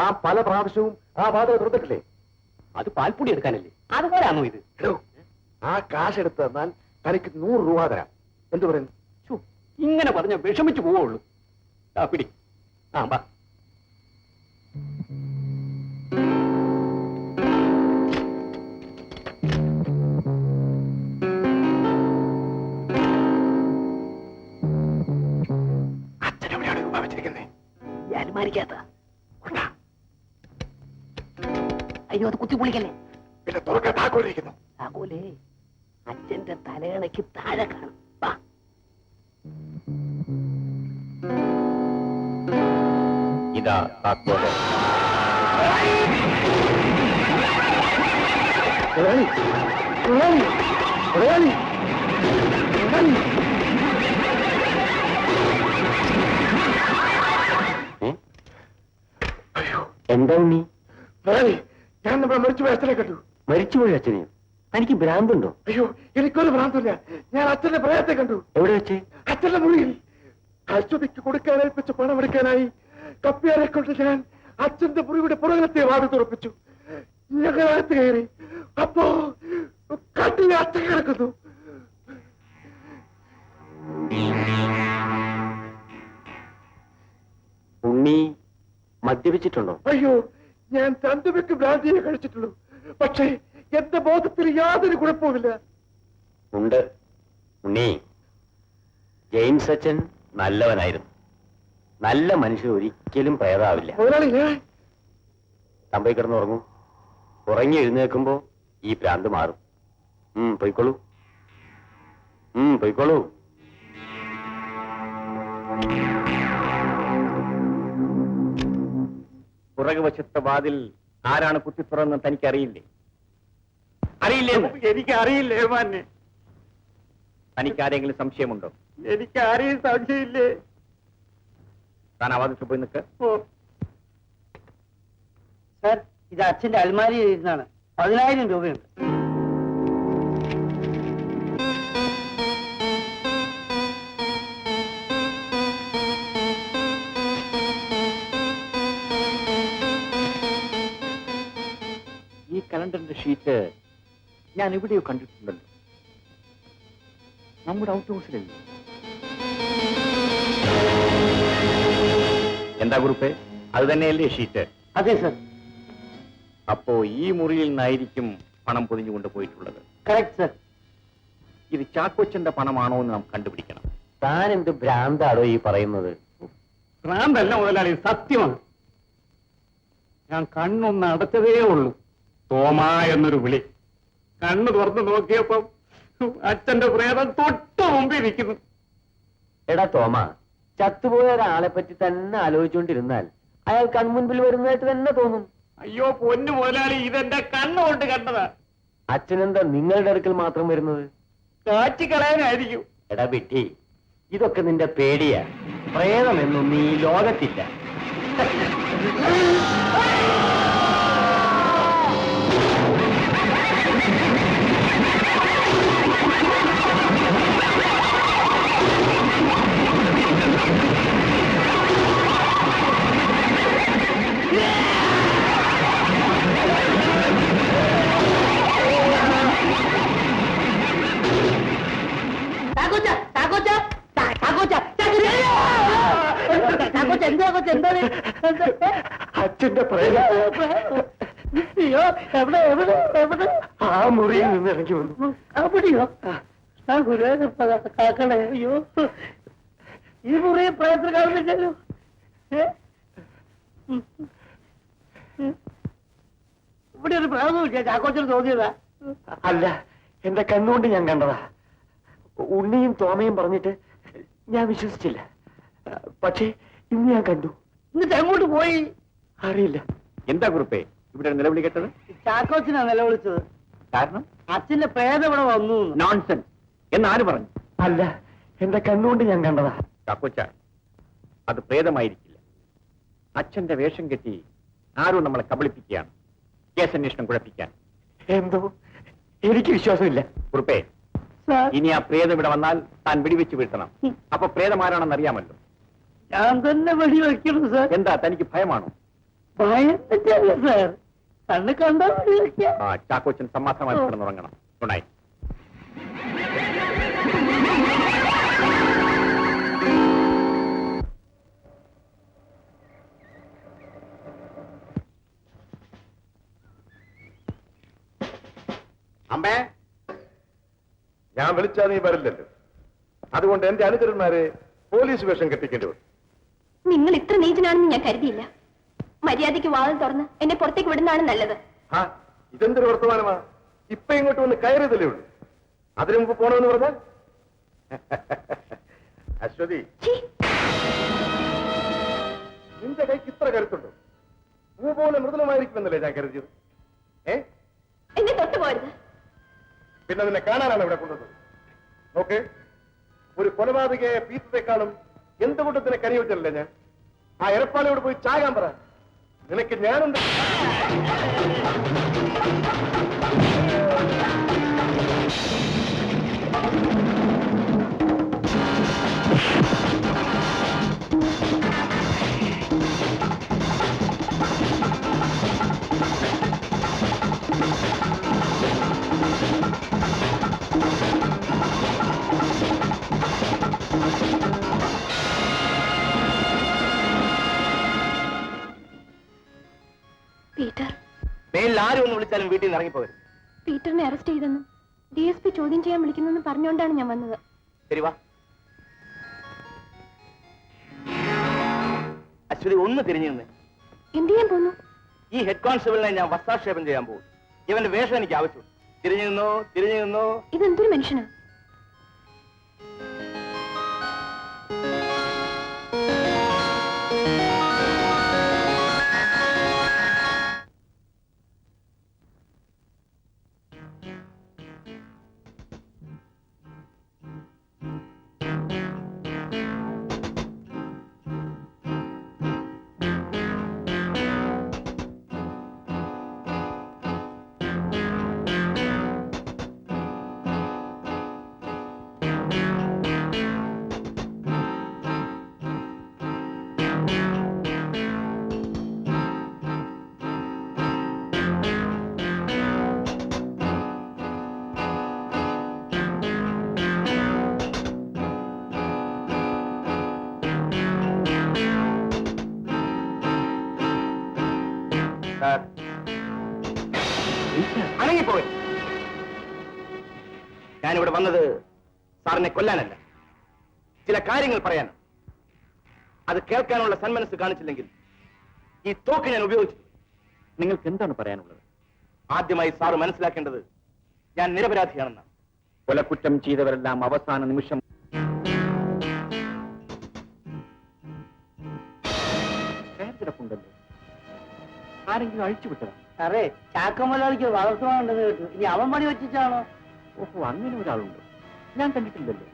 ആ പല പ്രാവശ്യവും ആ വാതിൽ തുറന്നിട്ടില്ലേ? അത് പാൽപ്പൊടി എടുക്കാനല്ലേ? അതുപോലാണോ ഇത്? എടോ, ആ കാശ് എടുത്ത് തന്നാൽ തനിക്ക് 100 രൂപ തരാം. എന്തു പറയുന്നു? ഛോ, ഇങ്ങനെ പറഞ്ഞ വിഷമിച്ചു പോവുള്ളൂ. ആ പിടി. ആ വാ. അച്ഛനെവിടെയാണ് രൂപ വെച്ചിരിക്കുന്നത്? അലുമാരിക്കാത്ത. അയ്യോ, അത് കുത്തി പൊളിക്കല്ലേ. പിന്നെ തുറക്കാൻ താക്കോലിരിക്കുന്നു. താക്കോലേ അച്ഛന്റെ തലയണയ്ക്ക് താഴെ കാണും. വാ. ഇതാ താക്കോല്. മുതലാളി, മുതലാളി, മുതലാളി, മുതലാളി. എന്താ ഉണ്ണി? മുതലാളി, ഞാൻ നമ്മുടെ മരിച്ചുപോയ അച്ഛനെ കണ്ടു. മരിച്ചുപോയി അച്ഛനെയോ? തനിക്ക് ഭ്രാന്തുണ്ടോ? അയ്യോ, എനിക്കൊരു ഭ്രാന്തില്ല. ഞാൻ അച്ഛന്റെ പ്രയത്തെ കണ്ടു. എവിടെ വെച്ച്? അച്ഛന്റെ മുറിയിൽ. അശ്വതിക്ക് കൊടുക്കാൻ ഏൽപ്പിച്ച പണം എടുക്കാനായി കപ്പിയാരെ കൊണ്ട് ഞാൻ അച്ഛന്റെ മുറിയുടെ പുറകത്തെ വാതിൽ തുറപ്പിച്ചു. ഞങ്ങളകത്ത് കയറി. അപ്പോ കട്ടിലെ അച്ഛൻ കിടക്കുന്നു. ഉണ്ണി മദ്യപിച്ചിട്ടുണ്ടോ? അയ്യോ, ഞാൻ 2 വെക്ക് ഭ്രാന്തിയെ കഴിച്ചിട്ടുള്ളൂ. പക്ഷേ എന്റെ ബോധത്തിൽ യാതൊരു കുഴപ്പവുമില്ല. ഉണ്ട് ഉണ്ണി. ജെയിംസ് അച്ഛൻ നല്ലവനായിരുന്നു. നല്ല മനുഷ്യർ ഒരിക്കലും പ്രേതാവില്ല. മുതലാളി, ഞാൻ തമ്പി കിടന്നുറങ്ങൂ. ഉറങ്ങി എഴുന്നേൽക്കുമ്പോ ഈ ഭ്രാന്ത് മാറും. പോയിക്കോളൂ. പോയിക്കോളൂ. പുറകുവശത്തെ വാതിൽ ആരാണ് കുത്തി തുറന്ന് തനിക്കറിയില്ലേ? അറിയില്ലേ? എനിക്ക് അറിയില്ലേ മാന്നെ. തനിക്ക് ആരെങ്കിലും സംശയമുണ്ടോ? എനിക്ക് ആരെയും സംശയമില്ലേ. താൻ ആ വാതിൽ പോയി നിൽക്ക്. സാർ, ഇത് അച്ഛന്റെ അൽമാരി ഇരുന്നാണ്. 10,000 രൂപയുണ്ട്. ഈ കലണ്ടറിന്റെ ഷീറ്റ് ഞാൻ എവിടെയോ കണ്ടിട്ടുണ്ടല്ലോ. നമ്മുടെ ഔട്ട് ഹൗസിലല്ലേ? എന്താ കുറുപ്പേ, അത് തന്നെയല്ലേ ഷീറ്റ്? അതെ സർ. അപ്പോ ഈ മുറിയിൽ നിന്നായിരിക്കും പണം പൊതിഞ്ഞുകൊണ്ട് പോയിട്ടുള്ളത്. Correct sir. ഇത് ചാക്കോച്ചന്റെ പണമാണോ എന്ന് നാം കണ്ടുപിടിക്കണം. താൻ എന്ത് ഭ്രാന്താടോ ഈ പറയുന്നത്? ഭ്രാന്തല്ല മുതലാളി, സത്യമാണ്. ഞാൻ കണ്ണൊന്ന് അടച്ചതേ ഉള്ളൂ. തോമാ എന്നൊരു വിളി. കണ്ണു തുറന്നു നോക്കിയപ്പം അച്ഛന്റെ പ്രേതം തൊട്ട് മുമ്പിൽ ഇരിക്കുന്നു. എടാ തോമ, ചത്തുപോയ ഒരാളെ പറ്റി തന്നെ ആലോചിച്ചുകൊണ്ടിരുന്നാൽ അയാൾ കൺമുൻപിൽ വരുന്നതായിട്ട് തന്നെ തോന്നും. അയ്യോ പൊന്നു മുതലാളി, ഇതെന്റെ കണ്ണുകൊണ്ട് കണ്ടതാ. അച്ഛനെന്താ നിങ്ങളുടെ അടുക്കൽ മാത്രം വരുന്നത്? കാച്ചിക്കളയാനായിരിക്കും. എടാ വിട്ടി, ഇതൊക്കെ നിന്റെ പേടിയാ. പ്രേതമെന്നൊന്നും ഈ ലോകത്തില്ല. അച്ഛന്റെ പ്രേതം അയ്യോ, എവിടെ എവിടെ എവിടെ? ആ മുറിയിൽ നിന്ന് ഇറങ്ങി വന്നു. അവിടെയോ? ആ കാക്കണേ. അയ്യോ, ഈ മുറി പ്രയത്നം കാണുന്നില്ലല്ലോ. ഇവിടെ ഒരു പ്രായമില്ല. ചാക്കോച്ചന് തോന്നിയതാ. അല്ല, എന്റെ കണ്ണുകൊണ്ട് ഞാൻ കണ്ടതാ. ഉണ്ണിയും തോമയും പറഞ്ഞിട്ട് ഞാൻ വിശ്വസിച്ചില്ല. പക്ഷേ ഇന്ന് ഞാൻ കണ്ടു. എന്നിട്ട് എങ്ങോട്ട് പോയി അറിയില്ല. എന്താ കുറുപ്പേ ഇവിടെ നിലവിളി കേട്ടത്? ചാക്കോച്ചനാ നിലവിളിച്ചത്. കാരണം അച്ഛന്റെ പ്രേതം ഇവിടെ വന്നു. നോൺസെൻസ് എന്നാര് പറഞ്ഞു? അല്ല, എന്റെ കണ്ണുകൊണ്ട് ഞാൻ കണ്ടതാ. ചാക്കോച്ച, അത് പ്രേതമായിരിക്കില്ല. അച്ഛന്റെ വേഷം കെട്ടി ആരും നമ്മളെ കബളിപ്പിക്കുകയാണ്, കേസന്വേഷണം കുഴപ്പിക്കാൻ. എന്തോ എനിക്ക് വിശ്വാസമില്ല. കുറുപ്പേ, ഇനി ആ പ്രേതം ഇവിടെ വന്നാൽ താൻ വെടിവെച്ച് വീഴ്ത്തണം. അപ്പൊ പ്രേതമാരാണെന്ന് അറിയാമല്ലോ. ഞാൻ തന്നെ വെടിവെക്കണം സാർ. എന്താ തനിക്ക് ഭയമാണോ? ഭയന്നിട്ടല്ല സാർ, കണ്ണ് കണ്ടാ വെടിവെക്കാം. ആ ചാക്കോച്ചൻ സമാധാനമായി കിടന്നുറങ്ങണം. ഗുണായി. അമ്മേ, ഞാൻ വിളിച്ചാ നീ വരില്ലല്ലോ. അതുകൊണ്ട് എന്റെ അനുചരന്മാരെ പോലീസ് വേഷം കെട്ടിക്കേണ്ടി വരും. നിങ്ങൾ ഇത്ര നീചനാണെന്ന് ഞാൻ കരുതിയില്ല. മര്യാദയ്ക്ക് വാതിൽ തുറന്ന് എന്നെ പുറത്തേക്ക് വിടുന്നതാണ് നല്ലത്. ആ ഇതെന്തൊരു വർത്തമാനമാ? ഇപ്പൊ ഇങ്ങോട്ട് വന്ന് കയറിയതല്ലേ ഉള്ളൂ. അതിനു മുമ്പ് പോണമെന്ന് പറഞ്ഞാൽ അശ്വതി, ഛീ, നിന്റെ കൈക്ക് ഇത്ര കരുത്തുണ്ടോ? പൂ പോലെ മൃദുലമായിരിക്കുമെന്നല്ലേ ഞാൻ കരുതിയത്. എന്നെ തൊട്ടുപോരുത്. പിന്നെ നിന്നെ കാണാനാണ് ഇവിടെ കൊണ്ടുവന്നത്. നോക്ക്, ഒരു കൊലപാതകയെ പീത്തത്തെക്കാളും എന്തുകൊണ്ട് നിന്നെ കനിവച്ചല്ലേ ഞാൻ? ആ എരപ്പാളിയോട് പോയി ചാകാൻ പറ. നിനക്ക് ഞാനുണ്ട്. പീറ്റർ, മേലിൽ ആരും ഒന്ന് വിളിച്ചാലും വീട്ടിൽ നിന്ന് ഇറങ്ങിപ്പോകരുത്. പീറ്ററിനെ അറസ്റ്റ് ചെയ്തെന്നും DSP ചോദ്യം ചെയ്യാൻ വിളിക്കുന്നെന്നും പറഞ്ഞുകൊണ്ടാണ് ഞാൻ വന്നത്. ശരി വാ. അശ്വതി ഒന്ന് തിരിഞ്ഞു നിന്ന്. എന്ത് ചെയ്യാൻ പോന്നു? ഈ ഹെഡ് കോൺസ്റ്റബിളിനെ ഞാൻ വസ്ത്രാക്ഷേപം ചെയ്യാൻ പോകും. ഇവന്റെ വേഷം എനിക്ക് ആവശ്യമുണ്ട്. തിരിഞ്ഞു നിന്നോ, തിരിഞ്ഞു നിന്നോ. ഇതെന്തൊരു മനുഷ്യനാ? അനങ്ങിപ്പോയി. ഞാനിവിടെ വന്നത് സാറിനെ കൊല്ലാനല്ല, ചില കാര്യങ്ങൾ പറയാനാണ്. അത് കേൾക്കാനുള്ള സന്മനസ് കാണിച്ചില്ലെങ്കിൽ ഈ തോക്ക് ഞാൻ ഉപയോഗിച്ചു. നിങ്ങൾക്ക് എന്താണ് പറയാനുള്ളത്? ആദ്യമായി സാറ് മനസ്സിലാക്കേണ്ടത് ഞാൻ നിരപരാധിയാണെന്നാണ്. കൊലക്കുറ്റം ചെയ്തവരെല്ലാം അവസാന നിമിഷം കിടപ്പുണ്ടല്ലോ. ആരെങ്കിലും അഴിച്ചുവിട്ടതാ? സാറേ, ചാക്കമലാളിക്ക് വളർത്തുവാനുണ്ടെന്ന് കേട്ടു. ഇനി അവൻ പണി വെച്ചിട്ടാണോ? ഓഹോ, അങ്ങനെ ഒരാളുണ്ടോ? ഞാൻ കണ്ടിട്ടില്ലല്ലോ.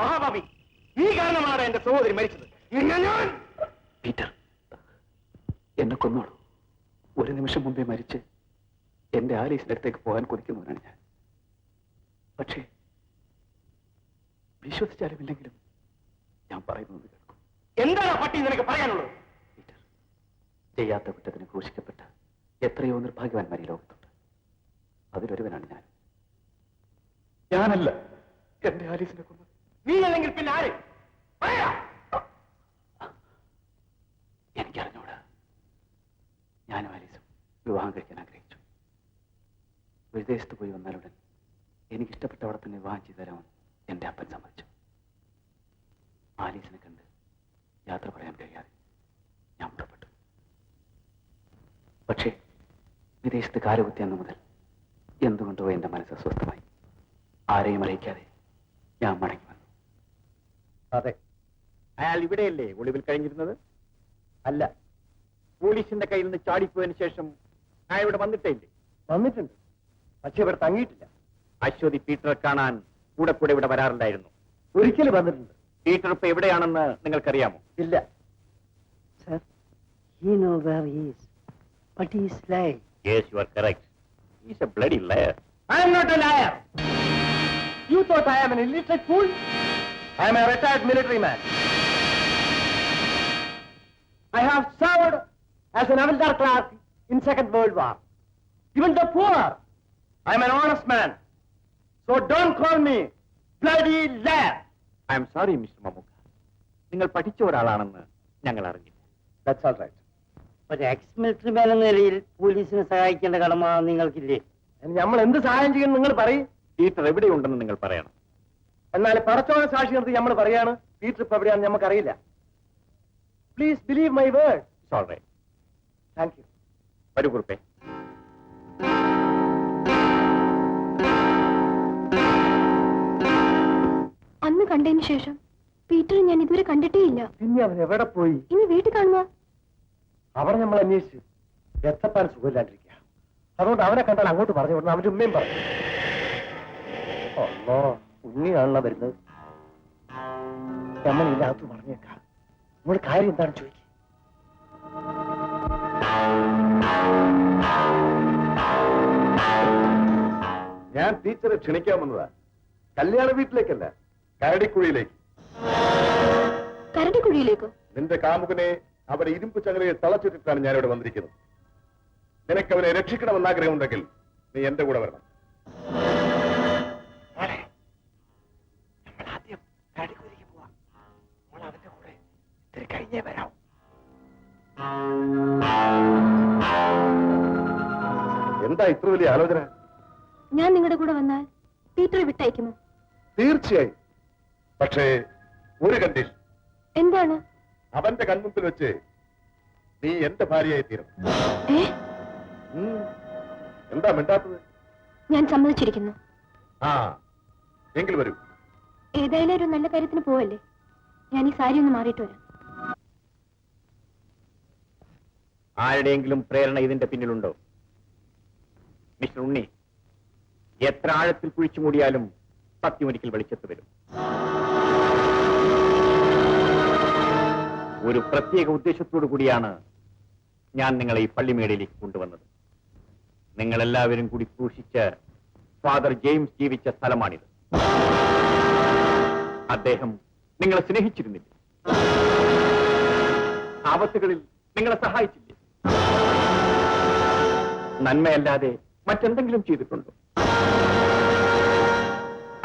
മഹാഭാവി, നീ കാരണമാണ് എന്റെ സഹോദരി മരിച്ചത്. ഞാൻ പീറ്റർ, എന്നെ കൊന്നോളൂ. ഒരു നിമിഷം മുമ്പേ മരിച്ച് എന്റെ ആലീസിന്റെ അടുത്തേക്ക് പോകാൻ കൊതിക്കുന്നവനാണ് ഞാൻ. പക്ഷേ വിശ്വസിച്ചാലും ഇല്ലെങ്കിലും ഞാൻ പറയുന്നത് കേൾക്കും. എന്താണ് പട്ടി നിനക്ക് പറയാനുള്ളത്? പീറ്റർ, ചെയ്യാത്ത കുറ്റത്തിന് ക്രൂശിക്കപ്പെട്ട എത്രയോ നിർഭാഗ്യവാന്മാർ ഈ ലോകത്തുണ്ട്. അതിലൊരുവനാണ് ഞാൻ. ഞാനല്ല എന്റെ ആലീസിനെ കൊന്നത്. നീ അല്ലെങ്കിൽ പിന്നെ ആര്? പറയാ. എനിക്കറിഞ്ഞൂടാ. ഞാനും ആലീസും വിവാഹം കഴിക്കാൻ ആഗ്രഹിച്ചു. വിദേശത്ത് പോയി വന്നാലുടൻ എനിക്കിഷ്ടപ്പെട്ട അവിടെ തന്നെ വിവാഹം ചെയ്തു തരാമെന്ന് എന്റെ അപ്പൻ സമ്മതിച്ചു. ആലീസിനെ കണ്ട് യാത്ര പറയാൻ കഴിയാതെ ഞാൻ പുറപ്പെട്ടു. പക്ഷേ വിദേശത്ത് കാലുകുത്തിയെന്ന് മുതൽ എന്തുകൊണ്ടോ എന്റെ മനസ്സ് അസ്വസ്ഥമായി. ആരെയും അറിയിക്കാതെ ഞാൻ മടങ്ങി വന്നു. അതെ, അയാൾ ഇവിടെയല്ലേ ഒളിവിൽ കഴിഞ്ഞിരുന്നത്? അല്ല, പോലീസിന്റെ കയ്യിൽ നിന്ന് ചാടിപ്പോയതിനു ശേഷം അയാൾ ഇവിടെ വന്നിട്ടേ ഇല്ലേ? വന്നിട്ടുണ്ട്, പക്ഷെ ഇവിടെ തങ്ങിയിട്ടില്ല. അശ്വതി പീറ്ററെ കാണാൻ കൂടെ കൂടെ ഇവിടെ വരാറുണ്ടായിരുന്നു. ഒരിക്കലും വന്നിട്ടുണ്ട്. പീറ്റർ ഇപ്പൊ എവിടെയാണെന്ന് നിങ്ങൾക്കറിയാമോ? ഇല്ല. Sir, he knows where he is, but he is lying. Yes, you are correct. He is a bloody liar. I am not a liar. You thought I am an illiterate fool? I am a retired military man. I have served as an havildar clerk in Second World War. Even the poor, I am an honest man. So don't call me bloody liar. I am sorry, Mr. Mamuka. നിങ്ങൾ പഠിച്ച ഒരാളാണെന്ന് ഞങ്ങൾ അറിഞ്ഞില്ല. That's all right. ഒരു ex military മാൻ എന്ന നിലയിൽ പോലീസിനെ സഹായിക്കേണ്ട കടമ നിങ്ങൾക്കില്ലേ? നമ്മൾ എന്ത് സഹായം ചെയ്യും നിങ്ങൾ പറയും. പീറ്റർ എവിടെയുണ്ടെന്ന് നിങ്ങൾ പറയണം. എന്നാൽ പടച്ചോനെ സാക്ഷി നിർത്തി നമ്മൾ പറയാണ് പീറ്റർ ഇപ്പൊ എവിടെയാണെന്ന് നമുക്കറിയില്ല. Please believe my word. It's all right. Thank you. വരൂ കുറുപ്പേ. അന്ന് കണ്ടതിന് ശേഷം പീറ്റർ ഞാൻ ഇതുവരെ കണ്ടിട്ടേയില്ല. പിന്നെ അവൻ എവിടെ പോയി? ഇനി വീട്ടിൽ കാണുമോ? അവർ നമ്മൾ അന്വേഷിച്ചു എത്തപ്പാൻ സുഖമില്ലാണ്ടിരിക്കുക. അതുകൊണ്ട് അവനെ കണ്ടാൽ അങ്ങോട്ട് പറഞ്ഞു വിടണം. അവന്റെ ഉമ്മയും പറഞ്ഞു. അല്ലോ, ഉണ്ണിയാണല്ലോ വരുന്നത്. നമ്മൾ ഇതിനകത്ത് പറഞ്ഞേക്കാം. നമ്മൾ കാര്യം എന്താണെന്ന് ചോദിക്കും. ഞാൻ ടീച്ചറെ ക്ഷണിക്കാൻ വന്നതാ. കല്യാണ വീട്ടിലേക്കല്ല, കരടിക്കുഴിയിലേക്ക്. കരടിക്കുഴിയിലേക്കോ? നിന്റെ കാമുകനെ അവരെ ഇരുമ്പ് ചങ്ങലയെ തളച്ചിട്ടിട്ടാണ് ഞാനിവിടെ വന്നിരിക്കുന്നത്. നിനക്ക് അവനെ രക്ഷിക്കണമെന്ന് ആഗ്രഹമുണ്ടെങ്കിൽ നീ എന്റെ കൂടെ വരണം. ആദ്യം കരടിക്കുഴിയിലേക്ക് പോവാം. അവന്റെ കൂടെ ഇത്തിരി കഴിഞ്ഞേ വരാം. എന്താ ഇത്ര വലിയ ആലോചന? ഞാൻ നിങ്ങളുടെ കൂടെ വന്നാൽ പീറ്ററെ വിട്ടയക്കുമോ? തീർച്ചയായും. പക്ഷേ ഒരു കണ്ടീഷൻ. എന്താണ്? അവന്റെ കൺമുമ്പിൽ വെച്ച് നീ എന്റെ ഭാര്യയായി തീരും. ഏ? എന്താ മിണ്ടാത്തത്? ഞാൻ സമ്മതിച്ചിരിക്കുന്നു. ആ, എങ്കിൽ വരൂ. ഏതായാലും ഒരു നല്ല കാര്യത്തിന് പോവല്ലേ. ഞാൻ ഈ സാരി ഒന്ന് മാറിയിട്ട് വരാം. ആരുടെയെങ്കിലും പ്രേരണ ഇതിന്റെ പിന്നിലുണ്ടോ? മിസ്റ്റർ ഉണ്ണി, എത്ര ആഴത്തിൽ കുഴിച്ചു മൂടിയാലും സത്യം ഒരിക്കൽ വെളിച്ചത്ത് വരും. ഒരു പ്രത്യേക ഉദ്ദേശത്തോടു കൂടിയാണ് ഞാൻ നിങ്ങളെ ഈ പള്ളിമേടയിലേക്ക് കൊണ്ടുവന്നത്. നിങ്ങളെല്ലാവരും കൂടി ക്രൂശിച്ച് ഫാദർ ജെയിംസ് ജീവിച്ച സ്ഥലമാണിത്. അദ്ദേഹം നിങ്ങളെ സ്നേഹിച്ചിരുന്നില്ല. ആപത്തുകളിൽ നിങ്ങളെ സഹായിച്ചില്ലേ? നന്മയല്ലാതെ മറ്റെന്തെങ്കിലും ചെയ്തിട്ടുണ്ടോ?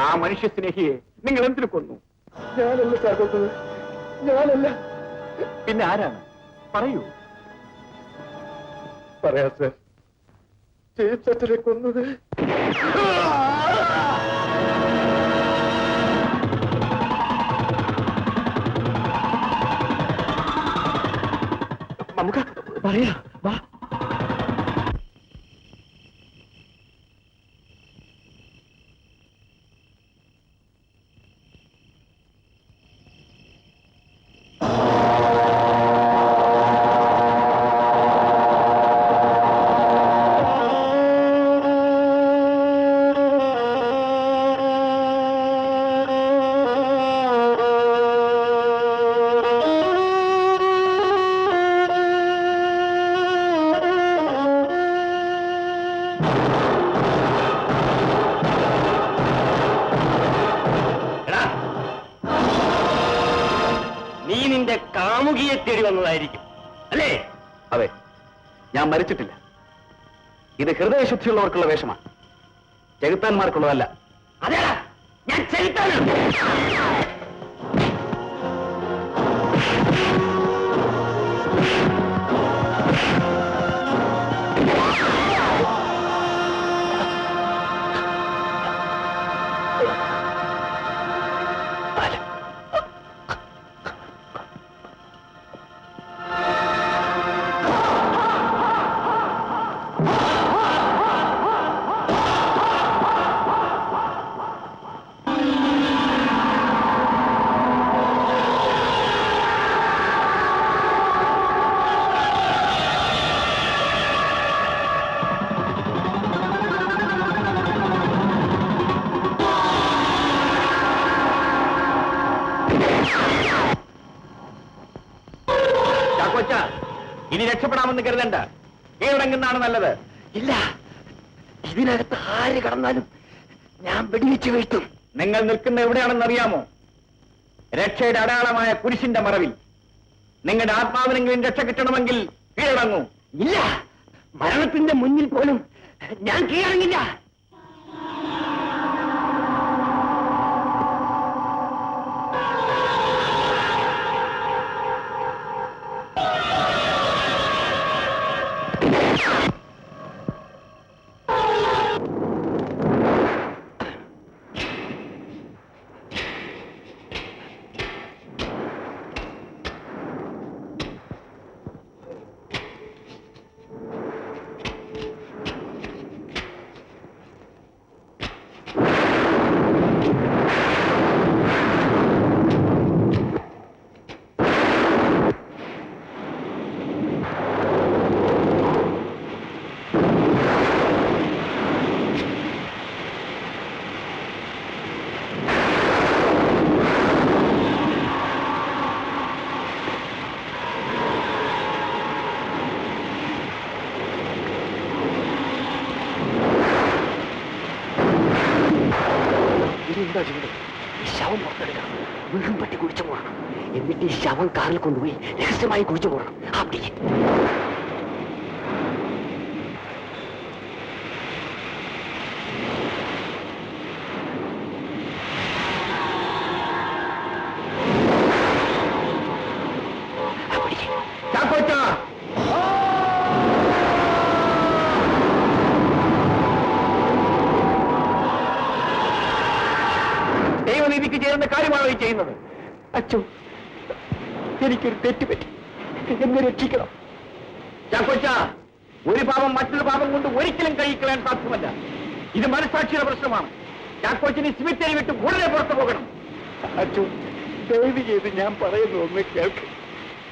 ആ മനുഷ്യ സ്നേഹിയെ നിങ്ങൾ എന്തിനു കൊന്നു? ഞാനല്ല സാർ, ഞാനല്ല. പിന്നെ ആരാണ്? പറയൂ. പറയാം സാർ, ജെയിംസ് അച്ഛനെ കൊന്നത് നമുക്ക് പറയാ. വാ. നിന്റെ കാമുകിയെ തേടി വന്നതായിരിക്കും അല്ലേ? അതെ, ഞാൻ മരിച്ചിട്ടില്ല. ഇത് ഹൃദയശുദ്ധിയുള്ളവർക്കുള്ള വേഷമാണ്, ചെകുത്താന്മാർക്കുള്ളതല്ല. അതേടാ, ഞാൻ ചെലുത്താണ്. ഇനി രക്ഷപ്പെടാമെന്ന് കരുതണ്ട, കീഴടങ്ങുന്നതാണ് നല്ലത്. ഇല്ല, ഇതിനകത്ത് ആര് കടന്നാലും ഞാൻ വെടിവെച്ച് വീഴ്ത്തും. നിങ്ങൾ നിൽക്കുന്ന എവിടെയാണെന്ന് അറിയാമോ? രക്ഷയുടെ അടയാളമായ കുരിശിന്റെ മറവിൽ. നിങ്ങളുടെ ആത്മാവിനെങ്കിലും രക്ഷ കിട്ടണമെങ്കിൽ കീഴടങ്ങൂ. ഇല്ല, മരണത്തിന്റെ മുന്നിൽ പോലും ഞാൻ കീഴടങ്ങില്ല. എന്താ ചെയ്തത്? ഈ ശവം പുറത്തെടുക്കണം, വീണ്ടും പറ്റി കുഴിച്ചു പോകണം, എന്നിട്ട് ഈ ശവം കാറിൽ കൊണ്ടുപോയി രഹസ്യമായി കുഴിച്ചു പോകണം. അപ്പടി ദൈവനീതിക്ക് ചേരുന്ന കാര്യമാണോ ഈ ചെയ്യുന്നത്? അച്ഛോ, എനിക്കൊരു തെറ്റുപറ്റി, എന്നെ രക്ഷിക്കണം. ചാക്കോച്ച, ഒരു പാപം മറ്റൊരു പാപം കൊണ്ട് ഒരിക്കലും കഴിക്കളയാൻ സാധ്യമല്ല. ഇത് മനസ്സാക്ഷിയുടെ പ്രശ്നമാണ്. ചാക്കോച്ചിന് സിമിത്തേരി വിട്ട് ഉടനെ പുറത്തു പോകണം. അച്ഛോ, ദയവ് ചെയ്ത് ഞാൻ പറയുന്നു ഒന്ന് കേൾക്ക്.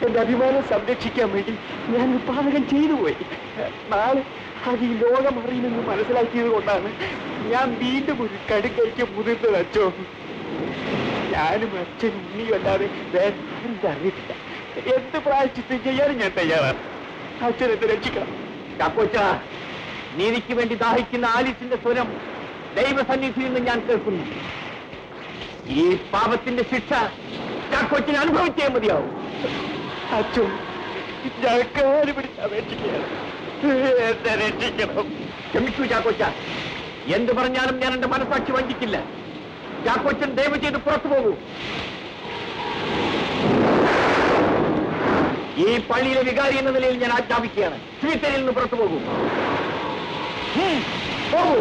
എന്റെ അഭിമാനം സംരക്ഷിക്കാൻ വേണ്ടി ഞാൻ ഒരു പാതകം ചെയ്തു പോയി. നാളെ അത് ഈ ലോകം അറിയുമെന്ന് മനസ്സിലാക്കിയത് കൊണ്ടാണ് ഞാൻ വീണ്ടും ഒരു കടുക്കൈക്ക് മുതിർന്നത്. അച്ഛോ, ഞാനും അച്ഛൻ ഉണ്ണിയും അല്ലാതെ വേറെ ആരും അറിയിട്ടില്ല. എന്ത് പ്രായശ്ചിത്തം ചെയ്യാനും ഞാൻ തയ്യാറാണ്. അച്ഛൻ എന്നെ രക്ഷിക്കണം. ചാക്കോച്ച, നീതിക്ക് വേണ്ടി ദാഹിക്കുന്ന ആലിസിന്റെ സ്വരം ദൈവസന്നിധിയിൽ നിന്ന് ഞാൻ കേൾക്കുന്നു. ഈ പാപത്തിന്റെ ശിക്ഷ ചാക്കോച്ചിനെ അനുഭവിച്ചേ മതിയാവും. അച്ഛോ, ഞാൻ കാല് പിടിച്ച് അപേക്ഷിക്കുകയാണ്, എന്നെ രക്ഷിക്കണം. ക്ഷമിക്കൂ ചാക്കോച്ച, എന്ത് പറഞ്ഞാലും ഞാൻ എന്റെ മനസാക്ഷി വഞ്ചിക്കില്ല. ചാക്കോച്ചൻ ദയവ് ചെയ്ത് പുറത്തു പോകൂ. ഈ പള്ളിയിലെ വികാരി എന്ന നിലയിൽ ഞാൻ ആജ്ഞാപിക്കുകയാണ്, സിമിത്തേരിയിൽ നിന്ന് പുറത്തു പോകൂ. പോകൂ.